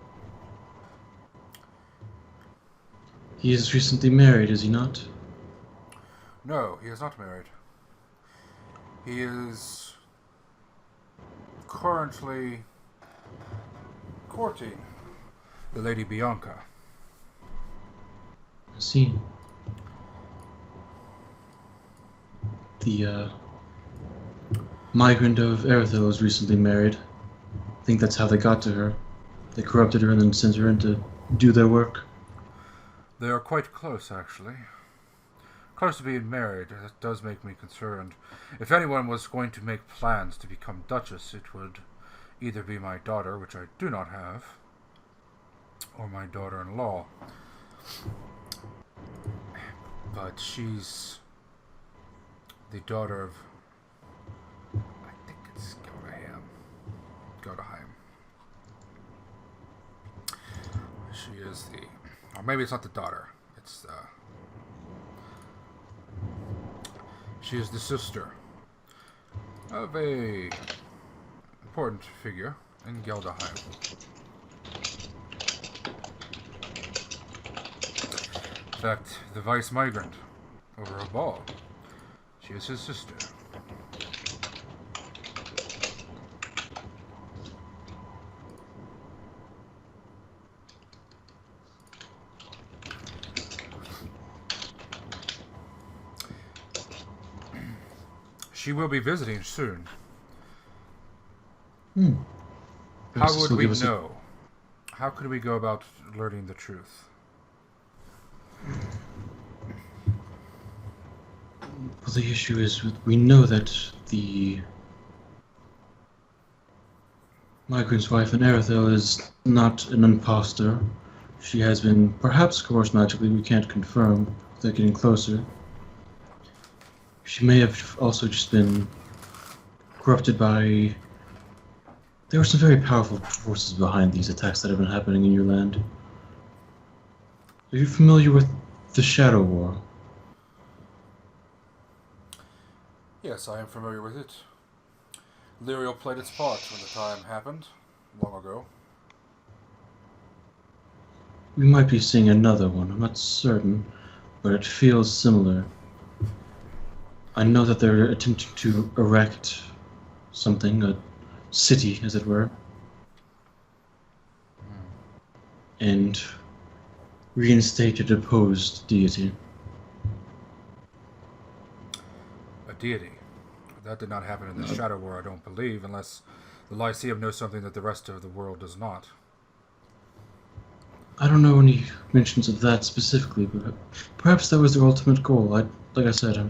He is recently married, is he not? No, he is not married. He is currently courting the Lady Bianca. I see. The migrant of Arathel was recently married. I think that's how they got to her. They corrupted her and then sent her in to do their work. They are quite close, actually. Close to being married. That does make me concerned. If anyone was going to make plans to become Duchess, it would either be my daughter, which I do not have, or my daughter-in-law. But she's the daughter of, I think it's Godaheim. She is or maybe it's not the daughter. It's she is the sister of a important figure in Gelderheim. In fact, the vice migrant over a ball. She is his sister. she will be visiting soon. Perhaps How this would will we give us know? How could we go about learning the truth? Well, the issue is we know that the migrant's wife, Aradia, is not an imposter. She has been perhaps coerced magically. We can't confirm without getting closer. She may have also just been corrupted by... There were some very powerful forces behind these attacks that have been happening in your land. Are you familiar with the Shadow War? Yes, I am familiar with it. Leriel played its part when the time happened, long ago. We might be seeing another one. I'm not certain, but it feels similar. I know that they're attempting to erect something, a city, as it were, and reinstate a deposed deity. A deity. That did not happen in the Shadow War, I don't believe, unless the Lyceum knows something that the rest of the world does not. I don't know any mentions of that specifically, but perhaps that was their ultimate goal. Like I said,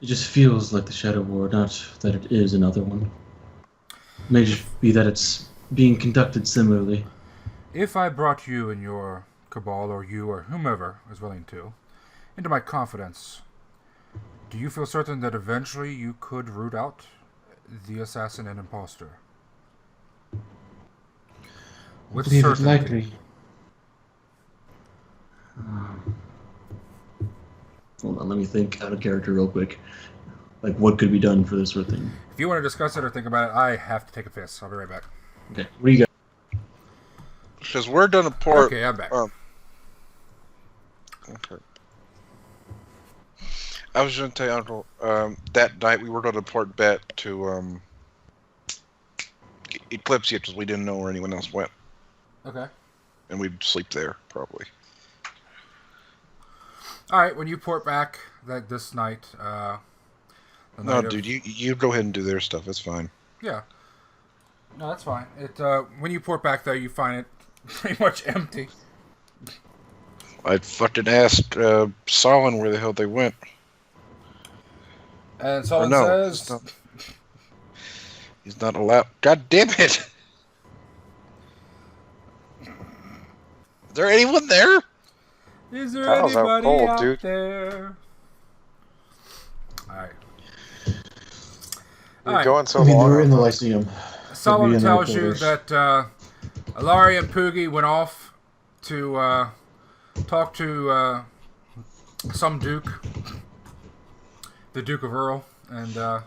it just feels like the Shadow War, not that it is another one. It may just be that it's being conducted similarly. If I brought you and your cabal, or you or whomever is willing to, into my confidence, do you feel certain that eventually you could root out the assassin and imposter? With Believe it certainty. likely. Hold on, let me think out of character real quick. Like, what could be done for this sort of thing? If you want to discuss it or think about it, I have to take a piss. I'll be right back. Okay, what do you got? Because we're done a port. Okay, I'm back. Okay. I was going to tell you, Uncle, that night we were going to port bet to Eclipsian because we didn't know where anyone else went. Okay. And we'd sleep there, probably. Alright, when you port back this night, No, dude, you go ahead and do their stuff. It's fine. Yeah. No, that's fine. When you port back, though, you find it pretty much empty. I fucking asked Sollyn where the hell they went. And Sollyn says... He's not allowed... God damn it! Is there anyone there? Is there Kyle's out anybody cold, out dude. there? Alright. You're going so I mean, long. we're in the Lyceum. Sollyn tells you quarters. that Ilaria and Poogie went off to talk to some duke, the Duke of Earl, and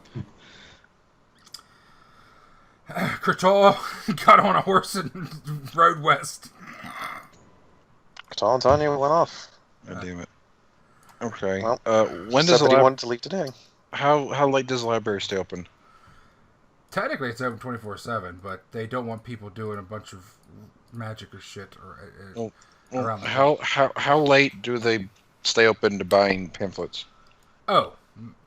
Kurtal got on a horse and rode west. Antonio went off. God damn it. Okay. Well, when said does that he wanted to leave today. how late does the library stay open? Technically, it's open 24/7, but they don't want people doing a bunch of magic or shit around the How late do they stay open to buying pamphlets? Oh,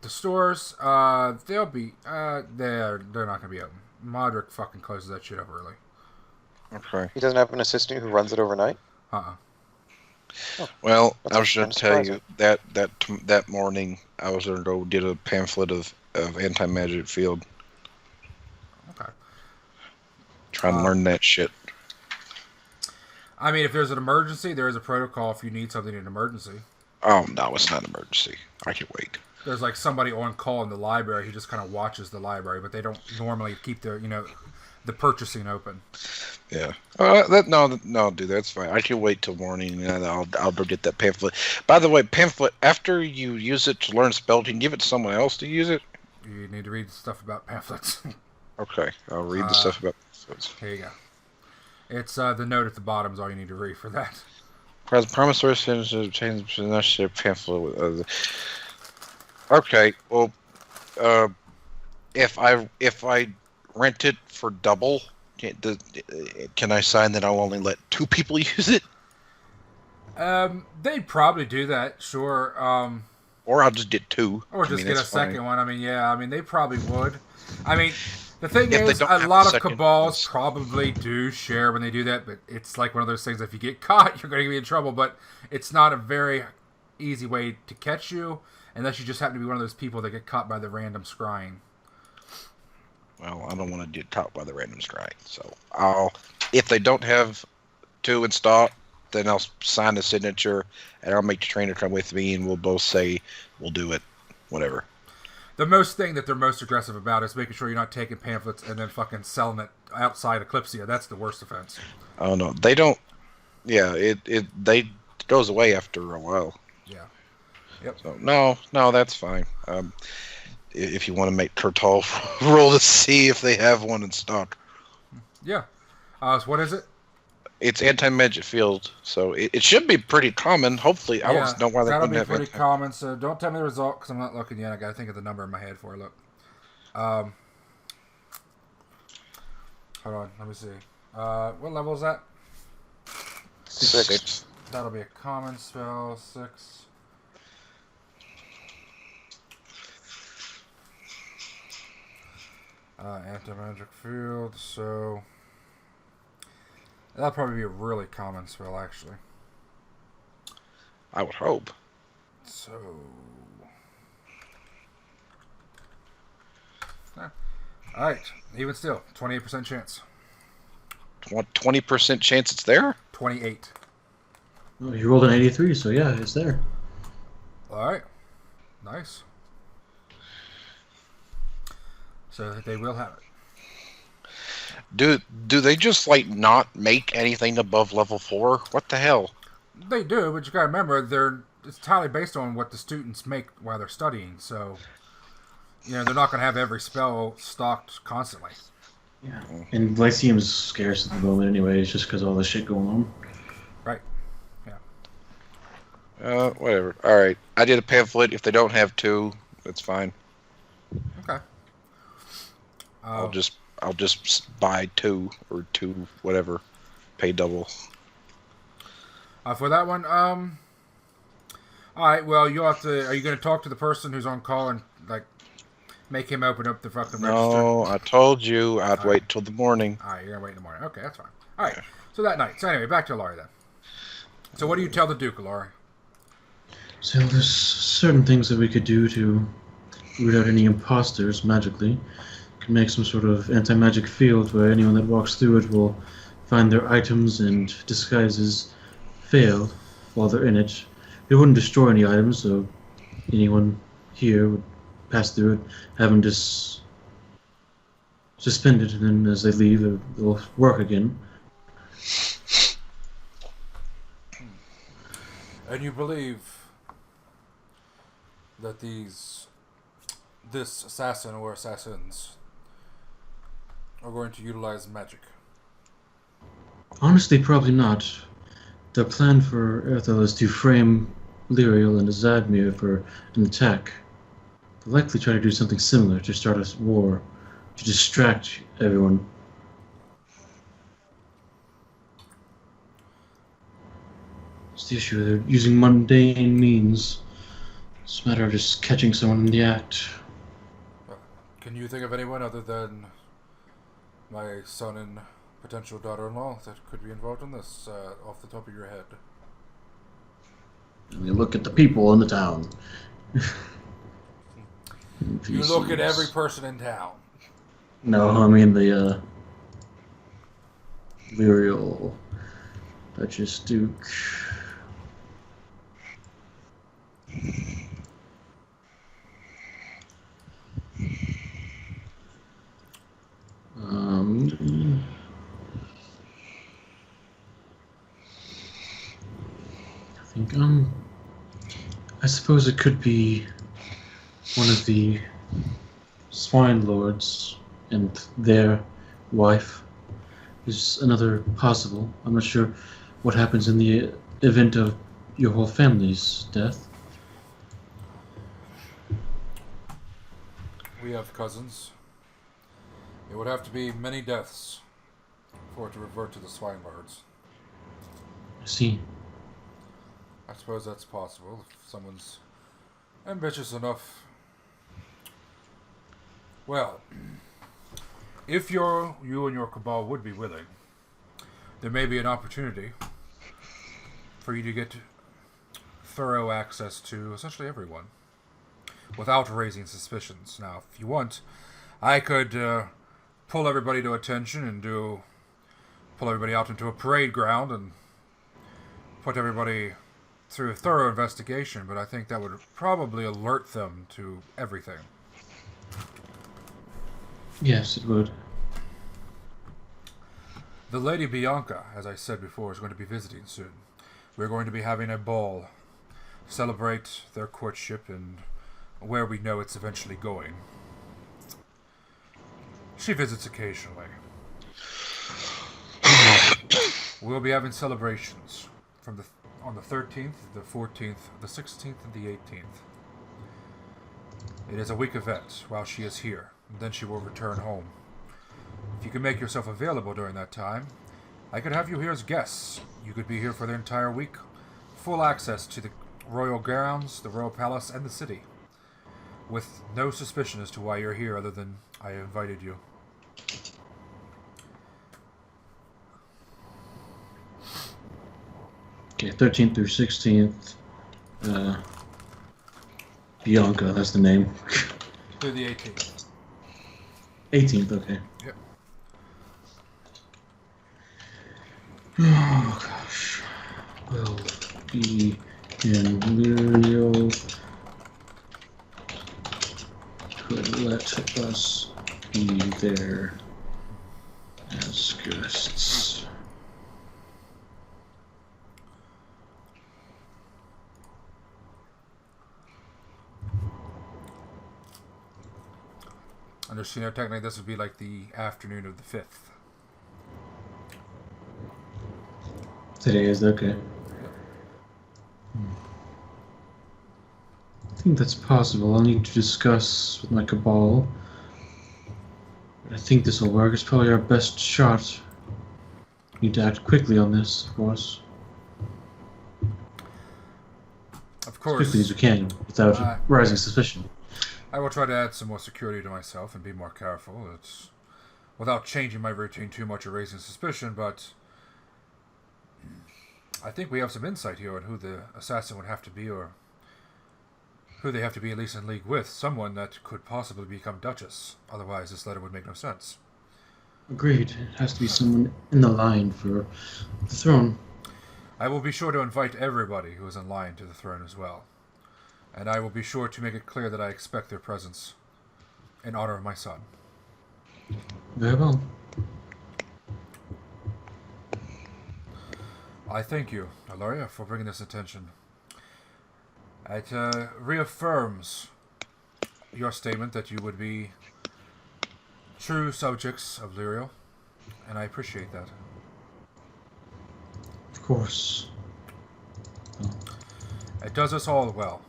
the stores, they'll be, they're not gonna be open. Modric fucking closes that shit up early. Okay. He doesn't have an assistant who runs it overnight? Well, That's I was going to tell you surprising. that morning I was going to go did a pamphlet of anti-magic field. Okay. Trying to learn that shit. I mean, if there's an emergency, there is a protocol if you need something in an emergency. Oh, no, it's not an emergency. I can wait. There's like somebody on call in the library who just kind of watches the library, but they don't normally keep the purchasing open. Yeah. No, dude, that's fine. I can wait till morning and I'll go get that pamphlet. By the way, pamphlet, after you use it to learn spells, you can give it to someone else to use it? You need to read stuff about pamphlets. Okay, I'll read the stuff about pamphlets. Here you go. It's the note at the bottom is all you need to read for that. Promissory change pamphlet. Okay, well, if I rent it for double, can I sign that I'll only let 2 people use it? They'd probably do that, sure. Or I'll just get 2. Or just get a second one. I mean, yeah. I mean, they probably would. I mean, the thing is, a lot of cabals probably do share when they do that, but it's like one of those things. If you get caught, you're going to be in trouble. But it's not a very easy way to catch you, unless you just happen to be one of those people that get caught by the random scrying. Well, I don't want to get caught by the random scrying, so if they don't have 2 in stock, then I'll sign the signature, and I'll make the trainer come with me, and we'll both say we'll do it, whatever. The most thing that they're most aggressive about is making sure you're not taking pamphlets and then fucking selling it outside Eclipsia. That's the worst offense. Oh no, they don't. Yeah, it goes away after a while. Yeah. Yep. So no, that's fine. If you want to make Kurtal roll to see if they have one in stock. Yeah. So what is it? It's anti-magic field, so it should be pretty common. Hopefully, I don't know why they wouldn't have it. That'll be pretty common, so don't tell me the result, because I'm not looking yet. I got to think of the number in my head for it. Look. Hold on, let me see. What level is that? 6. That'll be a common spell, 6. Anti-magic field, so... That'll probably be a really common spell, actually. I would hope. So... Alright, even still, 28% chance. 20% chance it's there? 28. Well, you rolled an 83, so yeah, it's there. Alright. Nice. So they will have it. Do they just like not make anything above level 4? What the hell? They do, but you gotta remember it's entirely based on what the students make while they're studying. So, they're not gonna have every spell stocked constantly. Yeah, and Lyceum's scarce at the moment anyway. It's just because of all the shit going on. Right. Yeah. Whatever. All right, I did a pamphlet. If they don't have 2, that's fine. Okay. I'll just buy 2 or 2 whatever, pay double. For that one, all right. Well, you'll have to. Are you going to talk to the person who's on call and make him open up the fucking register? No, I told you I'd wait till the morning. All right, you're gonna wait in the morning. Okay, that's fine. All right. So that night. So anyway, back to Ilaria then. So what do you tell the Duke, Ilaria? So there's certain things that we could do to root out any imposters magically. Can make some sort of anti-magic field where anyone that walks through it will find their items and disguises fail while they're in it. It wouldn't destroy any items, so anyone here would pass through it, have them just suspended, and then as they leave, they'll work again. And you believe that this assassin or assassins are going to utilize magic? Honestly, probably not. The plan for Erthel is to frame Leriel and Zadmir for an attack. They'll likely try to do something similar to start a war, to distract everyone. It's the issue. They're using mundane means. It's a matter of just catching someone in the act. Can you think of anyone other than my son and potential daughter-in-law that could be involved in this off the top of your head? And you look at the people in the town. You look at every person in town. No, I mean the Leriel, Duchess, Duke. I think I suppose it could be one of the swine lords and their wife is another possible. I'm not sure what happens in the event of your whole family's death. We have cousins. It would have to be many deaths for it to revert to the swine lords. I see. I suppose that's possible if someone's Ambitious enough. Well, if you and your cabal would be willing, there may be an opportunity for you to get thorough access to essentially everyone without raising suspicions. Now, if you want, I could pull everybody to attention and pull everybody out into a parade ground and put everybody through a thorough investigation, but I think that would probably alert them to everything. Yes, it would. The Lady Bianca, as I said before, is going to be visiting soon. We're going to be having a ball, celebrate their courtship and where we know it's eventually going. She visits occasionally. We'll be having celebrations on the 13th, the 14th, the 16th, and the 18th. It is a week event while she is here, and then she will return home. If you can make yourself available during that time, I could have you here as guests. You could be here for the entire week. Full access to the royal grounds, the royal palace, and the city. With no suspicion as to why you're here other than I invited you. Okay, 13th through 16th. Bianca, that's the name. Through the 18th. 18th, okay. Yep. Oh, gosh. Will be in Leriel. Could let us be there as guests. Understand, technically this would be like the afternoon of the 5th. Today is okay. I think that's possible. I'll need to discuss with my cabal. But I think this will work. It's probably our best shot. Need to act quickly on this, of course. Of As course. quickly as we can, without rising suspicion. I will try to add some more security to myself and be more careful. It's without changing my routine too much or raising suspicion, but I think we have some insight here on who the assassin would have to be, or who they have to be at least in league with. Someone that could possibly become Duchess. Otherwise, this letter would make no sense. Agreed. It has to be someone in the line for the throne. I will be sure to invite everybody who is in line to the throne as well. And I will be sure to make it clear that I expect their presence in honor of my son. Very well. I thank you, Ilaria, for bringing this attention. It reaffirms your statement that you would be true subjects of Leriel, and I appreciate that. Of course. It does us all well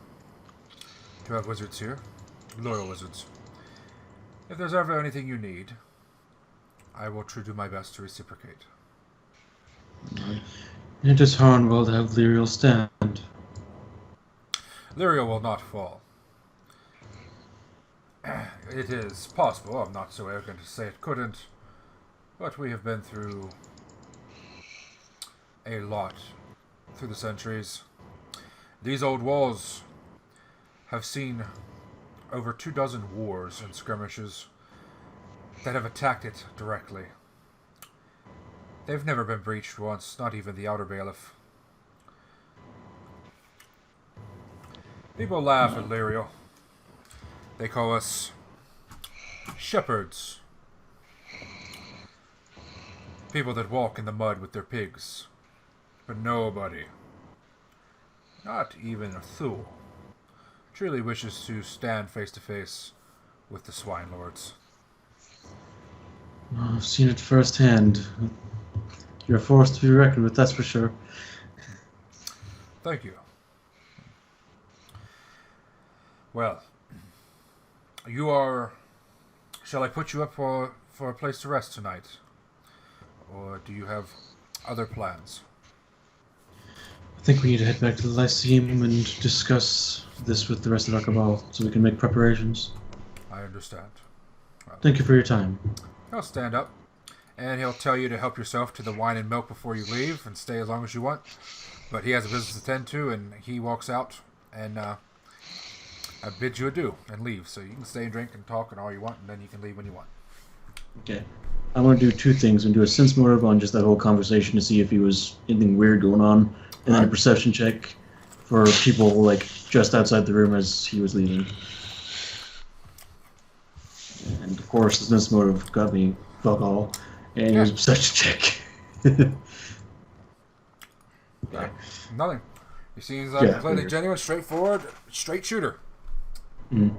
to have wizards here, loyal wizards. If there's ever anything you need, I will try to do my best to reciprocate. It is Harnwell to have Leriel stand. Leriel will not fall. It is possible, I'm not so arrogant to say it couldn't, but we have been through a lot through the centuries. These old walls have seen over 24 wars and skirmishes that have attacked it directly. They've never been breached once, not even the outer bailiff. People laugh at Leriel. They call us shepherds. People that walk in the mud with their pigs. But nobody, not even a Thule, truly wishes to stand face to face with the swine lords. Oh, I've seen it firsthand. You're a force to be reckoned with, that's for sure. Thank you. Well, you are... Shall I put you up for a place to rest tonight? Or do you have other plans? I think we need to head back to the Lyceum and discuss this with the rest of our cabal so we can make preparations. I understand. Thank you for your time. He'll stand up, and he'll tell you to help yourself to the wine and milk before you leave, and stay as long as you want. But he has a business to tend to, and he walks out, and I bid you adieu, and leave. So you can stay and drink and talk and all you want, and then you can leave when you want. Okay. I want to do two things. I'm going to do a sense motive on just that whole conversation to see if he was anything weird going on, and then a perception check for people like just outside the room as he was leaving. And of course, the sense motive got me fuck all, and it was a perception check. Okay. Nothing. He seems completely genuine, straightforward, straight shooter. Mm.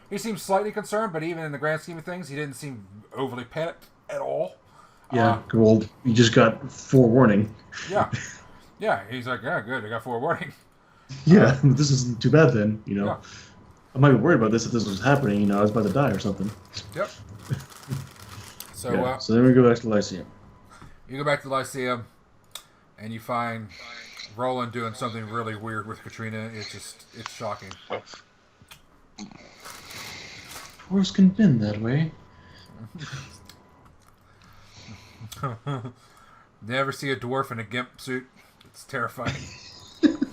He seems slightly concerned, but even in the grand scheme of things, he didn't seem overly panicked at all. Yeah, well, you just got forewarning. Yeah. Yeah, he's like, yeah, good, I got forewarning. Yeah, this isn't too bad then, you know. Yeah. I might be worried about this if this was happening, you know, I was about to die or something. Yep. So, so then we go back to the Lyceum. You go back to the Lyceum, and you find Rolun doing something really weird with Katrina. It's shocking. Horse can bend that way. Never see a dwarf in a gimp suit. It's terrifying.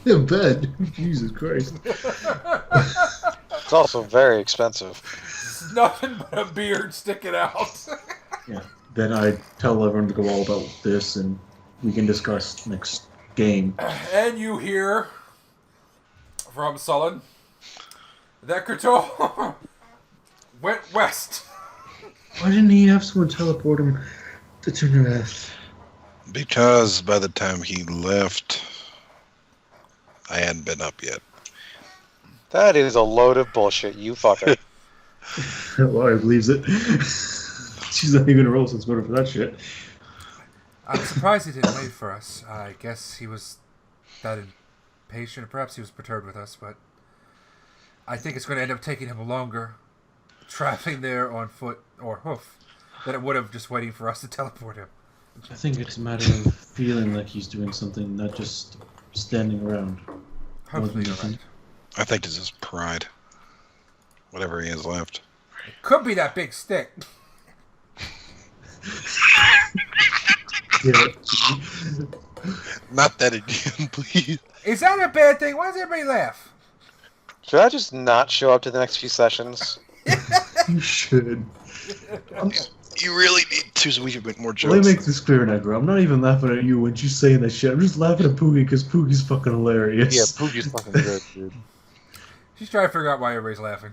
In bed. Jesus Christ. It's also very expensive. It's nothing but a beard sticking out. Yeah. Then I tell everyone to go all about this, and we can discuss next game. And you hear from Sollyn that Kurtal went west. Why didn't he have someone teleport him to Ternu Heath? Because by the time he left, I hadn't been up yet. That is a load of bullshit, you fucker. Laura believes it. She's not even gonna roll sense motive for that shit. I'm surprised he didn't wait for us. I guess he was that impatient, or perhaps he was perturbed with us, but I think it's going to end up taking him longer traveling there on foot or hoof than it would have just waiting for us to teleport him. I think it's a matter of feeling like he's doing something, not just standing around. Hopefully you're right. I think it's his pride. Whatever he has left. It could be that big stick. Yeah. Not that again, please. Is that a bad thing? Why does everybody laugh? Should I just not show up to the next few sessions? You should. You really need to, so we should make more jokes. Let me make this clear, Necro. I'm not even laughing at you when she's saying that shit. I'm just laughing at Poogie because Poogie's fucking hilarious. Yeah, Poogie's fucking good, dude. She's trying to figure out why everybody's laughing.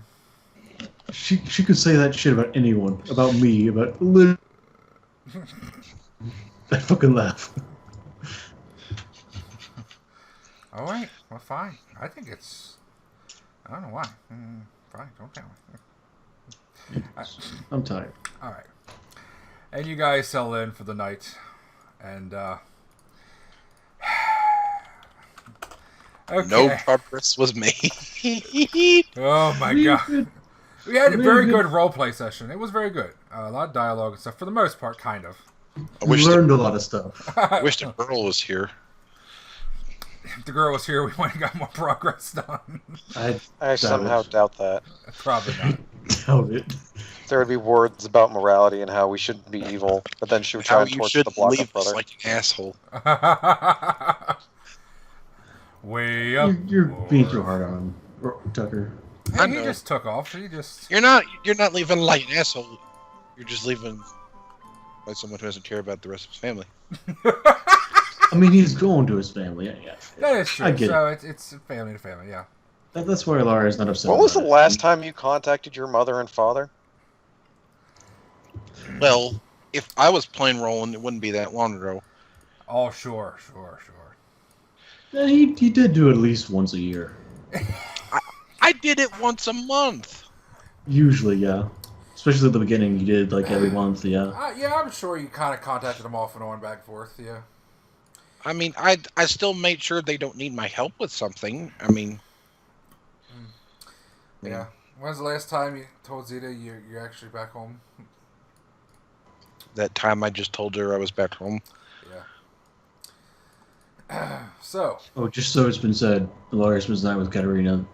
She could say that shit about anyone. About me. About literally. I fucking laugh. All right. Well, fine. I think it's... I don't know why. Fine. Don't tell me. I'm tired. All right. And you guys settle in for the night. And, okay. No progress was made. Oh, my God. We had a very good roleplay session. It was very good. A lot of dialogue and stuff. For the most part, kind of. We learned a lot of stuff. I wish the girl was here. If the girl was here, we might have got more progress done. I somehow doubt that. Probably not. Doubt it. There would be words about morality and how we shouldn't be evil, but then she would try and torture the Blokov brother. Like an asshole. Way up. You're being too hard on him, Tucker. Hey, he just took off. He just... You're not leaving like an asshole. You're just leaving like someone who doesn't care about the rest of his family. I mean, he's going to his family. Yeah. That is true. I get so it. it's family to family, yeah. That's why Ilaria is not upset. When was the about last time you contacted your mother and father? Well, if I was playing Rolun, it wouldn't be that long ago. Oh, sure. Yeah, he did do it at least once a year. I did it once a month. Usually, yeah. Especially at the beginning, you did like every month, yeah. Yeah, I'm sure you kind of contacted them off and on, back and forth, yeah. I mean, I still made sure they don't need my help with something. I mean... Yeah. When's the last time you told Zeta you're actually back home? That time I just told her I was back home. Yeah. So. Oh, just so it's been said, Ilaria spends the night with Katarina.